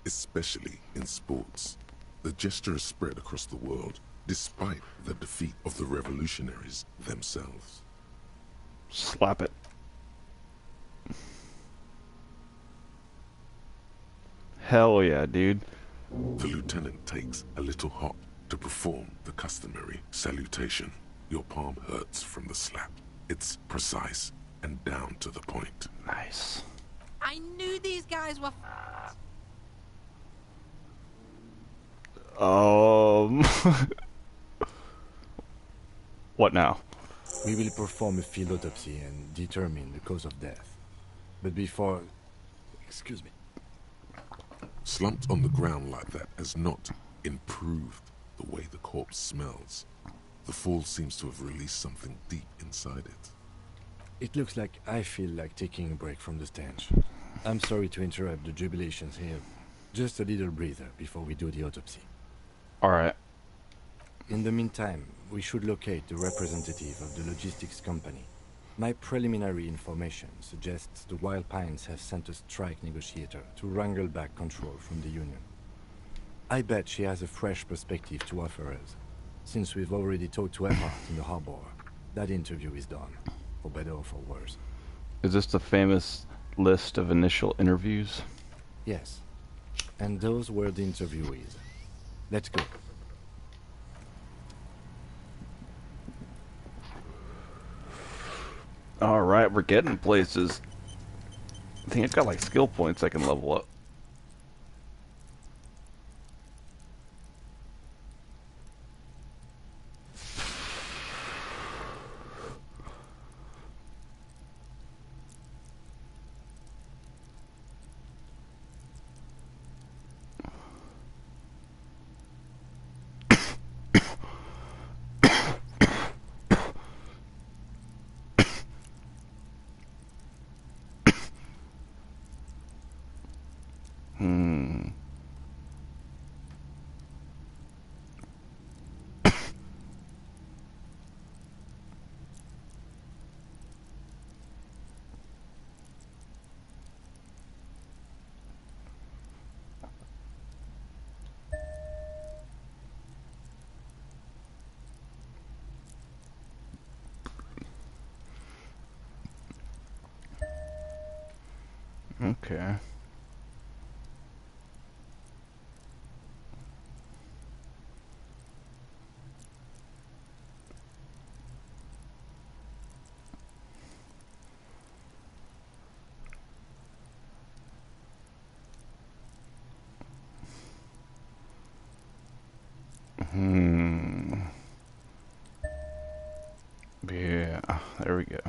especially in sports. The gesture is spread across the world, despite the defeat of the revolutionaries themselves. Slap it. Hell yeah, dude. The lieutenant takes a little hop to perform the customary salutation. Your palm hurts from the slap. It's precise and down to the point. Nice. I knew these guys were What now? We will perform a field autopsy and determine the cause of death. But before... Excuse me. Slumped on the ground like that has not improved the way the corpse smells. The fall seems to have released something deep inside it. It looks like I feel like taking a break from the stench. I'm sorry to interrupt the jubilations here. Just a little breather before we do the autopsy. Alright. In the meantime, we should locate the representative of the logistics company. My preliminary information suggests the Wild Pines have sent a strike negotiator to wrangle back control from the Union. I bet she has a fresh perspective to offer us. Since we've already talked to Earhart in the harbor, that interview is done, for better or for worse. Is this the famous list of initial interviews? Yes. And those were the interviewees. Let's go. Alright, we're getting places. I think I've got like skill points I can level up. Okay. Hmm. Yeah, there we go.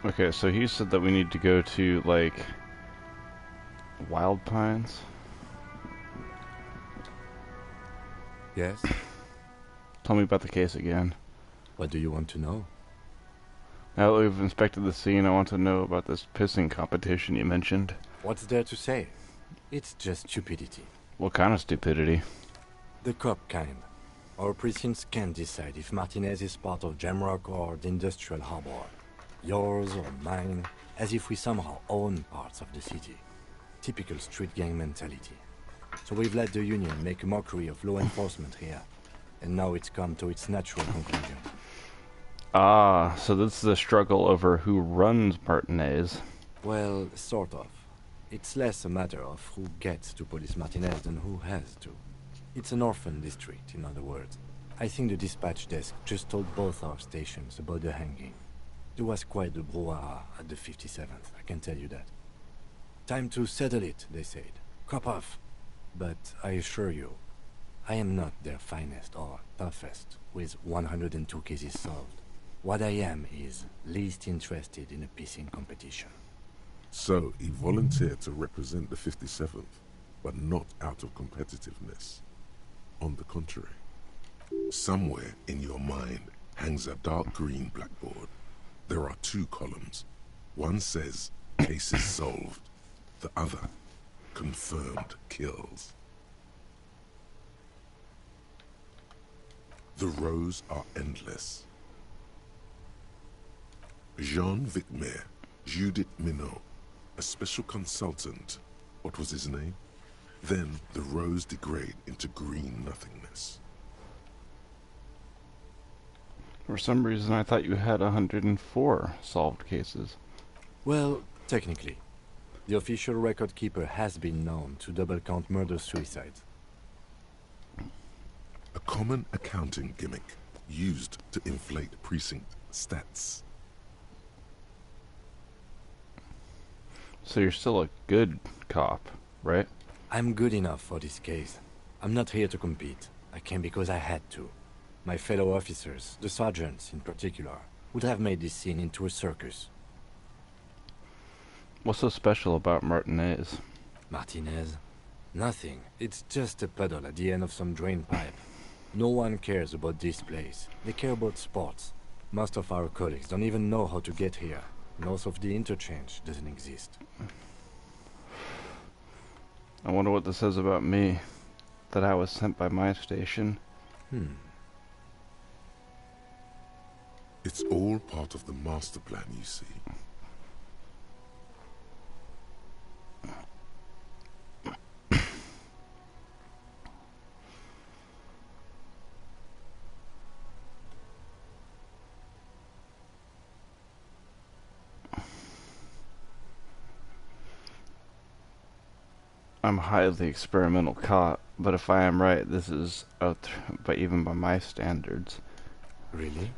Okay, so he said that we need to go to, like, Wild Pines? Yes? Tell me about the case again. What do you want to know? Now that we've inspected the scene, I want to know about this pissing competition you mentioned. What's there to say? It's just stupidity. What kind of stupidity? The cop kind. Our precincts can't decide if Martinez is part of Jamrock or the Industrial Harbor. Yours or mine, as if we somehow own parts of the city. Typical street gang mentality. So we've let the Union make a mockery of law enforcement here. And now it's come to its natural conclusion. Ah, so this is a struggle over who runs Martinez. Well, sort of. It's less a matter of who gets to police Martinez than who has to. It's an orphan district, in other words. I think the dispatch desk just told both our stations about the hanging. There was quite the brouhaha at the 57th, I can tell you that. Time to settle it, they said. Cop off. But I assure you, I am not their finest or toughest, with 102 cases solved. What I am is least interested in a pissing competition. So, he volunteered to represent the 57th, but not out of competitiveness. On the contrary, somewhere in your mind hangs a dark green blackboard. There are two columns. One says, cases solved. The other, confirmed kills. The rows are endless. Jean Vicmer, Judith Minot, a special consultant. What was his name? Then the rows degrade into green nothingness. For some reason, I thought you had 104 solved cases. Well, technically. The official record keeper has been known to double-count murder-suicides. A common accounting gimmick used to inflate precinct stats. So you're still a good cop, right? I'm good enough for this case. I'm not here to compete. I came because I had to. My fellow officers, the sergeants in particular, would have made this scene into a circus. What's so special about Martinez? Martinez? Nothing. It's just a puddle at the end of some drain pipe. No one cares about this place. They care about sports. Most of our colleagues don't even know how to get here. North of the interchange doesn't exist. I wonder what this says about me. That I was sent by my station. It's all part of the master plan, you see. I'm a highly experimental cop, but if I am right, this is out but even by my standards. Really?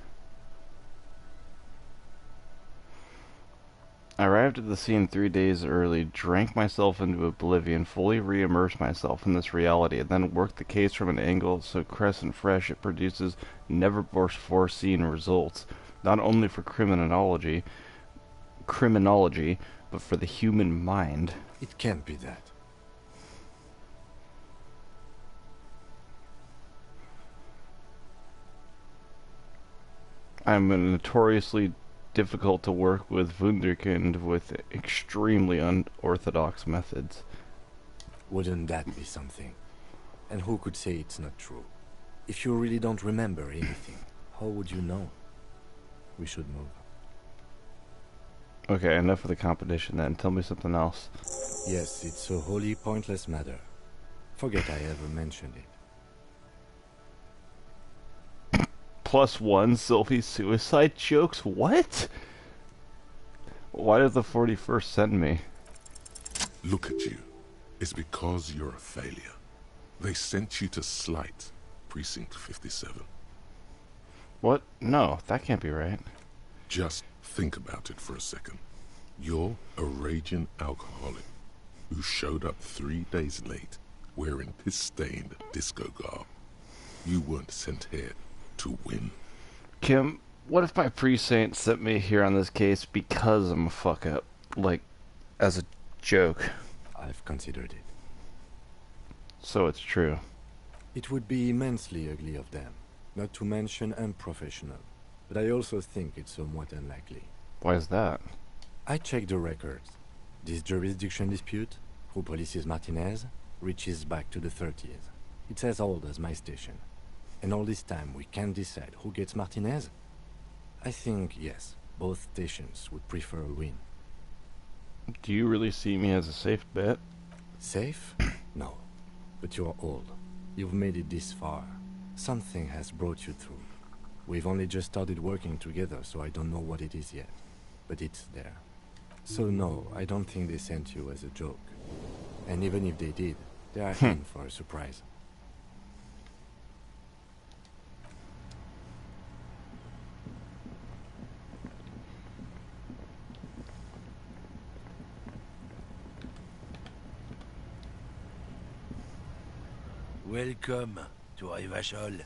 I arrived at the scene 3 days early, drank myself into oblivion, fully re-immersed myself in this reality, and then worked the case from an angle so crisp and fresh it produces never foreseen results, not only for criminology, but for the human mind. It can't be that. I'm a notoriously difficult to work with wunderkind with extremely unorthodox methods. Wouldn't that be something? And who could say it's not true? If you really don't remember anything, how would you know? We should move. Okay, enough of the competition then. Tell me something else. Yes, it's a wholly pointless matter. Forget I ever mentioned it. +1 Sylvie suicide jokes? What? Why did the 41st send me? Look at you. It's because you're a failure. They sent you to Slight, Precinct 57. What? No, that can't be right. Just think about it for a second. You're a raging alcoholic who showed up 3 days late wearing piss-stained disco garb. You weren't sent here to win. Kim, what if my precinct sent me here on this case because I'm a fuck-up? Like, as a joke. I've considered it. So it's true. It would be immensely ugly of them, not to mention unprofessional. But I also think it's somewhat unlikely. Why is that? I checked the records. This jurisdiction dispute, who polices Martinez, reaches back to the 30s. It's as old as my station. And all this time we can't decide who gets Martinez? I think, yes, both stations would prefer a win. Do you really see me as a safe bet? Safe? No. But you're old. You've made it this far. Something has brought you through. We've only just started working together, so I don't know what it is yet. But it's there. So no, I don't think they sent you as a joke. And even if they did, they are in for a surprise. Welcome to Revachol.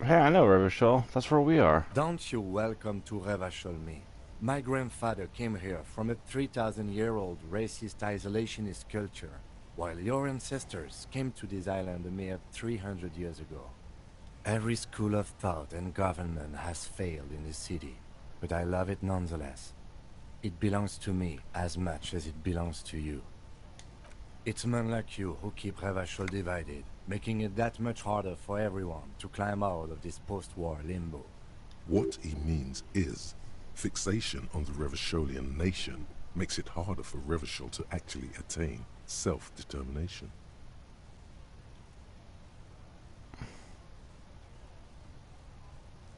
Hey, I know Revachol. That's where we are. Don't you welcome to Revachol me. My grandfather came here from a 3,000-year-old racist isolationist culture, while your ancestors came to this island a mere 300 years ago. Every school of thought and government has failed in this city, but I love it nonetheless. It belongs to me as much as it belongs to you. It's men like you who keep Revachol divided, making it that much harder for everyone to climb out of this post-war limbo. What he means is, fixation on the Revacholian nation makes it harder for Revachol to actually attain self-determination.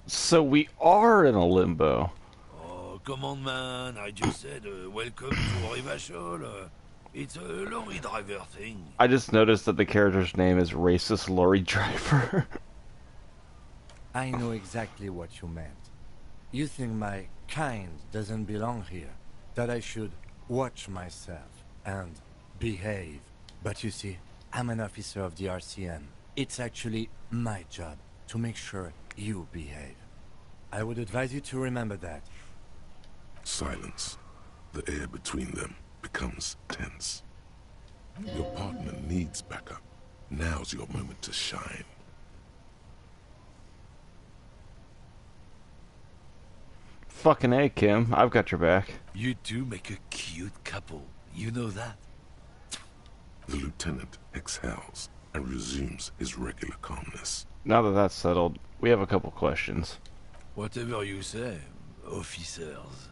So we are in a limbo. Oh, come on, man. I just said welcome to Revachol. It's a lorry driver thing. I just noticed that the character's name is Racist Lorry Driver. I know exactly what you meant. You think my kind doesn't belong here, that I should watch myself and behave. But you see, I'm an officer of the RCM. It's actually my job to make sure you behave. I would advise you to remember that. Silence. The air between them becomes tense. Your partner needs backup. Now's your moment to shine. Fucking A, Kim. I've got your back. You two make a cute couple. You know that. The lieutenant exhales and resumes his regular calmness. Now that that's settled, we have a couple questions. Whatever you say, officers.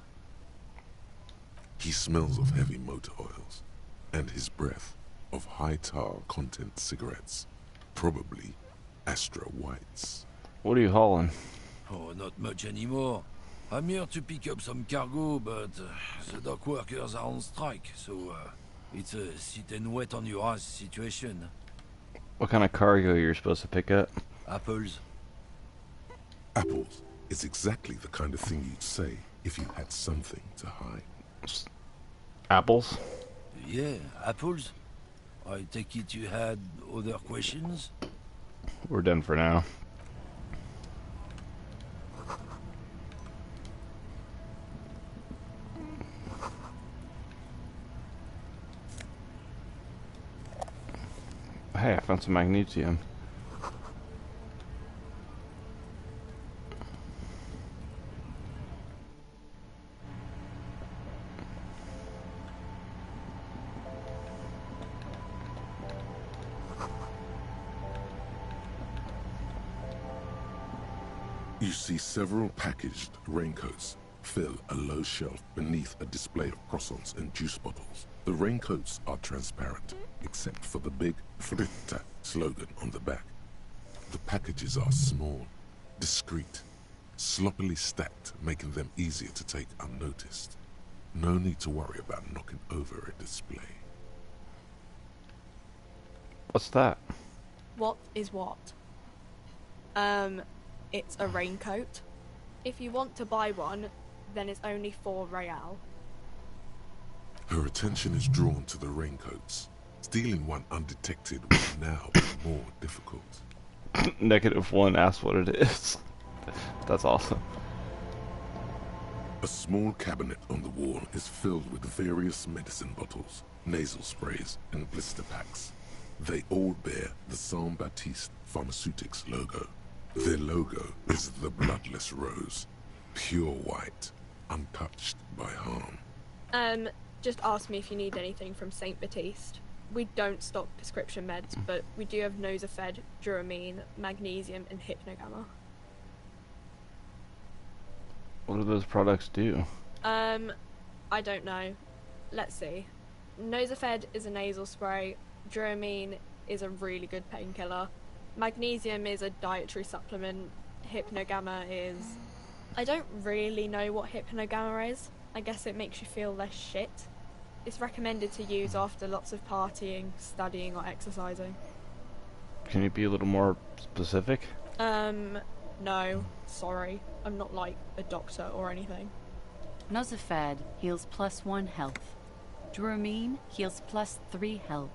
He smells of heavy motor oils, and his breath of high tar content cigarettes, probably Astra Whites. What are you hauling? Oh, not much anymore. I'm here to pick up some cargo, but the dock workers are on strike, so it's a sit and wait on your ass situation. What kind of cargo you're supposed to pick up? Apples. Apples is exactly the kind of thing you'd say if you had something to hide. Apples? Yeah, apples. I take it you had other questions? We're done for now. Hey, I found some magnesium. You see several packaged raincoats fill a low shelf beneath a display of croissants and juice bottles. The raincoats are transparent, except for the big Fritta slogan on the back. The packages are small, discreet, sloppily stacked, making them easier to take unnoticed. No need to worry about knocking over a display. What's that? What is what? It's a raincoat. If you want to buy one, then it's only 4 real. Her attention is drawn to the raincoats. Stealing one undetected will now be more difficult. -1 asks what it is. That's awesome. A small cabinet on the wall is filled with various medicine bottles, nasal sprays, and blister packs. They all bear the Saint Baptiste Pharmaceutics logo. Their logo is the bloodless rose, pure white, untouched by harm. Just ask me if you need anything from Saint Baptiste. We don't stock prescription meds, but we do have Nosafed, Duramine, Magnesium, and Hypnogamma. What do those products do? I don't know. Let's see. Nosafed is a nasal spray. Duramine is a really good painkiller. Magnesium is a dietary supplement. Hypnogamma is... I don't really know what Hypnogamma is. I guess it makes you feel less shit. It's recommended to use after lots of partying, studying, or exercising. Can you be a little more specific? No. Sorry. I'm not like a doctor or anything. Nosafed heals +1 health. Duramine heals +3 health.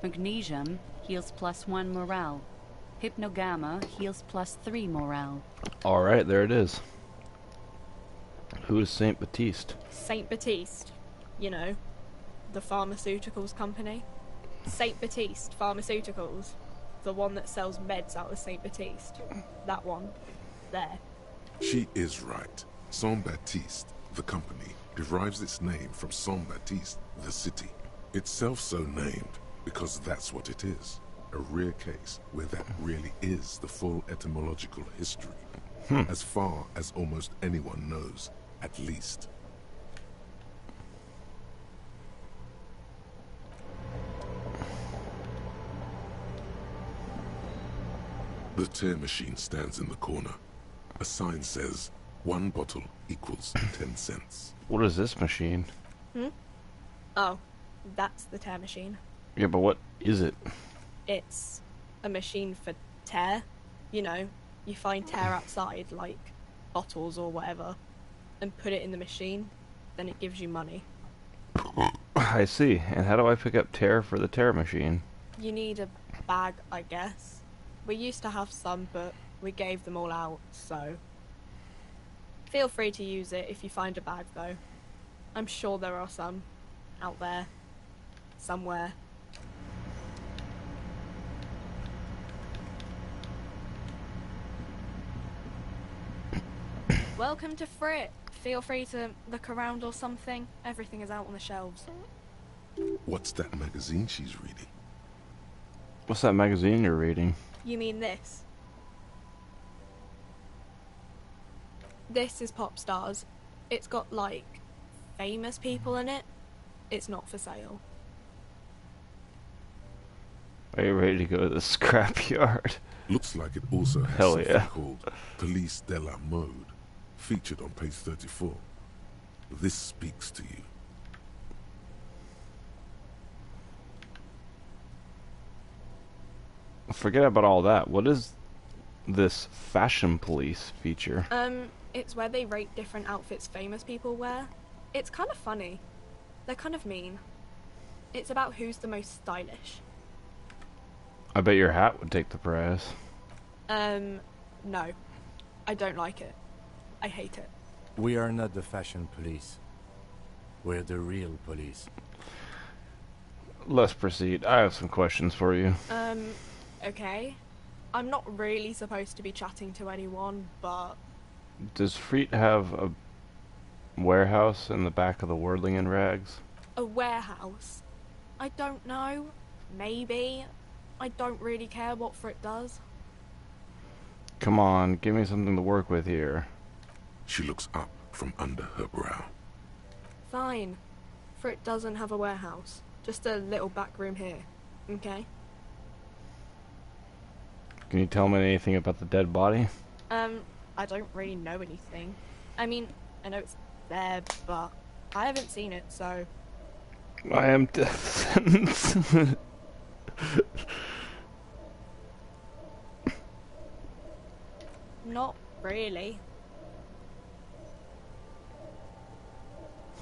Magnesium heals +1 morale. Hypnogamma heals +3 morale. Alright, there it is. Who is Saint Baptiste? Saint Baptiste. You know, the pharmaceuticals company. Saint Baptiste Pharmaceuticals. The one that sells meds out of Saint Baptiste. That one. There. She is right. Saint Baptiste, the company, derives its name from Saint Baptiste, the city. Itself so named because that's what it is. A rare case where that really is the full etymological history. As far as almost anyone knows, at least. The tear machine stands in the corner. A sign says, 1 bottle equals 10 cents. What is this machine? Oh, that's the tear machine. Yeah, but what is it? It's a machine for tear. You know, you find tear outside, like bottles or whatever, and put it in the machine, then it gives you money. I see. And how do I pick up tear for the tear machine? You need a bag, I guess. We used to have some, but we gave them all out, so... Feel free to use it if you find a bag, though. I'm sure there are some out there. Somewhere. Welcome to Frit. Feel free to look around or something. Everything is out on the shelves. What's that magazine she's reading? What's that magazine you're reading? You mean this? This is Pop Stars. It's got, like, famous people in it. It's not for sale. Are you ready to go to the scrapyard? Looks like it also has Hell something yeah. called Police de la Mode, featured on page 34. This speaks to you. Forget about all that. What is this fashion police feature? It's where they rate different outfits famous people wear. It's kind of funny. They're kind of mean. It's about who's the most stylish. I bet your hat would take the prize. No. I don't like it. I hate it. We are not the fashion police. We're the real police. Let's proceed. I have some questions for you. Okay. I'm not really supposed to be chatting to anyone, but... Does Freet have a warehouse in the back of the Whirlingen Rags? A warehouse? I don't know. Maybe. I don't really care what Frit does. Come on, give me something to work with here. She looks up from under her brow. Fine. Frick doesn't have a warehouse. Just a little back room here. Okay? Can you tell me anything about the dead body? I don't really know anything. I mean, I know it's there, but I haven't seen it, so... I am death sentence. Not really.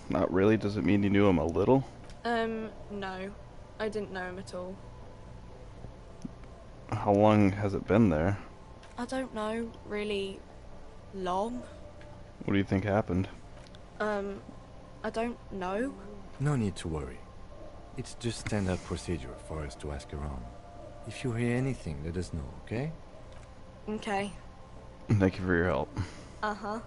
Not really? Does it mean you knew him a little? No. I didn't know him at all. How long has it been there? I don't know, really long. What do you think happened? I don't know. No need to worry. It's just standard procedure for us to ask around. If you hear anything, let us know, okay? Okay. Thank you for your help. Uh-huh.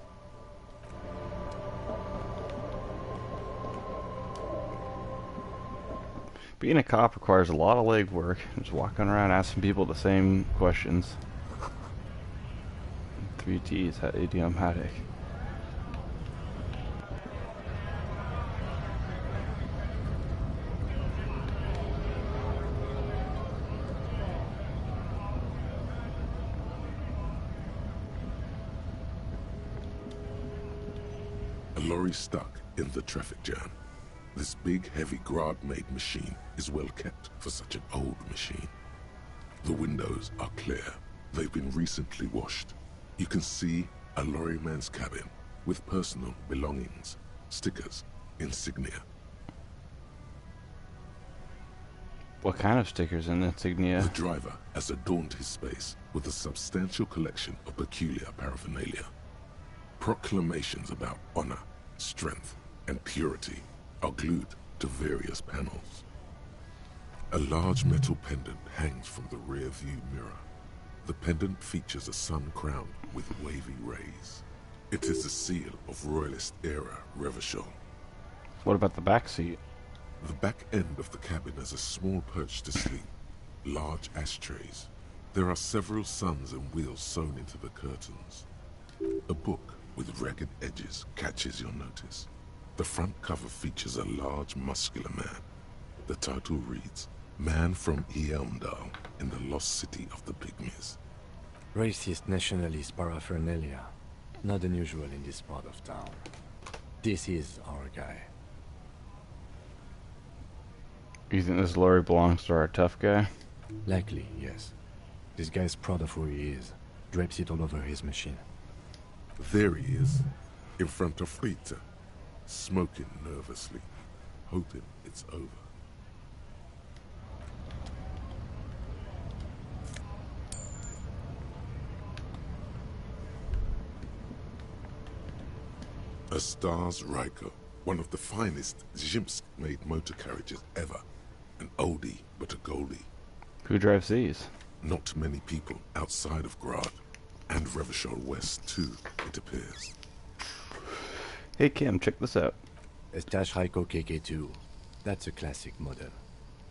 Being a cop requires a lot of legwork. Just walking around asking people the same questions. 3 T's, idiomatic. A lorry stuck in the traffic jam. This big, heavy Grad-made machine is well kept for such an old machine. The windows are clear. They've been recently washed. You can see a lorryman's cabin with personal belongings, stickers, insignia. What kind of stickers and insignia? The driver has adorned his space with a substantial collection of peculiar paraphernalia. Proclamations about honor, strength, and purity are glued to various panels. A large metal pendant hangs from the rear view mirror. The pendant features a sun crown with wavy rays. It is the seal of Royalist era Revachol. What about the back seat? The back end of the cabin has a small perch to sleep, large ashtrays. There are several suns and wheels sewn into the curtains. A book with ragged edges catches your notice. The front cover features a large, muscular man. The title reads, Man from Eamdal in the Lost City of the Pygmies. Racist nationalist paraphernalia. Not unusual in this part of town. This is our guy. You think this lorry belongs to our tough guy? Likely, yes. This guy's proud of who he is. Drapes it all over his machine. There he is, in front of Rita, smoking nervously, hoping it's over. A Stars Ryko, one of the finest Zhimsk-made motor carriages ever. An oldie, but a goldie. Who drives these? Not many people outside of Grad. And Revachol West, too, it appears. Hey Kim, check this out. A Stash Ryko KK2. That's a classic model.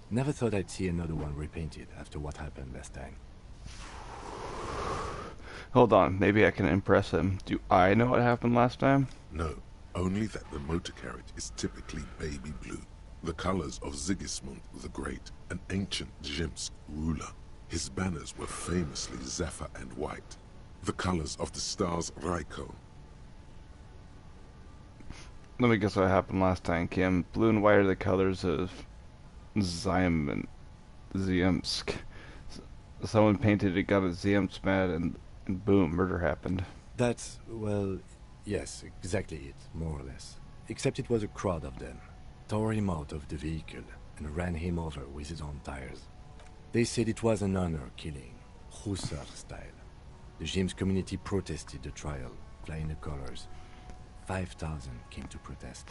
Never thought I'd see another one repainted after what happened last time. Hold on, maybe I can impress him. Do I know what happened last time? No, only that the motor carriage is typically baby blue. The colors of Sigismund the Great, an ancient Zhimsk ruler. His banners were famously zephyr and white. The colors of the Stars Ryko. Let me guess what happened last time, Kim. Blue and white are the colors of Ziemsk. Someone painted it, got a Ziemsk mad, and boom, murder happened. That's, well, yes, exactly it, more or less. Except it was a crowd of them. Tore him out of the vehicle and ran him over with his own tires. They said it was an honor killing, Hussar style. The James community protested the trial, flying the colors. 5,000 came to protest.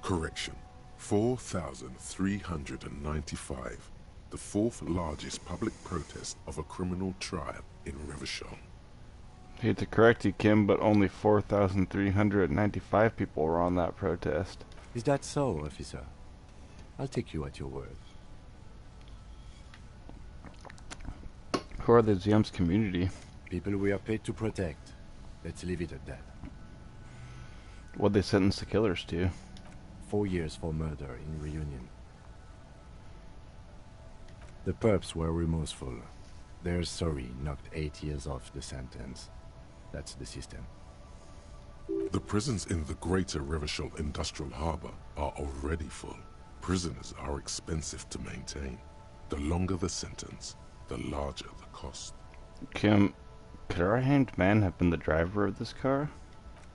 Correction. 4,395. The fourth largest public protest of a criminal trial in Revachol. Hate to correct you, Kim, but only 4,395 people were on that protest. Is that so, officer? I'll take you at your word. Who are the Ziemsk community? People we are paid to protect. Let's leave it at that. What'd they sentence the killers to? 4 years for murder in Reunion. The perps were remorseful. Their sorry knocked 8 years off the sentence. That's the system. The prisons in the greater Revachol Industrial Harbor are already full. Prisoners are expensive to maintain. The longer the sentence, the larger the cost. Kim, could our hanged man have been the driver of this car?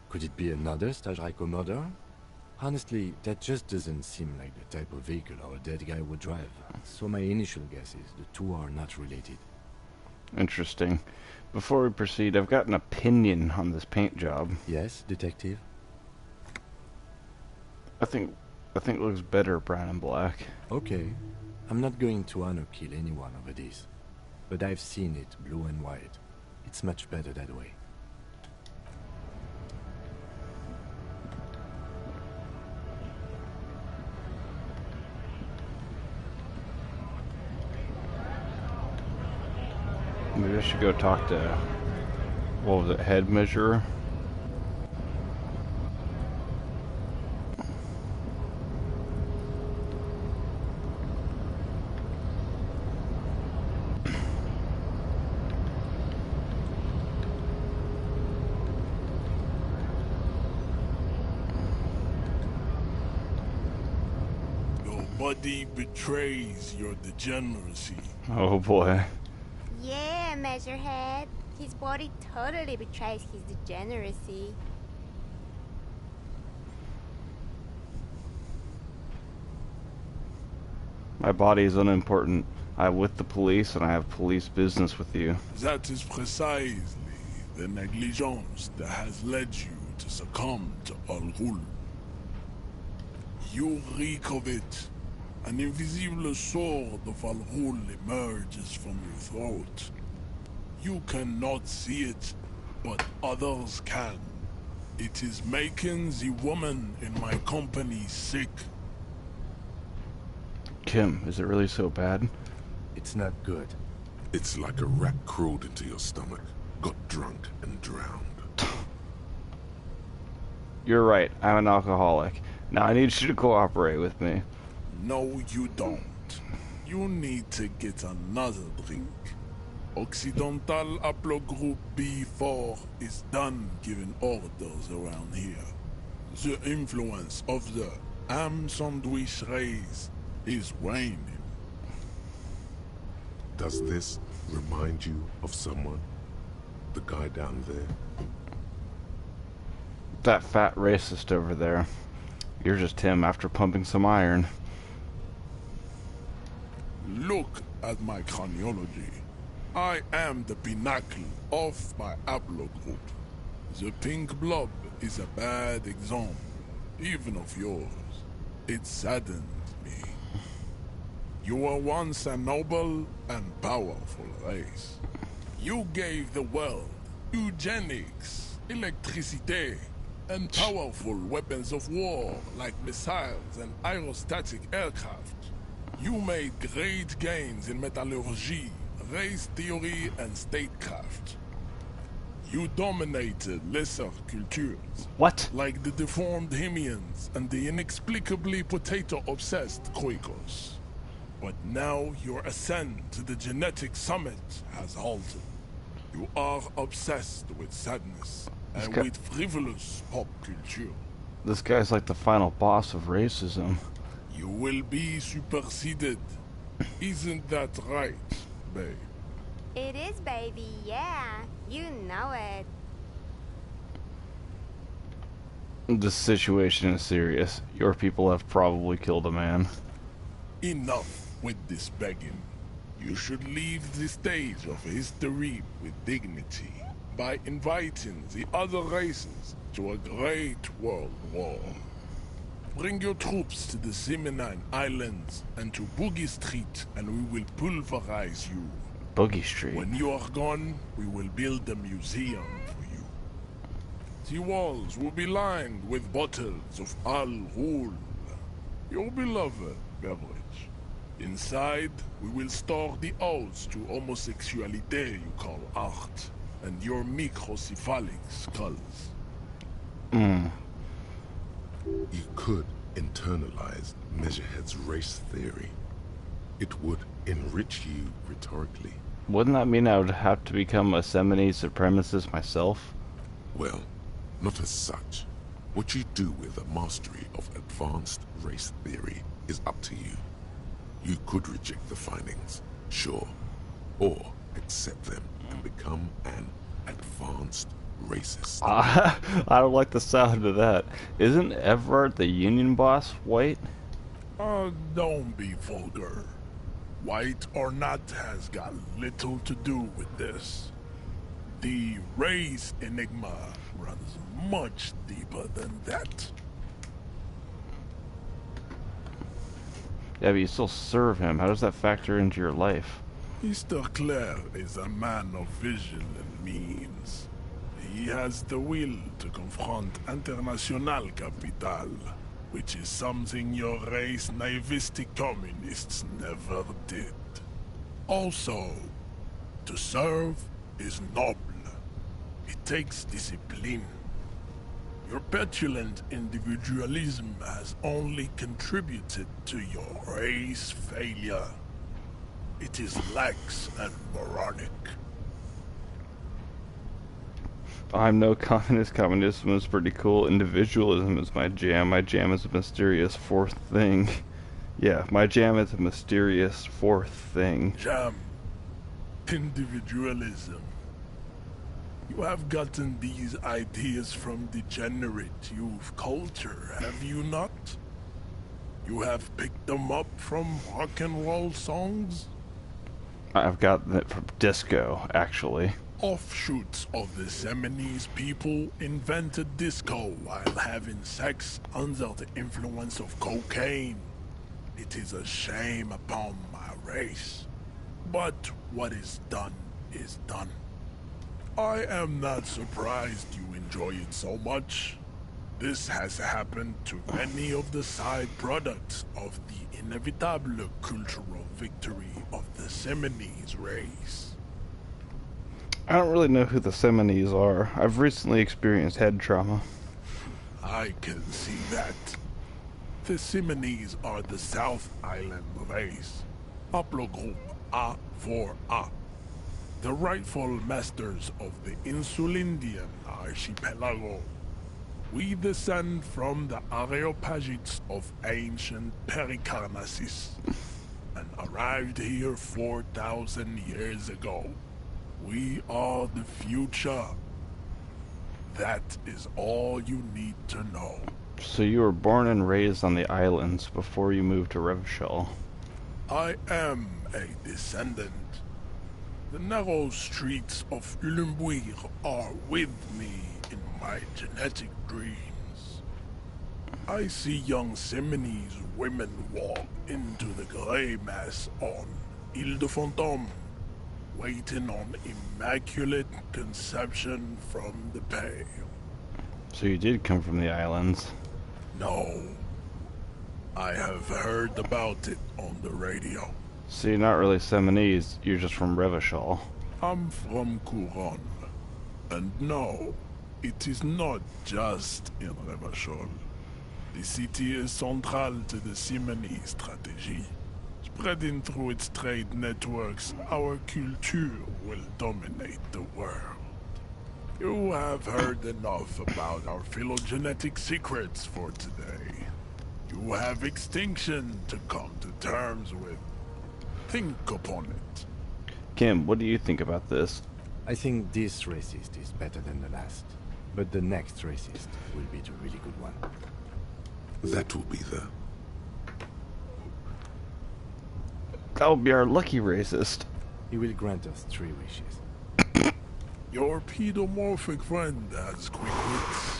Could it be another Stajrajko murder? Honestly, that just doesn't seem like the type of vehicle our dead guy would drive. So my initial guess is the two are not related. Interesting. Before we proceed, I've got an opinion on this paint job. Yes, detective? I think it looks better brown and black. Okay. I'm not going to honor kill anyone over this. But I've seen it blue and white. It's much better that way. Maybe I should go talk to, what was it, head measurer? Nobody betrays your degeneracy. Oh boy. Yeah, Measurehead. His body totally betrays his degeneracy. My body is unimportant. I'm with the police and I have police business with you. That is precisely the negligence that has led you to succumb to Al Ghul. You reek of it. An invisible sword of Al Ghul emerges from your throat. You cannot see it, but others can. It is making the woman in my company sick. Kim, is it really so bad? It's not good. It's like a rat crawled into your stomach, got drunk and drowned. You're right, I'm an alcoholic. Now I need you to cooperate with me. No, you don't. You need to get another drink. Occidental Haplogroup B4 is done giving orders around here. The influence of the ham sandwich race is waning. Does this remind you of someone? The guy down there? That fat racist over there. You're just him after pumping some iron. Look at my craniology. I am the pinnacle of my haplogroup. The pink blob is a bad example, even of yours. It saddens me. You were once a noble and powerful race. You gave the world eugenics, electricity, and powerful weapons of war like missiles and aerostatic aircraft. You made great gains in metallurgy, race theory, and statecraft. You dominated lesser cultures. What? Like the deformed Hemians and the inexplicably potato-obsessed Quakers. But now your ascent to the genetic summit has halted. You are obsessed with sadness and with frivolous pop culture. This guy's like the final boss of racism. You will be superseded. Isn't that right, babe? It is, baby, yeah. You know it. This situation is serious. Your people have probably killed a man. Enough with this begging. You should leave the stage of history with dignity by inviting the other races to a great world war. Bring your troops to the Simonine Islands and to Boogie Street, and we will pulverize you. Boogie Street? When you are gone, we will build a museum for you. The walls will be lined with bottles of Al Ghul, your beloved beverage. Inside, we will store the odes to homosexuality you call art. and your microcephalic skulls. Hmm. You could internalize Measurehead's race theory. It would enrich you rhetorically. Wouldn't that mean I would have to become a Semini supremacist myself? Well, not as such. What you do with a mastery of advanced race theory is up to you. You could reject the findings, sure, or accept them and become an advanced racist. I don't like the sound of that. Isn't Everard the union boss white? Don't be vulgar. White or not has got little to do with this. The race enigma runs much deeper than that. Yeah, but you still serve him. How does that factor into your life? Mr. Clare is a man of vision and means. He has the will to confront International Capital, which is something your race naivistic communists never did. Also, to serve is noble. It takes discipline. Your petulant individualism has only contributed to your race failure. It is lax and moronic. I'm no communist. Communism is pretty cool. Individualism is my jam. My jam is a mysterious fourth thing. Yeah, my jam is a mysterious fourth thing. Jam. Individualism. You have gotten these ideas from degenerate youth culture, have you not? You have picked them up from rock and roll songs? I've gotten it from disco, actually. Offshoots of the Seminoles people invented disco while having sex under the influence of cocaine. It is a shame upon my race. But what is done is done. I am not surprised you enjoy it so much. This has happened to many of the side products of the inevitable cultural victory of the Seminoles race. I don't really know who the Seminoles are. I've recently experienced head trauma. I can see that. The Seminoles are the South Island race. Haplogroup A4A. The rightful masters of the Insulindian archipelago. We descend from the Areopagites of ancient Pericarnassus and arrived here 4,000 years ago. We are the future. That is all you need to know. So you were born and raised on the islands before you moved to Revachol. I am a descendant. The narrow streets of Ulumbuir are with me in my genetic dreams. I see young Seminoles women walk into the grey mass on Ile de Fantôme, waiting on immaculate conception from the pale. So you did come from the islands? No. I have heard about it on the radio. So you're not really Seminoles, you're just from Revachol. I'm from Couronne. And no, it is not just in Revachol. The city is central to the Seminoles strategy. Spreading through its trade networks, our culture will dominate the world. You have heard enough about our phylogenetic secrets for today. You have extinction to come to terms with. Think upon it. Kim, what do you think about this? I think this racist is better than the last. But the next racist will be the really good one. That will be the... That will be our lucky racist. He will grant us 3 wishes. Your pedomorphic friend has quick wits,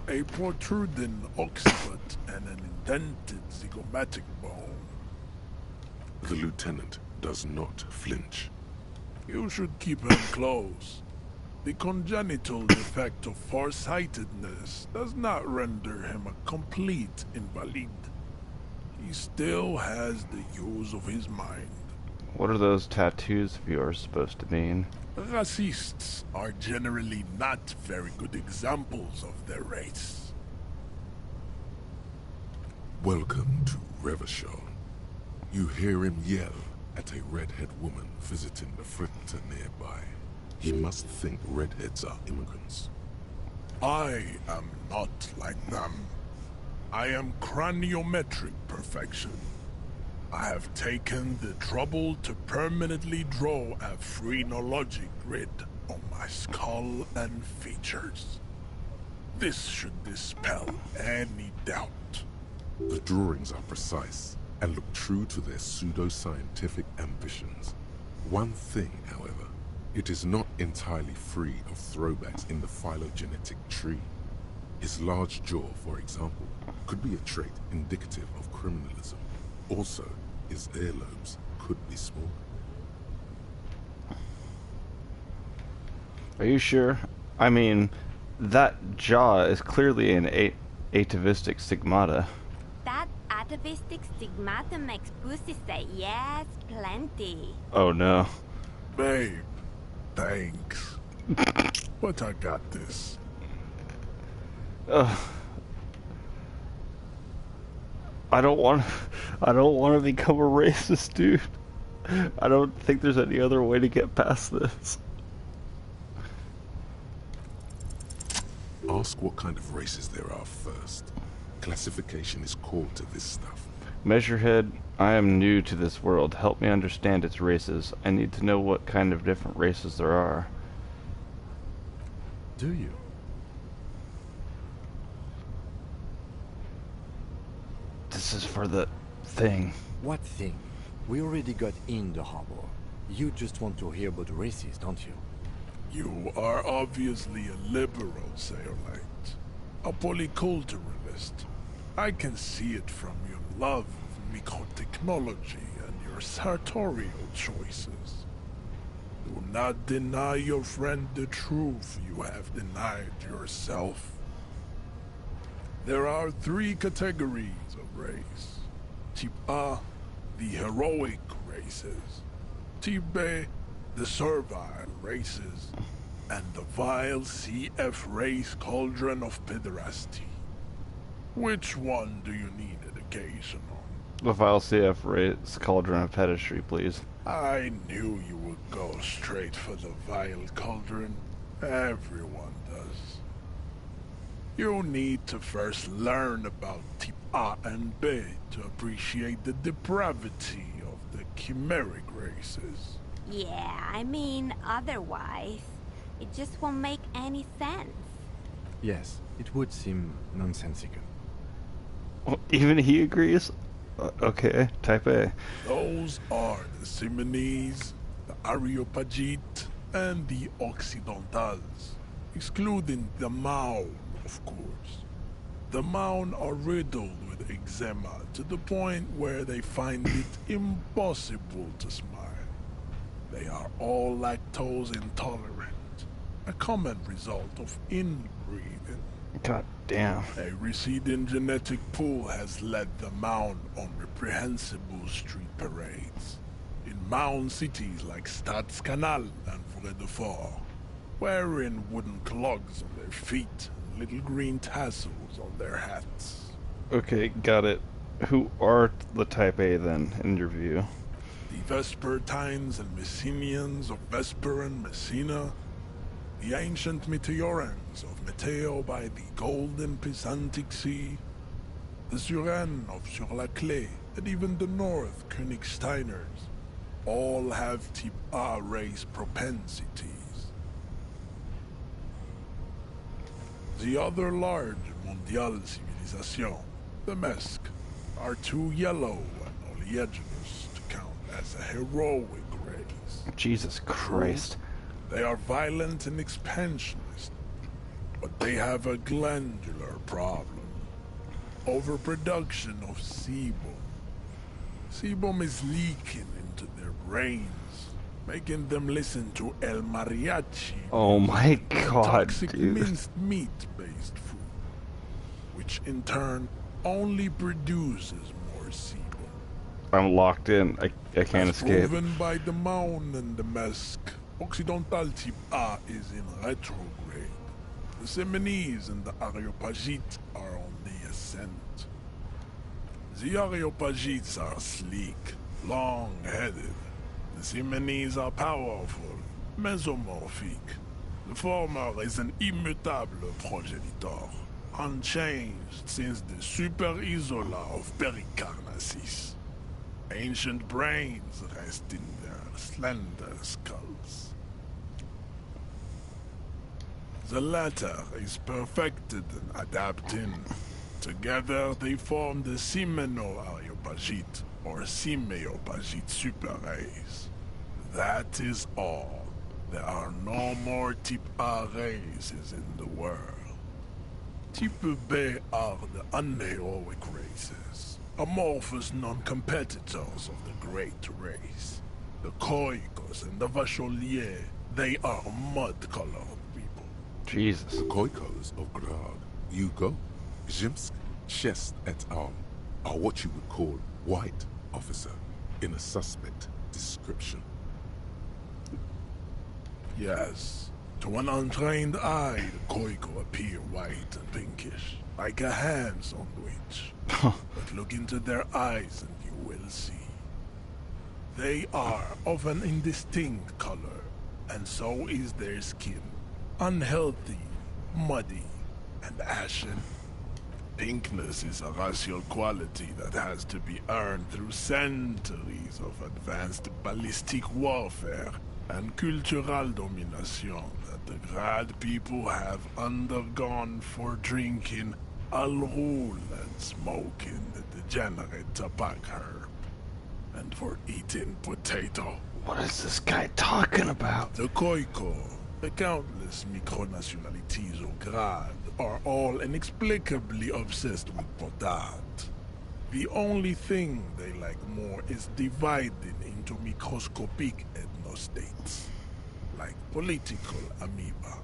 a protruding occiput, and an indented zygomatic bone. The lieutenant does not flinch. You should keep him close. The congenital defect of farsightedness does not render him a complete invalid. He still has the use of his mind. What are those tattoos of yours supposed to mean? Racists are generally not very good examples of their race. Welcome to Revachol. You hear him yell at a redhead woman visiting the fritter nearby. He must think redheads are immigrants. I am not like them. I am craniometric perfection. I have taken the trouble to permanently draw a phrenologic grid on my skull and features. This should dispel any doubt. The drawings are precise and look true to their pseudo-scientific ambitions. One thing, however, it is not entirely free of throwbacks in the phylogenetic tree. His large jaw, for example, could be a trait indicative of criminalism. Also, his earlobes could be small. Are you sure? I mean, that jaw is clearly an atavistic stigmata. That atavistic stigmata makes pussy say yes, plenty. Oh no. Babe, thanks. But I got this. I don't want to become a racist, dude. I don't think there's any other way to get past this. Ask what kind of races there are first. Classification is core to this stuff. Measurehead, I am new to this world. Help me understand its races. I need to know what kind of different races there are. Do you? This is for the thing. What thing? We already got in the harbor. You just want to hear about races, don't you? You are obviously a liberal, Sailorite. A polyculturalist. I can see it from your love of microtechnology and your sartorial choices. Do not deny your friend the truth you have denied yourself. There are 3 categories of race. Type A, the heroic races. Type B, the servile races. And the vile CF race cauldron of pederasty. Which one do you need education on? The vile CF race cauldron of pedestry, please. I knew you would go straight for the vile cauldron. Everyone does. You need to first learn about Type A and B to appreciate the depravity of the chimeric races. Yeah, I mean, otherwise, it just won't make any sense. Yes, it would seem nonsensical. Well, even he agrees? Okay, type A. Those are the Simones, the Areopagite, and the Occidentals, excluding the Maun, of course. The Maun are riddled with eczema to the point where they find it impossible to smile. They are all lactose intolerant, a common result of inbreeding. God damn. A receding genetic pool has led the Maun on reprehensible street parades. In Maun cities like Stadskanal and Vredefort, wearing wooden clogs on their feet and little green tassels on their hats. Okay, got it. Who are the type A then, in your view? The Vespertines and Messenians of Vesper and Messina, the ancient Meteorans of Meteo by the golden Pisantic Sea, the Suren of Sur-la-Clé, and even the North Königsteiners, all have Type A race propensities. The other large Mondial civilization, the Mesk, are too yellow and oleaginous to count as a heroic race. Jesus Christ. They are violent and expansionist, but they have a glandular problem. Overproduction of sebum. Sebum is leaking into their brains, making them listen to El Mariachi. Oh my god, toxic dude. minced meat-based food, which in turn only produces more sebum. I'm locked in. I can't As escape. proven by the mound and the mask, Occidental Type A is in retrograde. The Semenese and the Areopagites are on the ascent. The Areopagites are sleek, long-headed. The Semenese are powerful, mesomorphic. The former is an immutable progenitor, unchanged since the Super Isola of Pericarnassus. Ancient brains rest in their slender skulls. The latter is perfected and adapted. Together they form the Simeno-Areopagite or Simeopagite super race. That is all. There are no more Type A races in the world. Type B are the unheroic races, amorphous non-competitors of the great race. The Koikos and the Vacholier, they are mud-colored people. Jesus. The Koikos of Grad, Hugo, Zhimsk, Shest et al. Are what you would call white, officer, in a suspect description. Yes. To an untrained eye, the Koiko appear white and pinkish, like a ham sandwich. But look into their eyes and you will see. They are of an indistinct color, and so is their skin. Unhealthy, muddy, and ashen. Pinkness is a racial quality that has to be earned through centuries of advanced ballistic warfare and cultural domination that the Grad people have undergone for drinking alrul and smoking the degenerate tobacco herb, and for eating potato. What is this guy talking about? The Koiko, the countless micronationalities of Grad, are all inexplicably obsessed with potat. The only thing they like more is dividing into microscopic ethnostates, like political amoeba.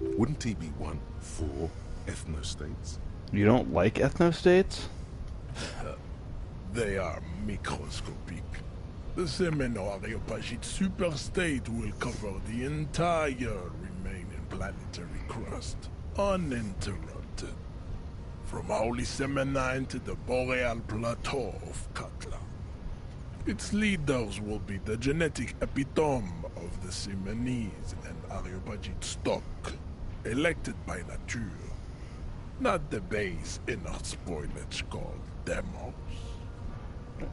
Wouldn't he be one for ethnostates? You don't like ethnostates? They are microscopic. The Semeno-Areopagite superstate will cover the entire remaining planetary crust, uninterrupted. From Holy Semenine to the Boreal Plateau of Katla. Its leaders will be the genetic epitome of the Semenese and Areopagite stock, elected by nature, not the base inert spoilage called demos.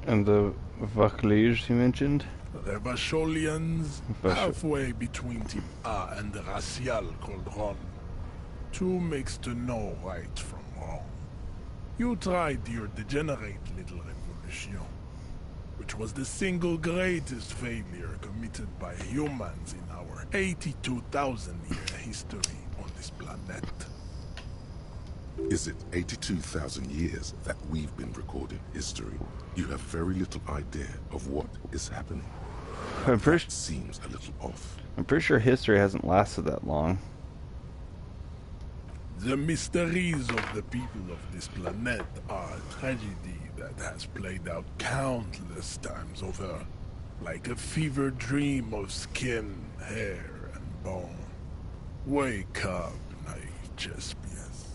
And the Vachlige you mentioned? The Vacholians, halfway between Type A and the Racial Cauldron. Two makes to know right from wrong. You tried your degenerate little revolution, which was the single greatest failure committed by humans in our 82,000-year history on this planet. Is it 82,000 years that we've been recording history? You have very little idea of what is happening. That seems a little off. I'm pretty sure history hasn't lasted that long. The mysteries of the people of this planet are a tragedy that has played out countless times over, like a fever dream of skin, hair, and bone. Wake up, naive Chespius.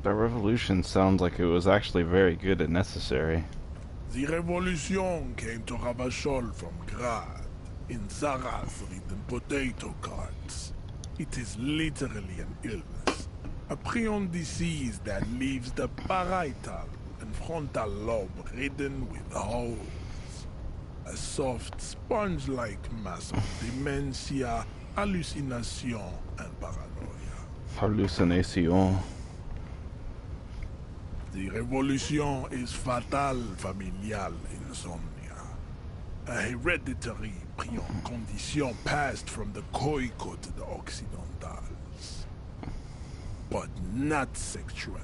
The revolution sounds like it was actually very good and necessary. The revolution came to Ravachol from Grad, in Zaraz-ridden potato carts. It is literally an illness. A prion disease that leaves the parietal and frontal lobe ridden with holes. A soft, sponge-like mass of dementia, hallucination, and paranoia. Hallucination. The revolution is fatal familial insomnia. A hereditary prion condition passed from the Koiko to the Occidentals. But not sexually.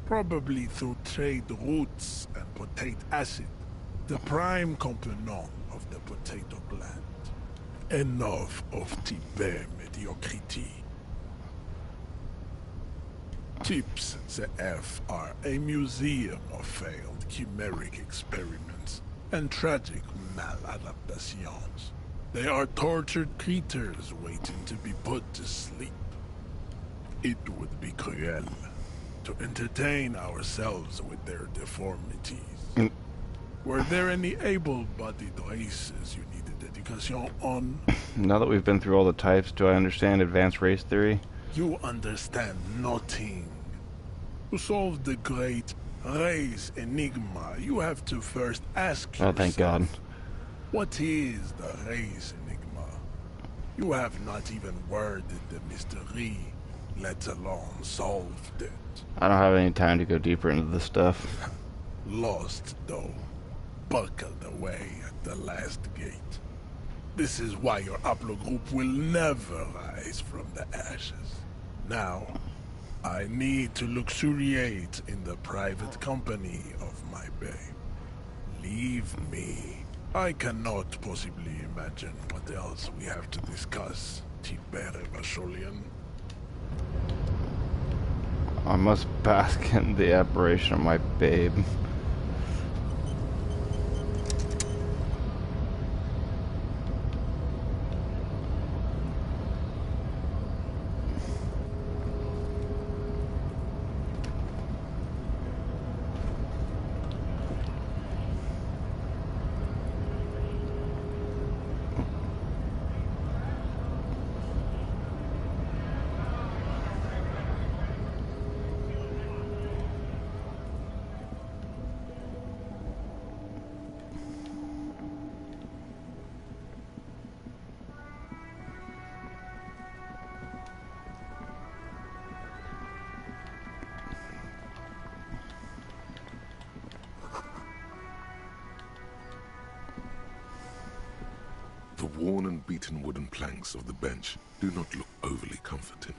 Probably through trade roots and potate acid, the prime component of the potato gland. Enough of Type mediocrity. Chips CF are a museum of failed chimeric experiments and tragic maladaptations. They are tortured creatures waiting to be put to sleep. It would be cruel to entertain ourselves with their deformities. Were there any able-bodied races you needed education on? Now that we've been through all the types, do I understand advanced race theory? You understand nothing. To solve the great race enigma, you have to first ask yourself, Oh, thank God. what is the race enigma? You have not even worded the mystery, let alone solved it. I don't have any time to go deeper into this stuff. Lost, though. Buckled away at the last gate. This is why your haplogroup will never rise from the ashes. Now, I need to luxuriate in the private company of my babe. Leave me. I cannot possibly imagine what else we have to discuss, Tibere Vasholian. I must bask in the admiration of my babe. The worn and beaten wooden planks of the bench do not look overly comforting.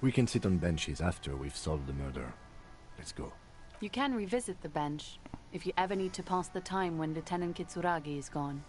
We can sit on benches after we've solved the murder. Let's go. You can revisit the bench if you ever need to pass the time when Lieutenant Kitsuragi is gone.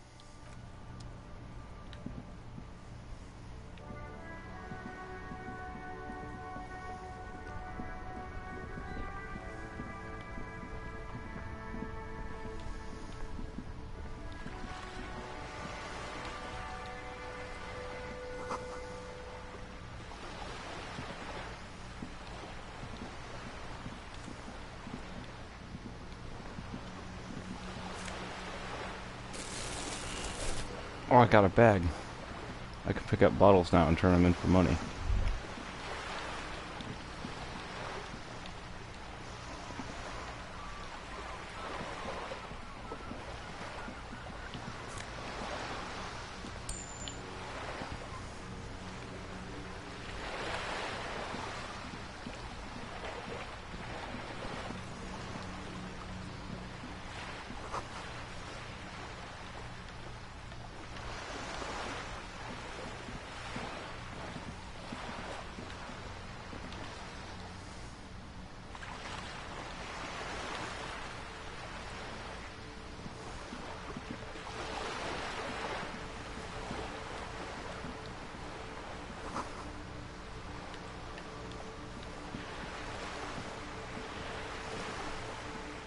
Oh, I got a bag. I can pick up bottles now and turn them in for money.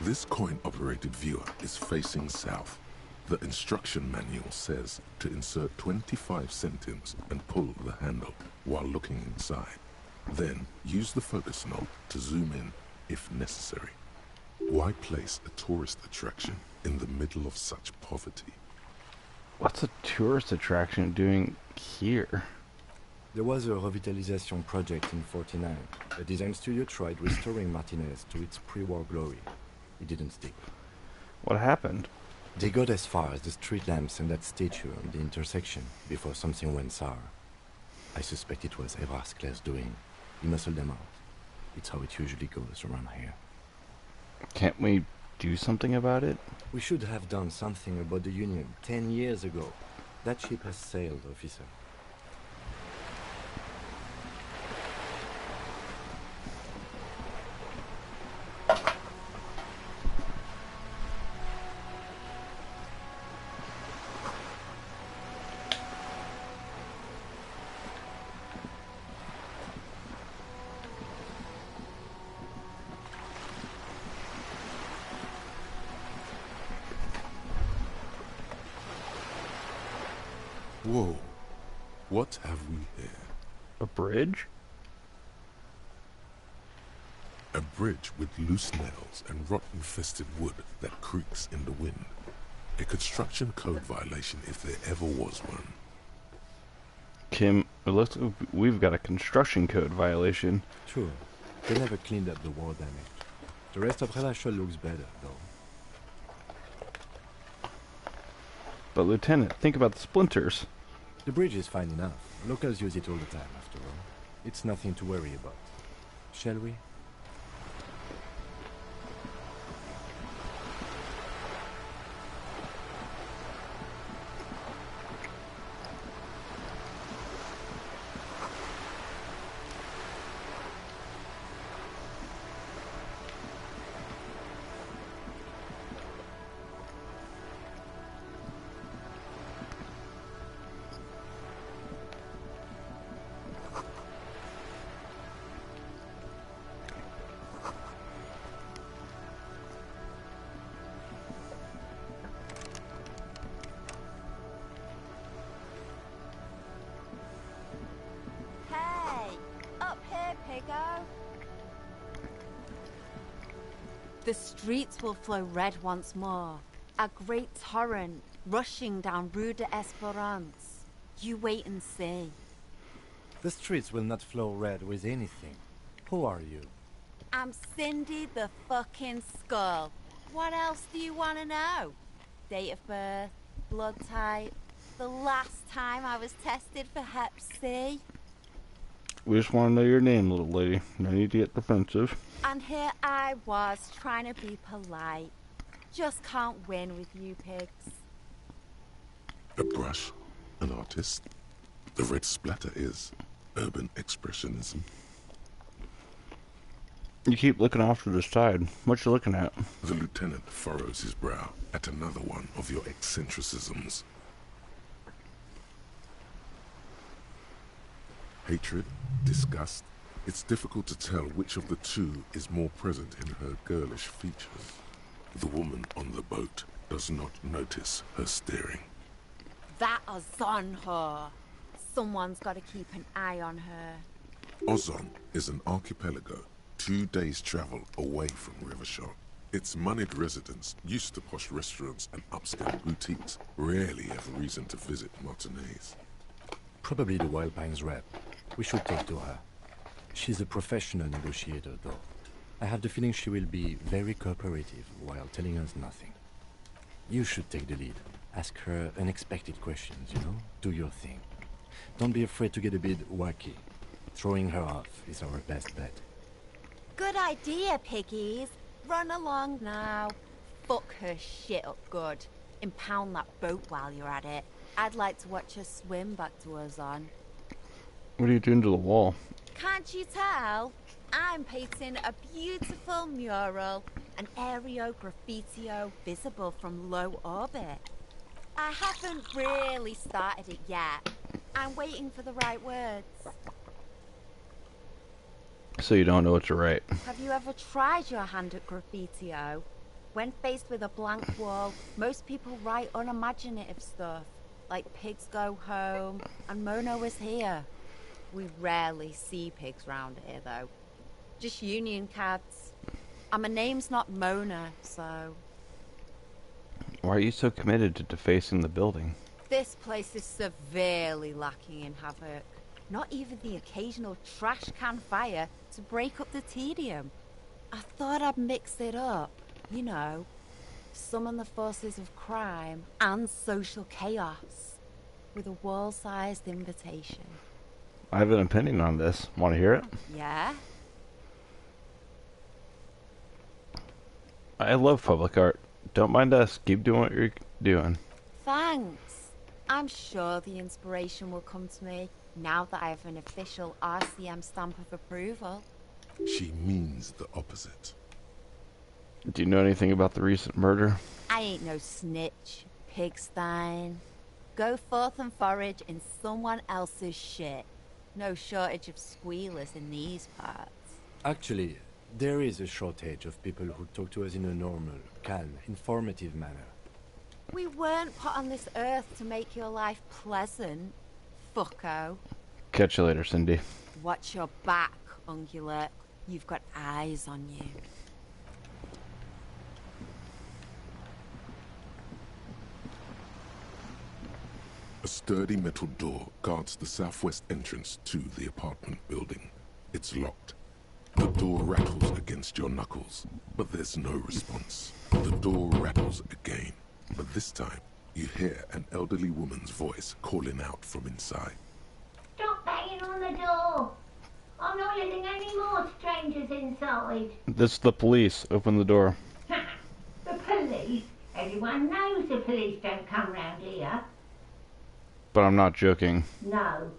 This coin-operated viewer is facing south. The instruction manual says to insert 25 centimes and pull the handle while looking inside. Then use the focus knob to zoom in if necessary. Why place a tourist attraction in the middle of such poverty? What's a tourist attraction doing here? There was a revitalization project in 49. A design studio tried restoring Martinez to its pre-war glory. It didn't stick. What happened? They got as far as the street lamps and that statue on the intersection before something went sour. I suspect it was Evrard Skler's doing. He muscled them out. It's how it usually goes around here. Can't we do something about it? We should have done something about the Union 10 years ago. That ship has sailed, officer. Whoa. What have we here? A bridge? A bridge with loose nails and rot-infested wood that creaks in the wind. A construction code violation if there ever was one. Kim, it looks like we've got a construction code violation. Sure. They never cleaned up the war damage. The rest of Relachel looks better, though. But Lieutenant, think about the splinters. The bridge is fine enough. Locals use it all the time, after all. It's nothing to worry about. Shall we? The streets will flow red once more. A great torrent rushing down Rue de Esperance. You wait and see. The streets will not flow red with anything. Who are you? I'm Cindy the fucking Skull. What else do you want to know? Date of birth, blood type, the last time I was tested for Hep C. We just want to know your name, little lady. No need to get defensive. And here I was, trying to be polite. Just can't win with you pigs. A brush, an artist. The red splatter is urban expressionism. You keep looking off to the side. What you looking at? The lieutenant furrows his brow at another one of your eccentricisms. Hatred, disgust. It's difficult to tell which of the two is more present in her girlish features. The woman on the boat does not notice her staring. That Ozon whore. Someone's got to keep an eye on her. Ozon is an archipelago 2 days' travel away from Rivershot. Its moneyed residents, used to posh restaurants and upscale boutiques, rarely have a reason to visit Martinez. Probably the Wild Pines rep. We should talk to her. She's a professional negotiator, though. I have the feeling she will be very cooperative while telling us nothing. You should take the lead. Ask her unexpected questions, you know? Do your thing. Don't be afraid to get a bit wacky. Throwing her off is our best bet. Good idea, piggies. Run along now. Fuck her shit up good. Impound that boat while you're at it. I'd like to watch her swim back to Ozon. What are you doing to the wall? Can't you tell? I'm painting a beautiful mural, an aereo graffitio visible from low orbit. I haven't really started it yet. I'm waiting for the right words. So you don't know what to write. Have you ever tried your hand at graffitio? When faced with a blank wall, most people write unimaginative stuff, like pigs go home and Mono is here. We rarely see pigs round here, though. Just union cabs. And my name's not Mona, so... Why are you so committed to defacing the building? This place is severely lacking in havoc. Not even the occasional trash can fire to break up the tedium. I thought I'd mix it up, you know. Summon the forces of crime and social chaos with a wall-sized invitation. I have an opinion on this. Want to hear it? Yeah? I love public art. Don't mind us. Keep doing what you're doing. Thanks. I'm sure the inspiration will come to me now that I have an official RCM stamp of approval. She means the opposite. Do you know anything about the recent murder? I ain't no snitch, pigstein. Go forth and forage in someone else's shit. No shortage of squealers in these parts. Actually, there is a shortage of people who talk to us in a normal, calm, informative manner. We weren't put on this earth to make your life pleasant, fucko. Catch you later, Cindy. Watch your back, ungulate. You've got eyes on you. A sturdy metal door guards the southwest entrance to the apartment building. It's locked. The door rattles against your knuckles, but there's no response. The door rattles again, but this time you hear an elderly woman's voice calling out from inside. Stop banging on the door! I'm not letting any more strangers inside. This is the police. Open the door. The police? Everyone knows the police don't come round here. But I'm not joking. No,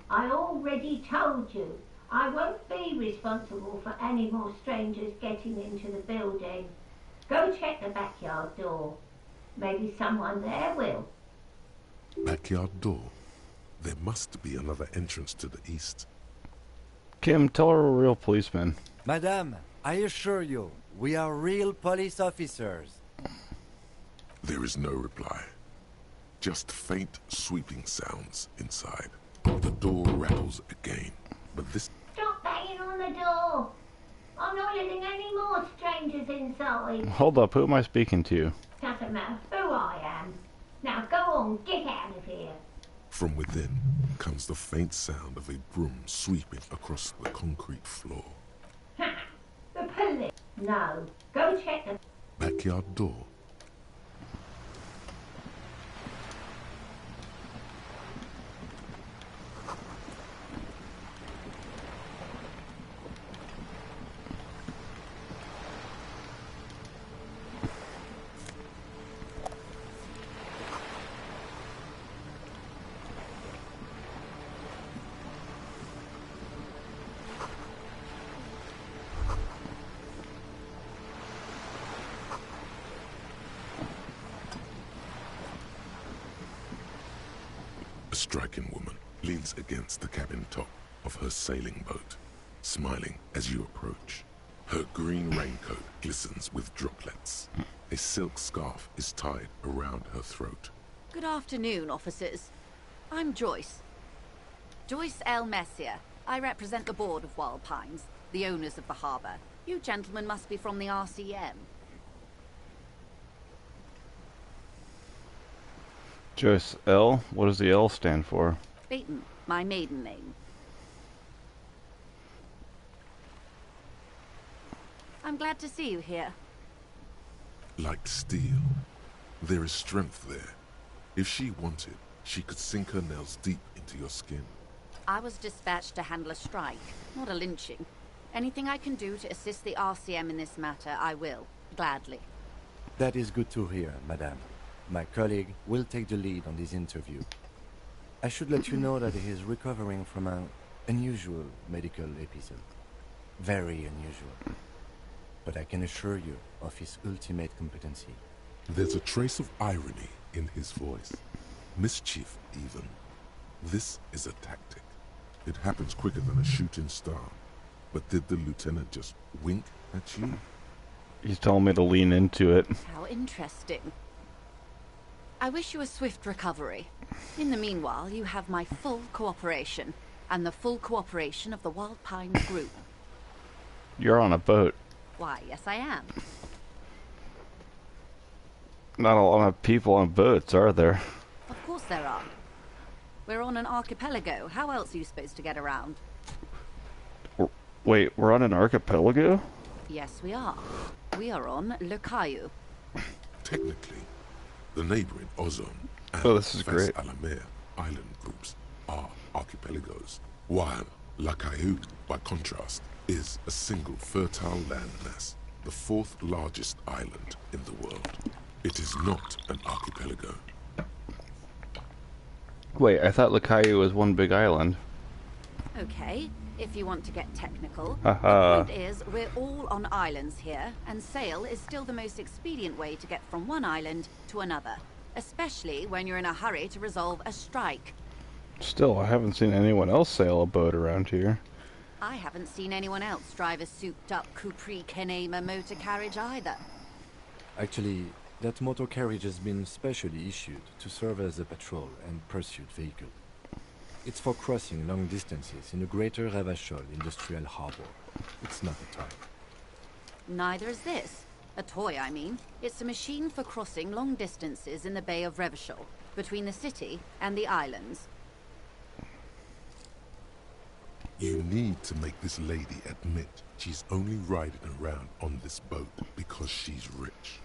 I already told you. I won't be responsible for any more strangers getting into the building. Go check the backyard door. Maybe someone there will. Backyard door? There must be another entrance to the east. Kim, tell her we're real policemen. Madame, I assure you, we are real police officers. There is no reply. Just faint, sweeping sounds inside. The door rattles again, but this... Stop banging on the door! I'm not letting any more strangers inside. Hold up, who am I speaking to? Doesn't matter who I am. Now go on, get out of here. From within comes the faint sound of a broom sweeping across the concrete floor. Ha! The police. No, go check the... Backyard door. A striking woman leans against the cabin top of her sailing boat, smiling as you approach. Her green raincoat glistens with droplets. A silk scarf is tied around her throat. Good afternoon, officers. I'm Joyce. Joyce L. Messier. I represent the board of Wild Pines, the owners of the harbour. You gentlemen must be from the RCM. Joyce L? What does the L stand for? Beaton, my maiden name. I'm glad to see you here. Like steel, there is strength there. If she wanted, she could sink her nails deep into your skin. I was dispatched to handle a strike, not a lynching. Anything I can do to assist the RCM in this matter, I will, gladly. That is good to hear, madame. My colleague will take the lead on this interview. I should let you know that he is recovering from an unusual medical episode. Very unusual. But I can assure you of his ultimate competency. There's a trace of irony in his voice. Mischief, even. This is a tactic. It happens quicker than a shooting star. But did the lieutenant just wink at you? He's telling me to lean into it. How interesting. I wish you a swift recovery. In the meanwhile, you have my full cooperation, and the full cooperation of the Wild Pines group. You're on a boat. Why, yes I am. Not a lot of people on boats, are there? Of course there are. We're on an archipelago. How else are you supposed to get around? Wait, we're on an archipelago? Yes, we are. We are on Le Caillou. Technically, the neighboring Ozone and this is great. Alamer island groups are archipelagos, while La Caillou, by contrast, is a single fertile landmass, the fourth largest island in the world. It is not an archipelago. Wait, I thought Lakaiu was one big island. Okay, if you want to get technical. Haha. The point is, we're all on islands here, and sail is still the most expedient way to get from one island to another, especially when you're in a hurry to resolve a strike. Still, I haven't seen anyone else sail a boat around here. I haven't seen anyone else drive a souped-up Capri Kenema motor carriage either. Actually, That motor carriage has been specially issued to serve as a patrol and pursuit vehicle. It's for crossing long distances in the greater Revachol industrial harbor. It's not a toy. Neither is this. A toy, I mean. It's a machine for crossing long distances in the Bay of Revachol, between the city and the islands. You need to make this lady admit she's only riding around on this boat because she's rich.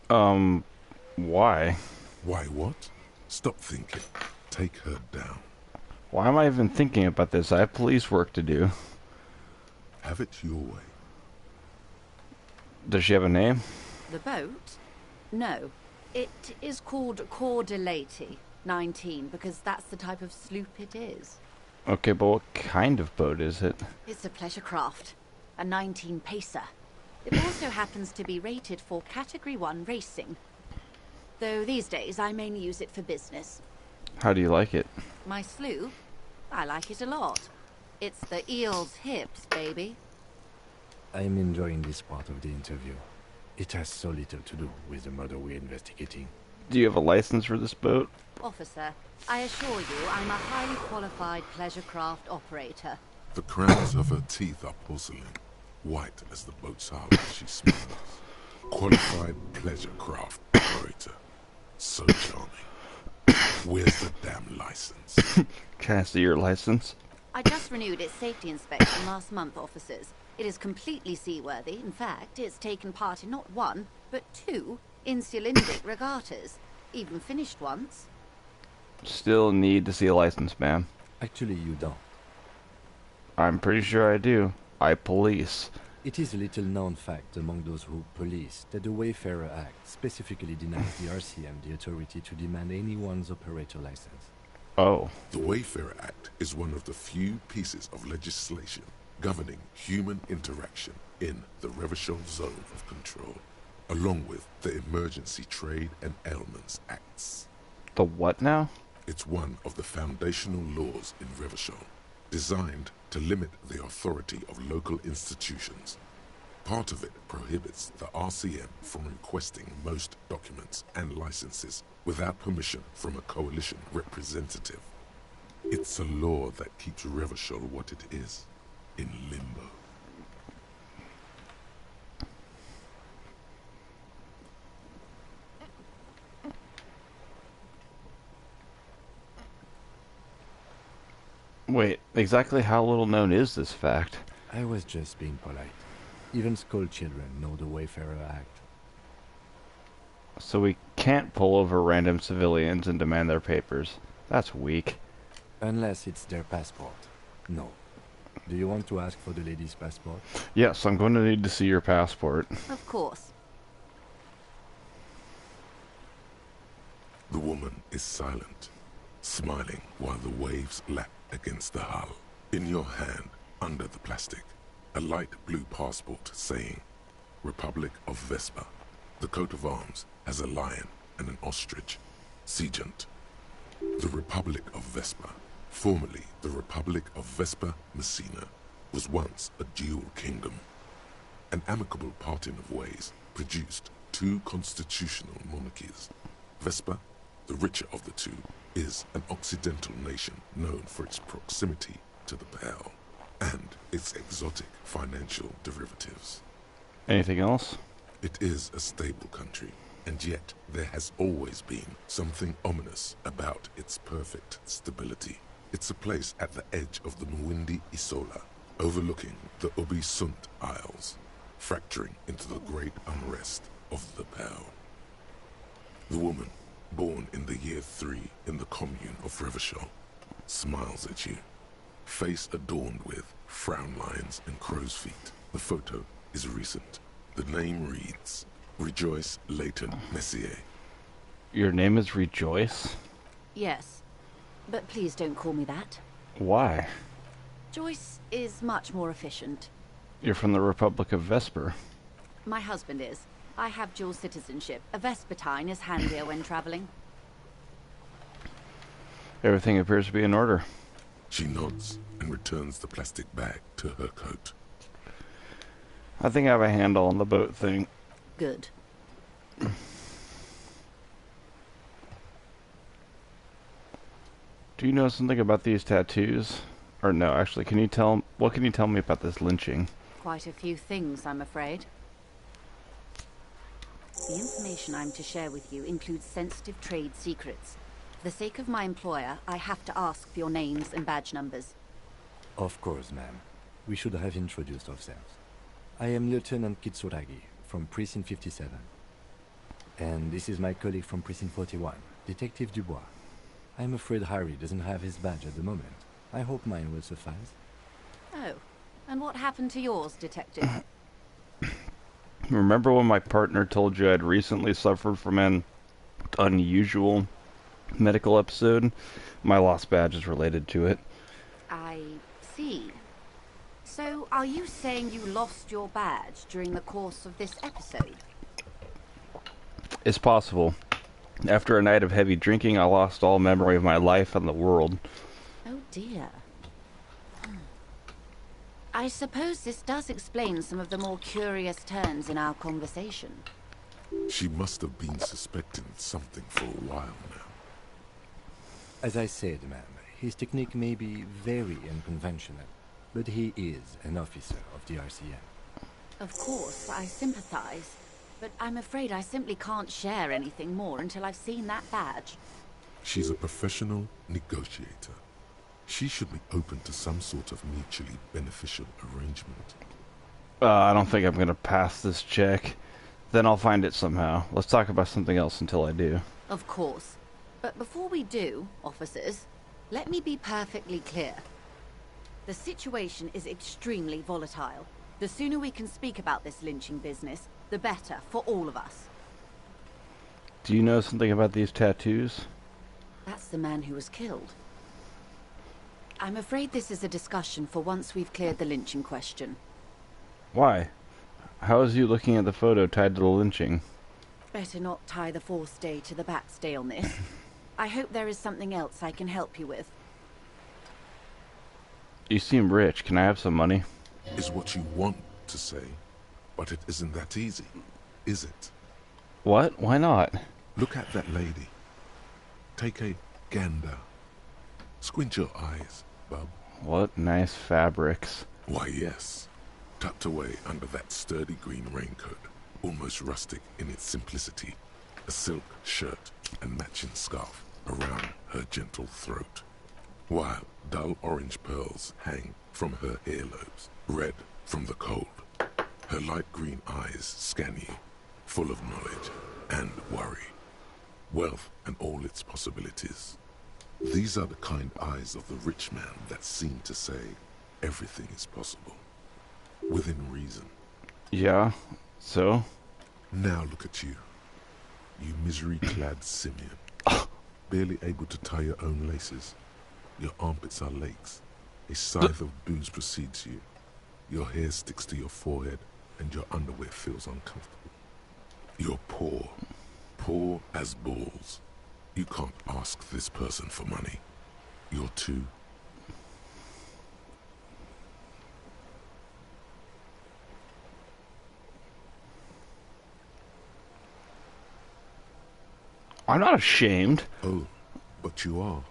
Why? Why what? Stop thinking. Take her down. Why am I even thinking about this? I have police work to do. Have it your way. Does she have a name? The boat? No. It is called Cordelati 19 because that's the type of sloop it is. Okay, but what kind of boat is it? It's a pleasure craft. A 19 pacer. It also happens to be rated for Category 1 racing. Though these days I mainly use it for business. How do you like it? My sloop? I like it a lot. It's the eel's hips, baby. I'm enjoying this part of the interview. It has so little to do with the murder we're investigating. Do you have a license for this boat? Officer, I assure you I'm a highly qualified pleasure craft operator. The crowns of her teeth are porcelain, white as the boat's hull as she smiles. Qualified pleasure craft operator. So charming. Where's the damn license? Can I see your license? I just renewed its safety inspection last month, officers. It is completely seaworthy. In fact, it's taken part in not one, but two insulindic regattas. Even finished once. Still need to see a license, ma'am. Actually, you don't. I'm pretty sure I do. I police. It is a little known fact among those who police that the Wayfarer Act specifically denies the RCM the authority to demand anyone's operator license. Oh. The Wayfarer Act is one of the few pieces of legislation governing human interaction in the Revachol Zone of Control, along with the Emergency Trade and Ailments Acts. The what now? It's one of the foundational laws in Revachol, designed to limit the authority of local institutions. Part of it prohibits the RCM from requesting most documents and licenses without permission from a coalition representative. It's a law that keeps Revachol what it is, in limbo. Wait, exactly how little known is this fact? I was just being polite. Even school children know the Wayfarer Act. So we can't pull over random civilians and demand their papers. That's weak. Unless it's their passport. No. Do you want to ask for the lady's passport? Yes, I'm going to need to see your passport. Of course. The woman is silent, smiling while the waves lap against the hull. In your hand, under the plastic, a light blue passport saying, Republic of Vespa. The coat of arms has a lion and an ostrich. Seagent. The Republic of Vespa, formerly the Republic of Vespa Messina, was once a dual kingdom. An amicable parting of ways produced two constitutional monarchies. Vespa, the richer of the two, is an occidental nation known for its proximity to the Pale and its exotic financial derivatives. Anything else? It is a stable country, and yet there has always been something ominous about its perfect stability. It's a place at the edge of the Mwindi Isola, overlooking the Ubi Sunt Isles, fracturing into the great unrest of the Pale. The woman, born in the year 3 in the commune of Revachol, smiles at you, face adorned with frown lines and crow's feet. The photo is recent. The name reads, Rejoice Leighton Messier. Your name is Rejoice? Yes. But please don't call me that. Why? Joyce is much more efficient. You're from the Republic of Vesper. My husband is. I have dual citizenship. A Vespertine is handier when traveling. Everything appears to be in order. She nods and returns the plastic bag to her coat. I think I have a handle on the boat thing. Good. Do you know something about these tattoos? Or no, actually, what can you tell me about this lynching? Quite a few things, I'm afraid. The information I'm to share with you includes sensitive trade secrets. For the sake of my employer, I have to ask for your names and badge numbers. Of course, ma'am. We should have introduced ourselves. I am Lieutenant Kitsuragi, from Precinct 57. And this is my colleague from Precinct 41, Detective Dubois. I'm afraid Harry doesn't have his badge at the moment. I hope mine will suffice. Oh, and what happened to yours, Detective? Remember when my partner told you I'd recently suffered from an unusual medical episode? My lost badge is related to it. I see. So, are you saying you lost your badge during the course of this episode? It's possible. After a night of heavy drinking, I lost all memory of my life and the world. Oh dear. I suppose this does explain some of the more curious turns in our conversation. She must have been suspecting something for a while now. As I said, ma'am, his technique may be very unconventional, but he is an officer of the RCM. Of course, I sympathize, but I'm afraid I simply can't share anything more until I've seen that badge. She's a professional negotiator. She should be open to some sort of mutually beneficial arrangement. I don't think I'm gonna pass this check. Then I'll find it somehow. Let's talk about something else until I do. Of course. But before we do, officers, let me be perfectly clear. The situation is extremely volatile. The sooner we can speak about this lynching business, the better for all of us. Do you know something about these tattoos? That's the man who was killed. I'm afraid this is a discussion for once we've cleared the lynching question. Why? How is you looking at the photo tied to the lynching? Better not tie the fourth day to the bat's day on this. I hope there is something else I can help you with. You seem rich. Can I have some money? Is what you want to say, but it isn't that easy, is it? What? Why not? Look at that lady. Take a gander. Squint your eyes, bub. What nice fabrics. Why, yes. Tucked away under that sturdy green raincoat, almost rustic in its simplicity, a silk shirt and matching scarf around her gentle throat, while dull orange pearls hang from her earlobes, red from the cold. Her light green eyes scan you, full of knowledge and worry, wealth and all its possibilities. These are the kind eyes of the rich man that seem to say everything is possible, within reason. Yeah, so? Now look at you, you misery-clad simian, barely able to tie your own laces. Your armpits are lakes. A scythe of booze precedes you. Your hair sticks to your forehead, and your underwear feels uncomfortable. You're poor, poor as balls. You can't ask this person for money. You're too... I'm not ashamed. Oh, but you are.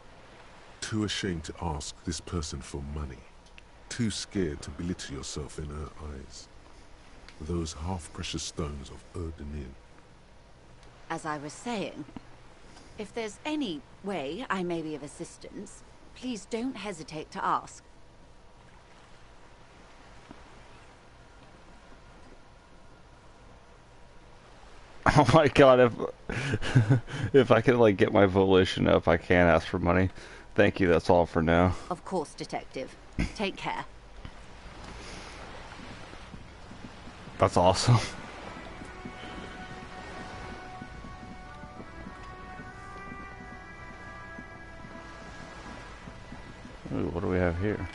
Too ashamed to ask this person for money. Too scared to belittle yourself in her eyes. Those half-precious stones of Erdenin. As I was saying, if there's any way I may be of assistance, please don't hesitate to ask. Oh my god, if I can like get my volition up, I can ask for money. Thank you, that's all for now. Of course, Detective. Take care. That's awesome. Ooh, what do we have here?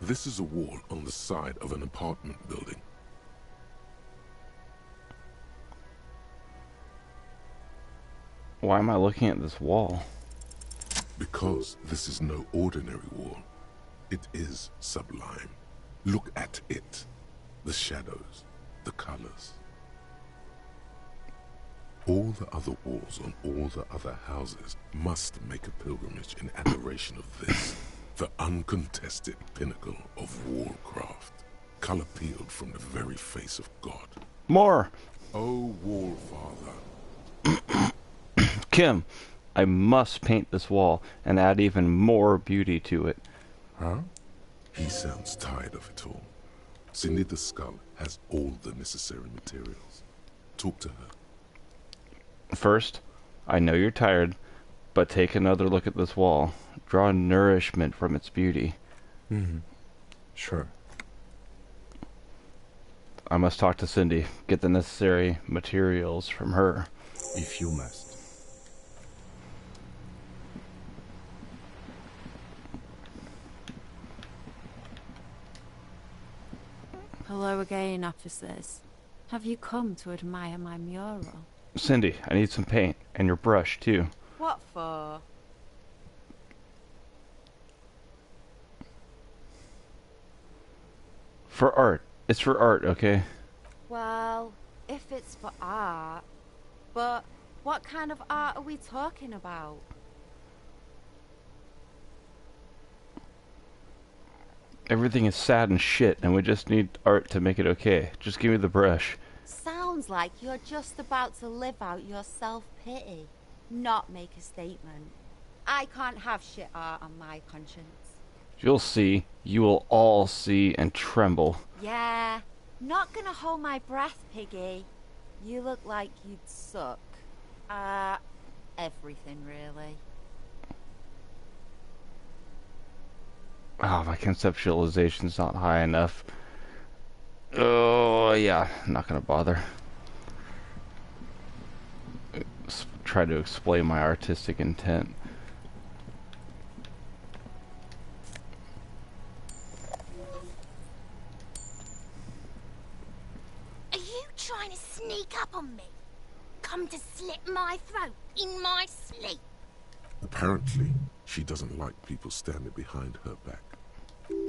This is a wall on the side of an apartment building. Why am I looking at this wall? Because this is no ordinary wall. It is sublime. Look at it. The shadows, the colors. All the other walls on all the other houses must make a pilgrimage in adoration of this, the uncontested pinnacle of wallcraft, color peeled from the very face of God. More! Oh, Wall Father. Kim, I must paint this wall and add even more beauty to it. Huh? He sounds tired of it all. Cindy the Skull has all the necessary materials. Talk to her. First, I know you're tired, but take another look at this wall. Draw nourishment from its beauty. Sure. I must talk to Cindy, get the necessary materials from her. If you must. Hello again, officers. Have you come to admire my mural? Cindy, I need some paint, and your brush, too. What for? For art. It's for art, okay? Well, if it's for art... But what kind of art are we talking about? Everything is sad and shit, and we just need art to make it okay. Just give me the brush. Sounds like you're just about to live out your self-pity, not make a statement. I can't have shit art on my conscience. You'll see. You will all see and tremble. Yeah, not gonna hold my breath, Piggy. You look like you'd suck. Everything, really. Oh, my conceptualization's not high enough. Oh, yeah, not gonna bother. Try to explain my artistic intent. Are you trying to sneak up on me? Come to slit my throat in my sleep? Apparently, she doesn't like people standing behind her back.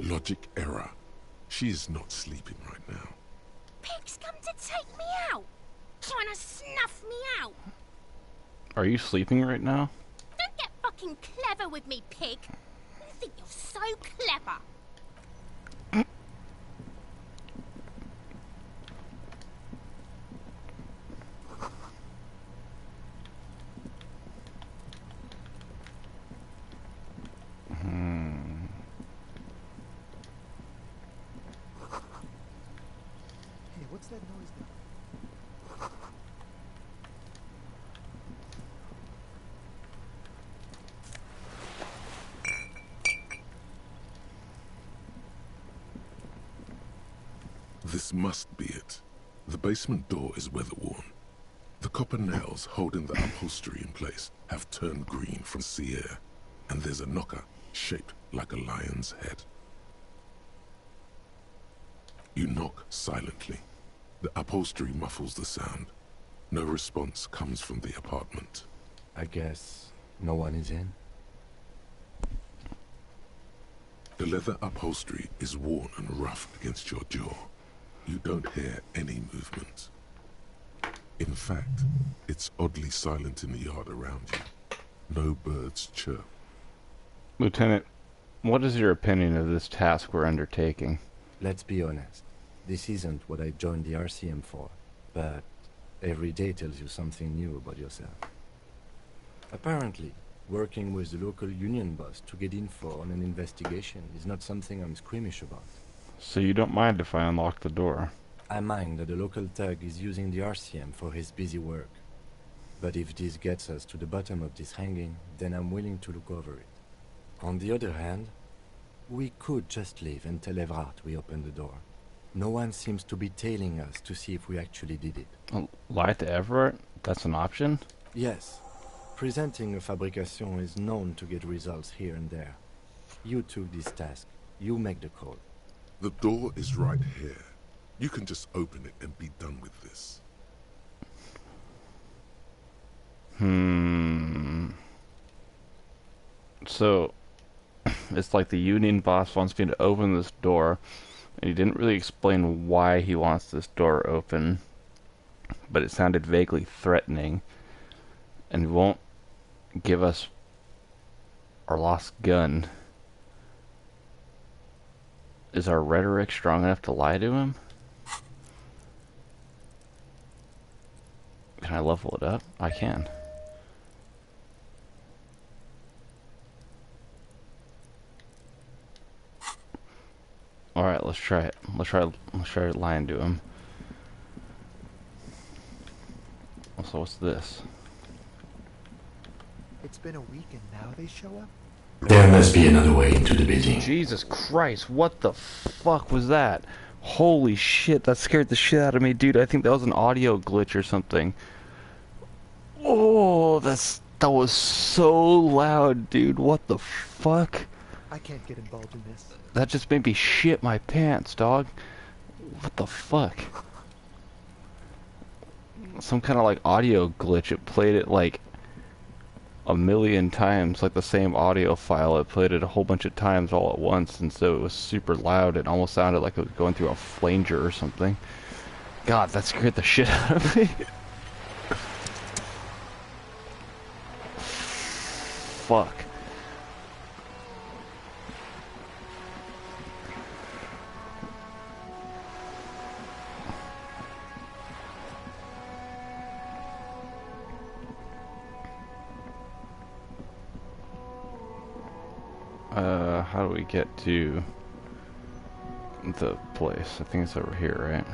Logic error. She is not sleeping right now. Pig's come to take me out. Trying to snuff me out. Are you sleeping right now? Don't get fucking clever with me, Pig. You think you're so clever. Hey, what's that noise there? This must be it. The basement door is weather-worn. The copper nails holding the upholstery in place have turned green from sea air, and there's a knocker shaped like a lion's head. You knock silently. The upholstery muffles the sound. No response comes from the apartment. I guess no one is in. The leather upholstery is worn and roughed against your jaw. You don't hear any movement. In fact, it's oddly silent in the yard around you. No birds chirp. Lieutenant, what is your opinion of this task we're undertaking? Let's be honest. This isn't what I joined the RCM for, but every day tells you something new about yourself. Apparently, working with the local union boss to get info on an investigation is not something I'm squeamish about. So you don't mind if I unlock the door? I mind that the local thug is using the RCM for his busy work. But if this gets us to the bottom of this hanging, then I'm willing to look over it. On the other hand, we could just leave and tell Evrart we opened the door. No one seems to be tailing us to see if we actually did it. Lie to Everett? That's an option? Yes. Presenting a fabrication is known to get results here and there. You took this task. You make the call. The door is right here. You can just open it and be done with this. So, it's like the union boss wants me to open this door, and he didn't really explain why he wants this door open. but it sounded vaguely threatening and won't give us our lost gun. Is our rhetoric strong enough to lie to him? Can I level it up? I can. Alright, let's try it. Let's try lying to him. Also, what's this? It's been a week and now they show up? There must be another way into the building. Jesus Christ, what the fuck was that? Holy shit, that scared the shit out of me, dude. I think that was an audio glitch or something. Oh, that was so loud, dude. What the fuck? I can't get involved in this. That just made me shit my pants, dog. What the fuck? Some kind of like audio glitch. It played it like a million times, like the same audio file. It played it a whole bunch of times all at once, and so it was super loud. It almost sounded like it was going through a flanger or something. God, that scared the shit out of me. Fuck. How do we get to the place? I think it's over here, right?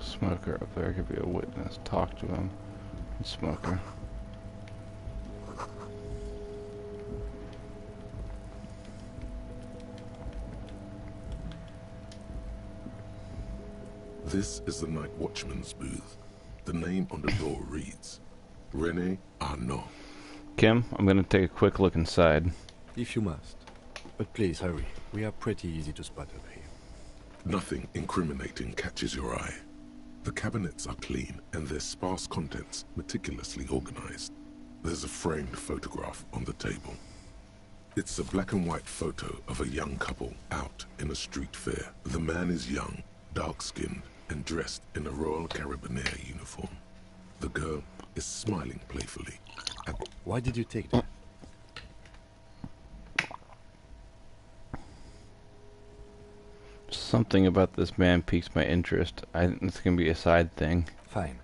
Smoker up there could be a witness. Talk to him. Smoker. This is the night watchman's booth. The name on the door reads René Arnaud. Kim, I'm gonna take a quick look inside. If you must. But please hurry. We are pretty easy to spot up here. Nothing incriminating catches your eye. The cabinets are clean and their sparse contents meticulously organized. There's a framed photograph on the table. It's a black and white photo of a young couple out in a street fair. The man is young, dark-skinned, and dressed in a Royal Carabinieri uniform. The girl is smiling playfully. Why did you take that? Something about this man piques my interest. I think it's gonna be a side thing. Fine.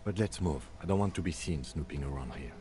But let's move. I don't want to be seen snooping around here.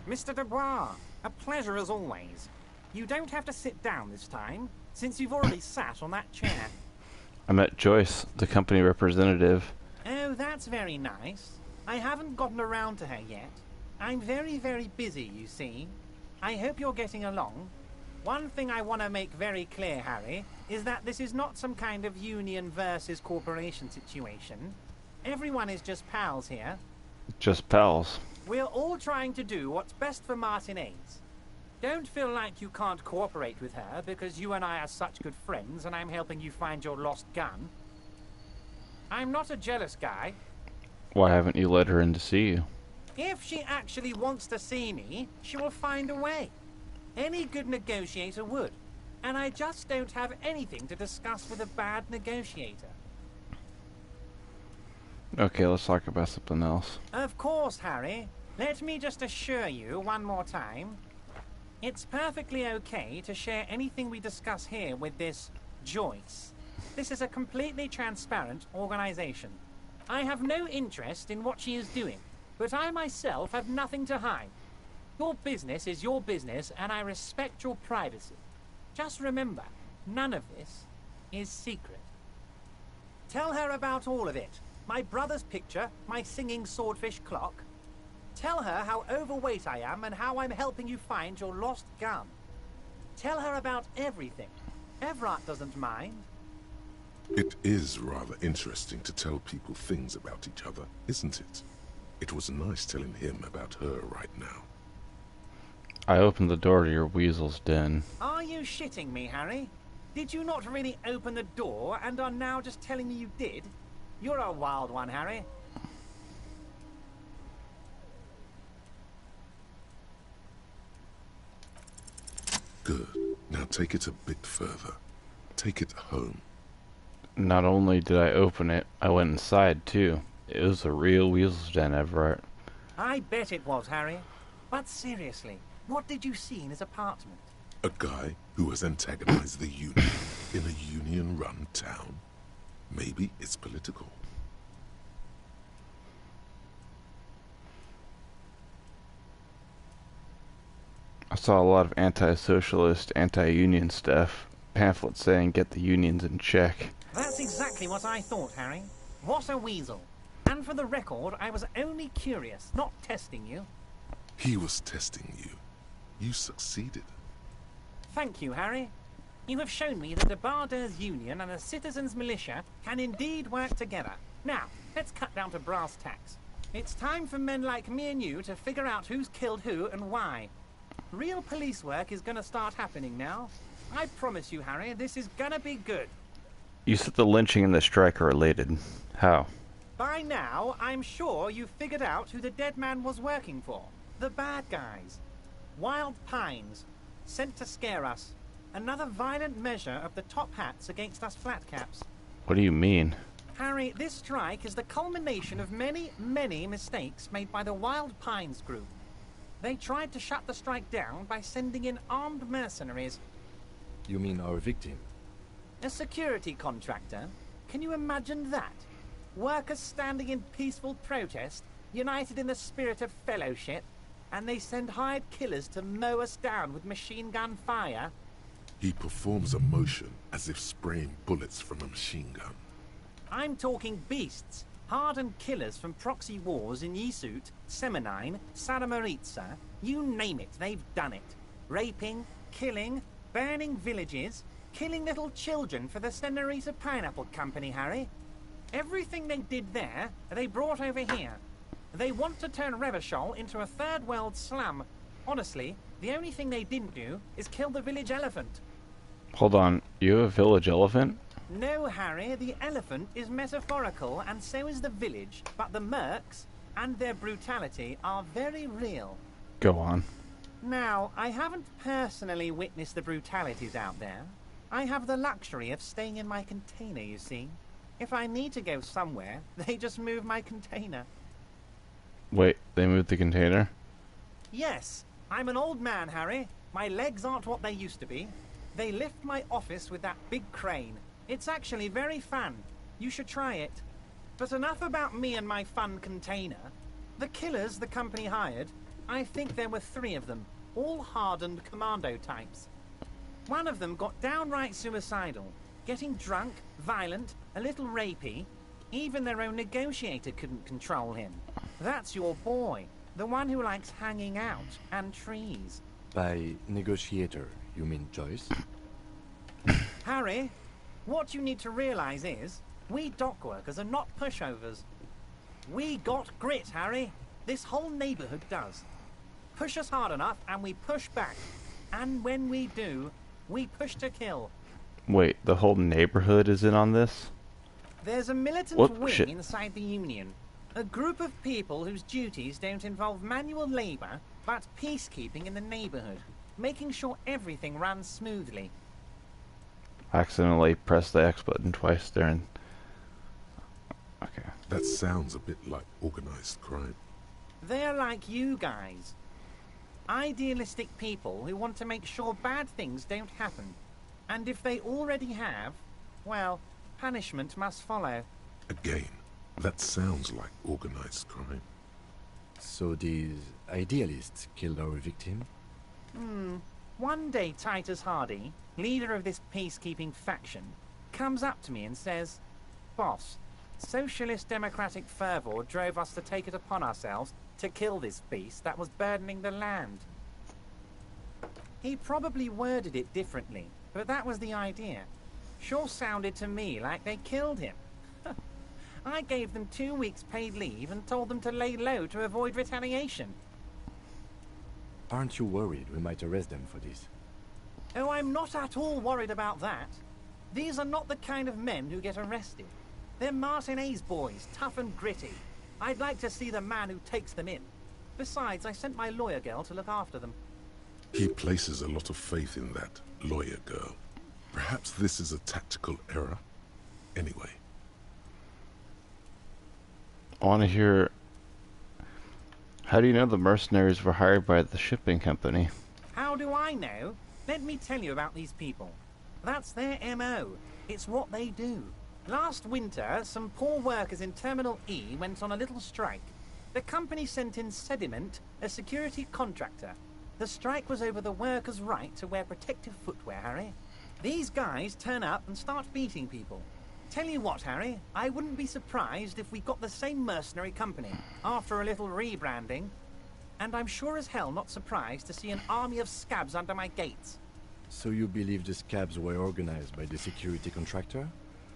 Mr. Dubois, a pleasure as always. You don't have to sit down this time, since you've already sat on that chair. I met Joyce, the company representative. Oh, that's very nice. I haven't gotten around to her yet. I'm very, very busy, you see. I hope you're getting along. One thing I want to make very clear, Harry, is that this is not some kind of union versus corporation situation. Everyone is just pals here. Just pals. We're all trying to do what's best for Martinez. Don't feel like you can't cooperate with her because you and I are such good friends and I'm helping you find your lost gun. I'm not a jealous guy. Why haven't you let her in to see you? If she actually wants to see me, she will find a way. Any good negotiator would. And I just don't have anything to discuss with a bad negotiator. Okay, let's talk about something else. Of course, Harry. Let me just assure you one more time. It's perfectly okay to share anything we discuss here with this Joyce. This is a completely transparent organization. I have no interest in what she is doing, but I myself have nothing to hide. Your business is your business, and I respect your privacy. Just remember, none of this is secret. Tell her about all of it. My brother's picture, my singing swordfish clock. Tell her how overweight I am and how I'm helping you find your lost gun. Tell her about everything. Everett doesn't mind. It is rather interesting to tell people things about each other, isn't it? It was nice telling him about her right now. I opened the door to your weasel's den. Are you shitting me, Harry? Did you not really open the door and are now just telling me you did? You're a wild one, Harry. Good. Now take it a bit further. Take it home. Not only did I open it, I went inside too. It was a real weasel's den, Everett. I bet it was, Harry. But seriously, what did you see in his apartment? A guy who has antagonized the Union in a Union-run town. Maybe it's political. I saw a lot of anti-socialist, anti-union stuff. Pamphlets saying get the unions in check. That's exactly what I thought, Harry. What a weasel. And for the record, I was only curious, not testing you. He was testing you. You succeeded. Thank you, Harry. You have shown me that the Barders Union and the Citizens Militia can indeed work together. Now, let's cut down to brass tacks. It's time for men like me and you to figure out who's killed who and why. Real police work is gonna start happening now. I promise you, Harry, this is gonna be good. You said the lynching and the strike are related. How? By now, I'm sure you've figured out who the dead man was working for. The bad guys. Wild Pines. Sent to scare us. Another violent measure of the top hats against us flatcaps. What do you mean? Harry, this strike is the culmination of many, many mistakes made by the Wild Pines group. They tried to shut the strike down by sending in armed mercenaries. You mean our victim? A security contractor? Can you imagine that? Workers standing in peaceful protest, united in the spirit of fellowship, and they send hired killers to mow us down with machine gun fire? He performs a motion as if spraying bullets from a machine gun. I'm talking beasts. Hardened killers from proxy wars in Yisut, Semenine, Saramaritsa, you name it, they've done it. Raping, killing, burning villages, killing little children for the Senorita Pineapple Company, Harry. Everything they did there, they brought over here. They want to turn Revachol into a third world slum. Honestly, the only thing they didn't do is kill the village elephant. Hold on, you have a village elephant? No, Harry, the elephant is metaphorical, and so is the village, but the mercs and their brutality are very real. Go on. Now, I haven't personally witnessed the brutalities out there. I have the luxury of staying in my container, you see. If I need to go somewhere, they just move my container. Wait, they moved the container? Yes, I'm an old man, Harry. My legs aren't what they used to be. They lift my office with that big crane. It's actually very fun. You should try it. But enough about me and my fun container. The killers the company hired, I think there were 3 of them, all hardened commando types. One of them got downright suicidal, getting drunk, violent, a little rapey. Even their own negotiator couldn't control him. That's your boy, the one who likes hanging out and trees. By negotiator, you mean Joyce? Harry, what you need to realize is, we dock workers are not pushovers. We got grit, Harry. This whole neighborhood does. Push us hard enough and we push back. And when we do, we push to kill. Wait, the whole neighborhood is in on this? There's a militant What? wing Shit. inside the Union. A group of people whose duties don't involve manual labor, but peacekeeping in the neighborhood, making sure everything runs smoothly. I accidentally pressed the X button twice during... Okay. That sounds a bit like organized crime. They're like you guys. Idealistic people who want to make sure bad things don't happen. And if they already have, well, punishment must follow. Again, that sounds like organized crime. So these idealists killed our victim? One day Titus Hardy, leader of this peacekeeping faction, comes up to me and says, "Boss, socialist democratic fervor drove us to take it upon ourselves to kill this beast that was burdening the land." He probably worded it differently, but that was the idea. Sure sounded to me like they killed him. I gave them 2 weeks paid leave and told them to lay low to avoid retaliation. Aren't you worried we might arrest them for this? Oh, I'm not at all worried about that. These are not the kind of men who get arrested. They're Martinez boys, tough and gritty. I'd like to see the man who takes them in. Besides, I sent my lawyer girl to look after them. He places a lot of faith in that lawyer girl. Perhaps this is a tactical error. Anyway. I want to hear... How do you know the mercenaries were hired by the shipping company? How do I know? Let me tell you about these people. That's their MO. It's what they do. Last winter, some poor workers in Terminal E went on a little strike. The company sent in Sediment, a security contractor. The strike was over the workers' right to wear protective footwear, Harry. These guys turn up and start beating people. Tell you what, Harry, I wouldn't be surprised if we got the same mercenary company after a little rebranding. And I'm sure as hell not surprised to see an army of scabs under my gates. So you believe the scabs were organized by the security contractor?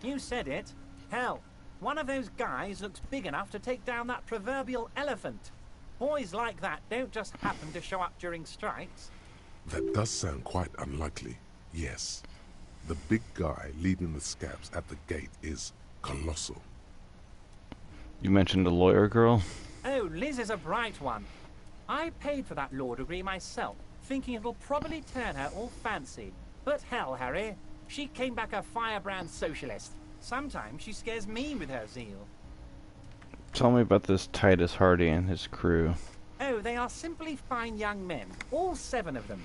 You said it. Hell, one of those guys looks big enough to take down that proverbial elephant. Boys like that don't just happen to show up during strikes. That does sound quite unlikely, yes. The big guy leading the scabs at the gate is colossal. You mentioned the lawyer girl? Oh, Liz is a bright one. I paid for that law degree myself, thinking it'll probably turn her all fancy. But hell, Harry, she came back a firebrand socialist. Sometimes she scares me with her zeal. Tell me about this Titus Hardy and his crew. Oh, they are simply fine young men, all 7 of them.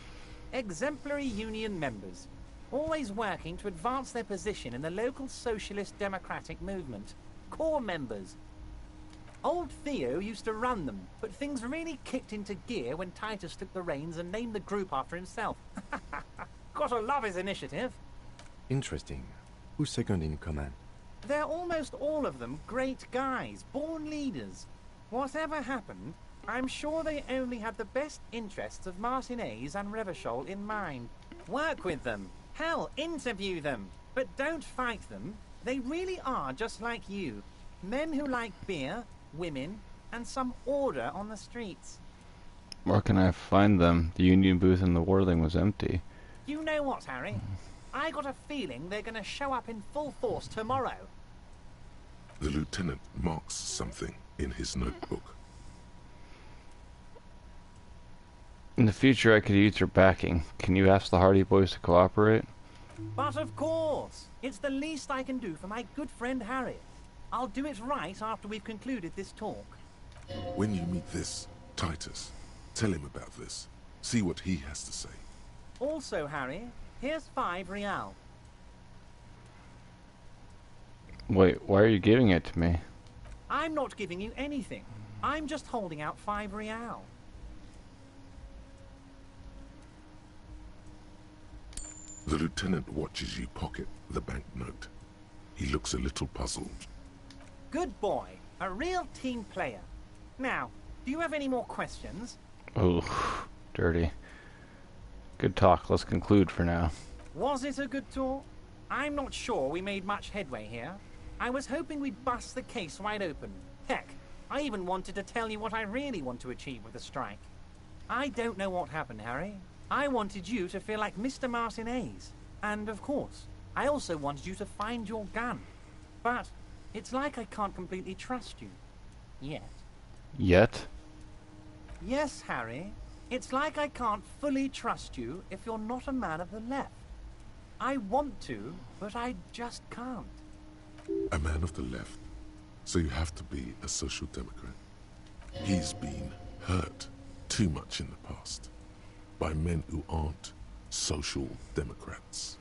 Exemplary union members. Always working to advance their position in the local socialist democratic movement. Core members. Old Theo used to run them, but things really kicked into gear when Titus took the reins and named the group after himself. Gotta love his initiative. Interesting. Who's second in command? They're almost all of them great guys, born leaders. Whatever happened, I'm sure they only had the best interests of Martinez and Revachol in mind. Work with them. Hell, interview them. But don't fight them. They really are just like you. Men who like beer, women, and some order on the streets. Where can I find them? The Union booth in the Worthing was empty. You know what, Harry? I got a feeling they're gonna show up in full force tomorrow. The lieutenant marks something in his notebook. In the future, I could use your backing. Can you ask the Hardy Boys to cooperate? But of course, it's the least I can do for my good friend Harry. I'll do it right after we've concluded this talk. When you meet this Titus, tell him about this. See what he has to say. Also, Harry, here's 5 real. Wait, why are you giving it to me? I'm not giving you anything. I'm just holding out 5 real. The lieutenant watches you pocket the banknote. He looks a little puzzled. Good boy. A real team player. Now, do you have any more questions? Oh, dirty. Good talk. Let's conclude for now. Was it a good talk? I'm not sure we made much headway here. I was hoping we'd bust the case wide open. Heck, I even wanted to tell you what I really want to achieve with the strike. I don't know what happened, Harry. I wanted you to feel like Mr. Martinez. And of course, I also wanted you to find your gun. But it's like I can't completely trust you. Yet. Yet? Yes, Harry. It's like I can't fully trust you if you're not a man of the left. I want to, but I just can't. A man of the left. So you have to be a social democrat. He's been hurt too much in the past by men who aren't social democrats.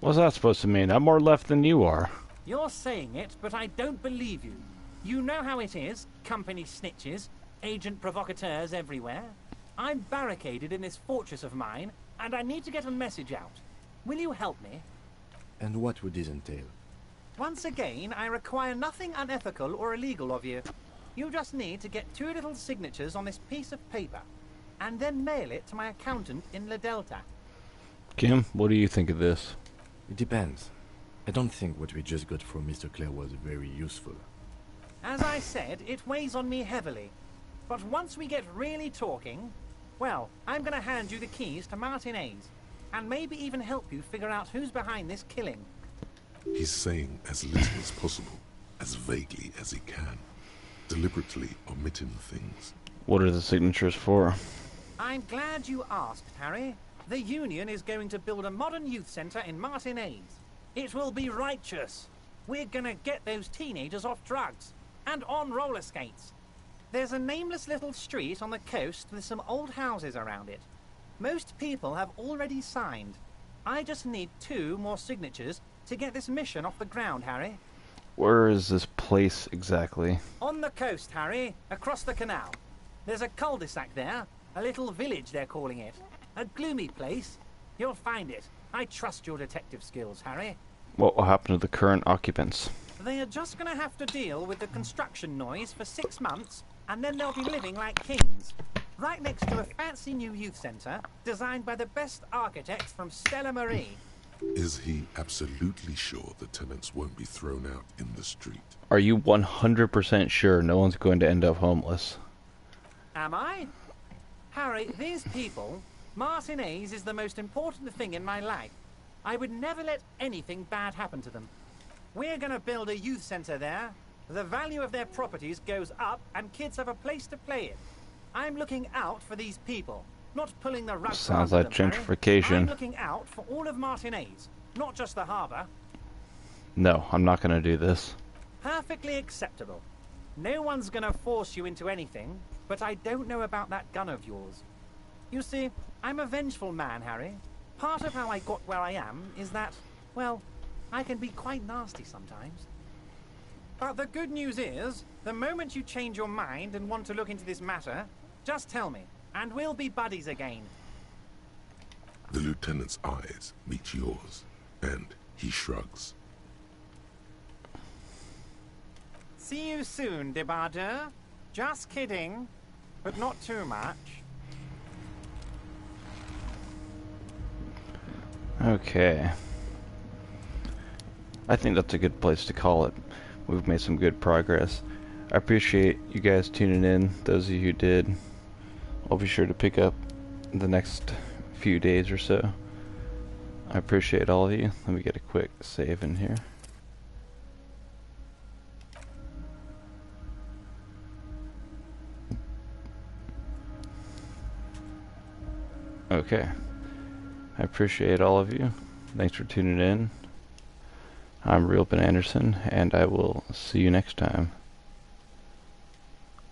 What's that supposed to mean? I'm more left than you are. You're saying it, but I don't believe you. You know how it is. Company snitches, agent provocateurs everywhere. I'm barricaded in this fortress of mine, and I need to get a message out. Will you help me? And what would this entail? Once again, I require nothing unethical or illegal of you. You just need to get 2 little signatures on this piece of paper, and then mail it to my accountant in La Delta. Kim, what do you think of this? It depends. I don't think what we just got from Mr. Clare was very useful. As I said, it weighs on me heavily. But once we get really talking, well, I'm gonna hand you the keys to Martinez, and maybe even help you figure out who's behind this killing. He's saying as little as possible, as vaguely as he can, deliberately omitting things. What are the signatures for? I'm glad you asked, Harry. The Union is going to build a modern youth centre in Martinez. It will be righteous. We're gonna get those teenagers off drugs and on roller skates. There's a nameless little street on the coast with some old houses around it. Most people have already signed. I just need 2 more signatures to get this mission off the ground, Harry. Where is this place exactly? On the coast, Harry, across the canal. There's a cul-de-sac there, a little village they're calling it. A gloomy place. You'll find it. I trust your detective skills, Harry. What will happen to the current occupants? They are just gonna have to deal with the construction noise for 6 months, and then they'll be living like kings. Right next to a fancy new youth centre, designed by the best architects from Stella Marie. Is he absolutely sure the tenants won't be thrown out in the street? Are you 100% sure no one's going to end up homeless? Am I? Harry, these people, Martinez is the most important thing in my life. I would never let anything bad happen to them. We're gonna build a youth centre there. The value of their properties goes up and kids have a place to play in. I'm looking out for these people, not pulling the rug. Sounds like gentrification. I'm looking out for all of Martinez, not just the harbour. No, I'm not going to do this. Perfectly acceptable. No one's gonna force you into anything, but I don't know about that gun of yours. You see, I'm a vengeful man, Harry. Part of how I got where I am is that, well, I can be quite nasty sometimes. But the good news is, the moment you change your mind and want to look into this matter, just tell me, and we'll be buddies again. The lieutenant's eyes meet yours, and he shrugs. See you soon, debardeur. Just kidding, but not too much. Okay. I think that's a good place to call it. We've made some good progress. I appreciate you guys tuning in, those of you who did. I'll be sure to pick up the next few days or so. I appreciate all of you. Let me get a quick save in here. Okay. I appreciate all of you. Thanks for tuning in. I'm Real Ben Anderson, and I will see you next time.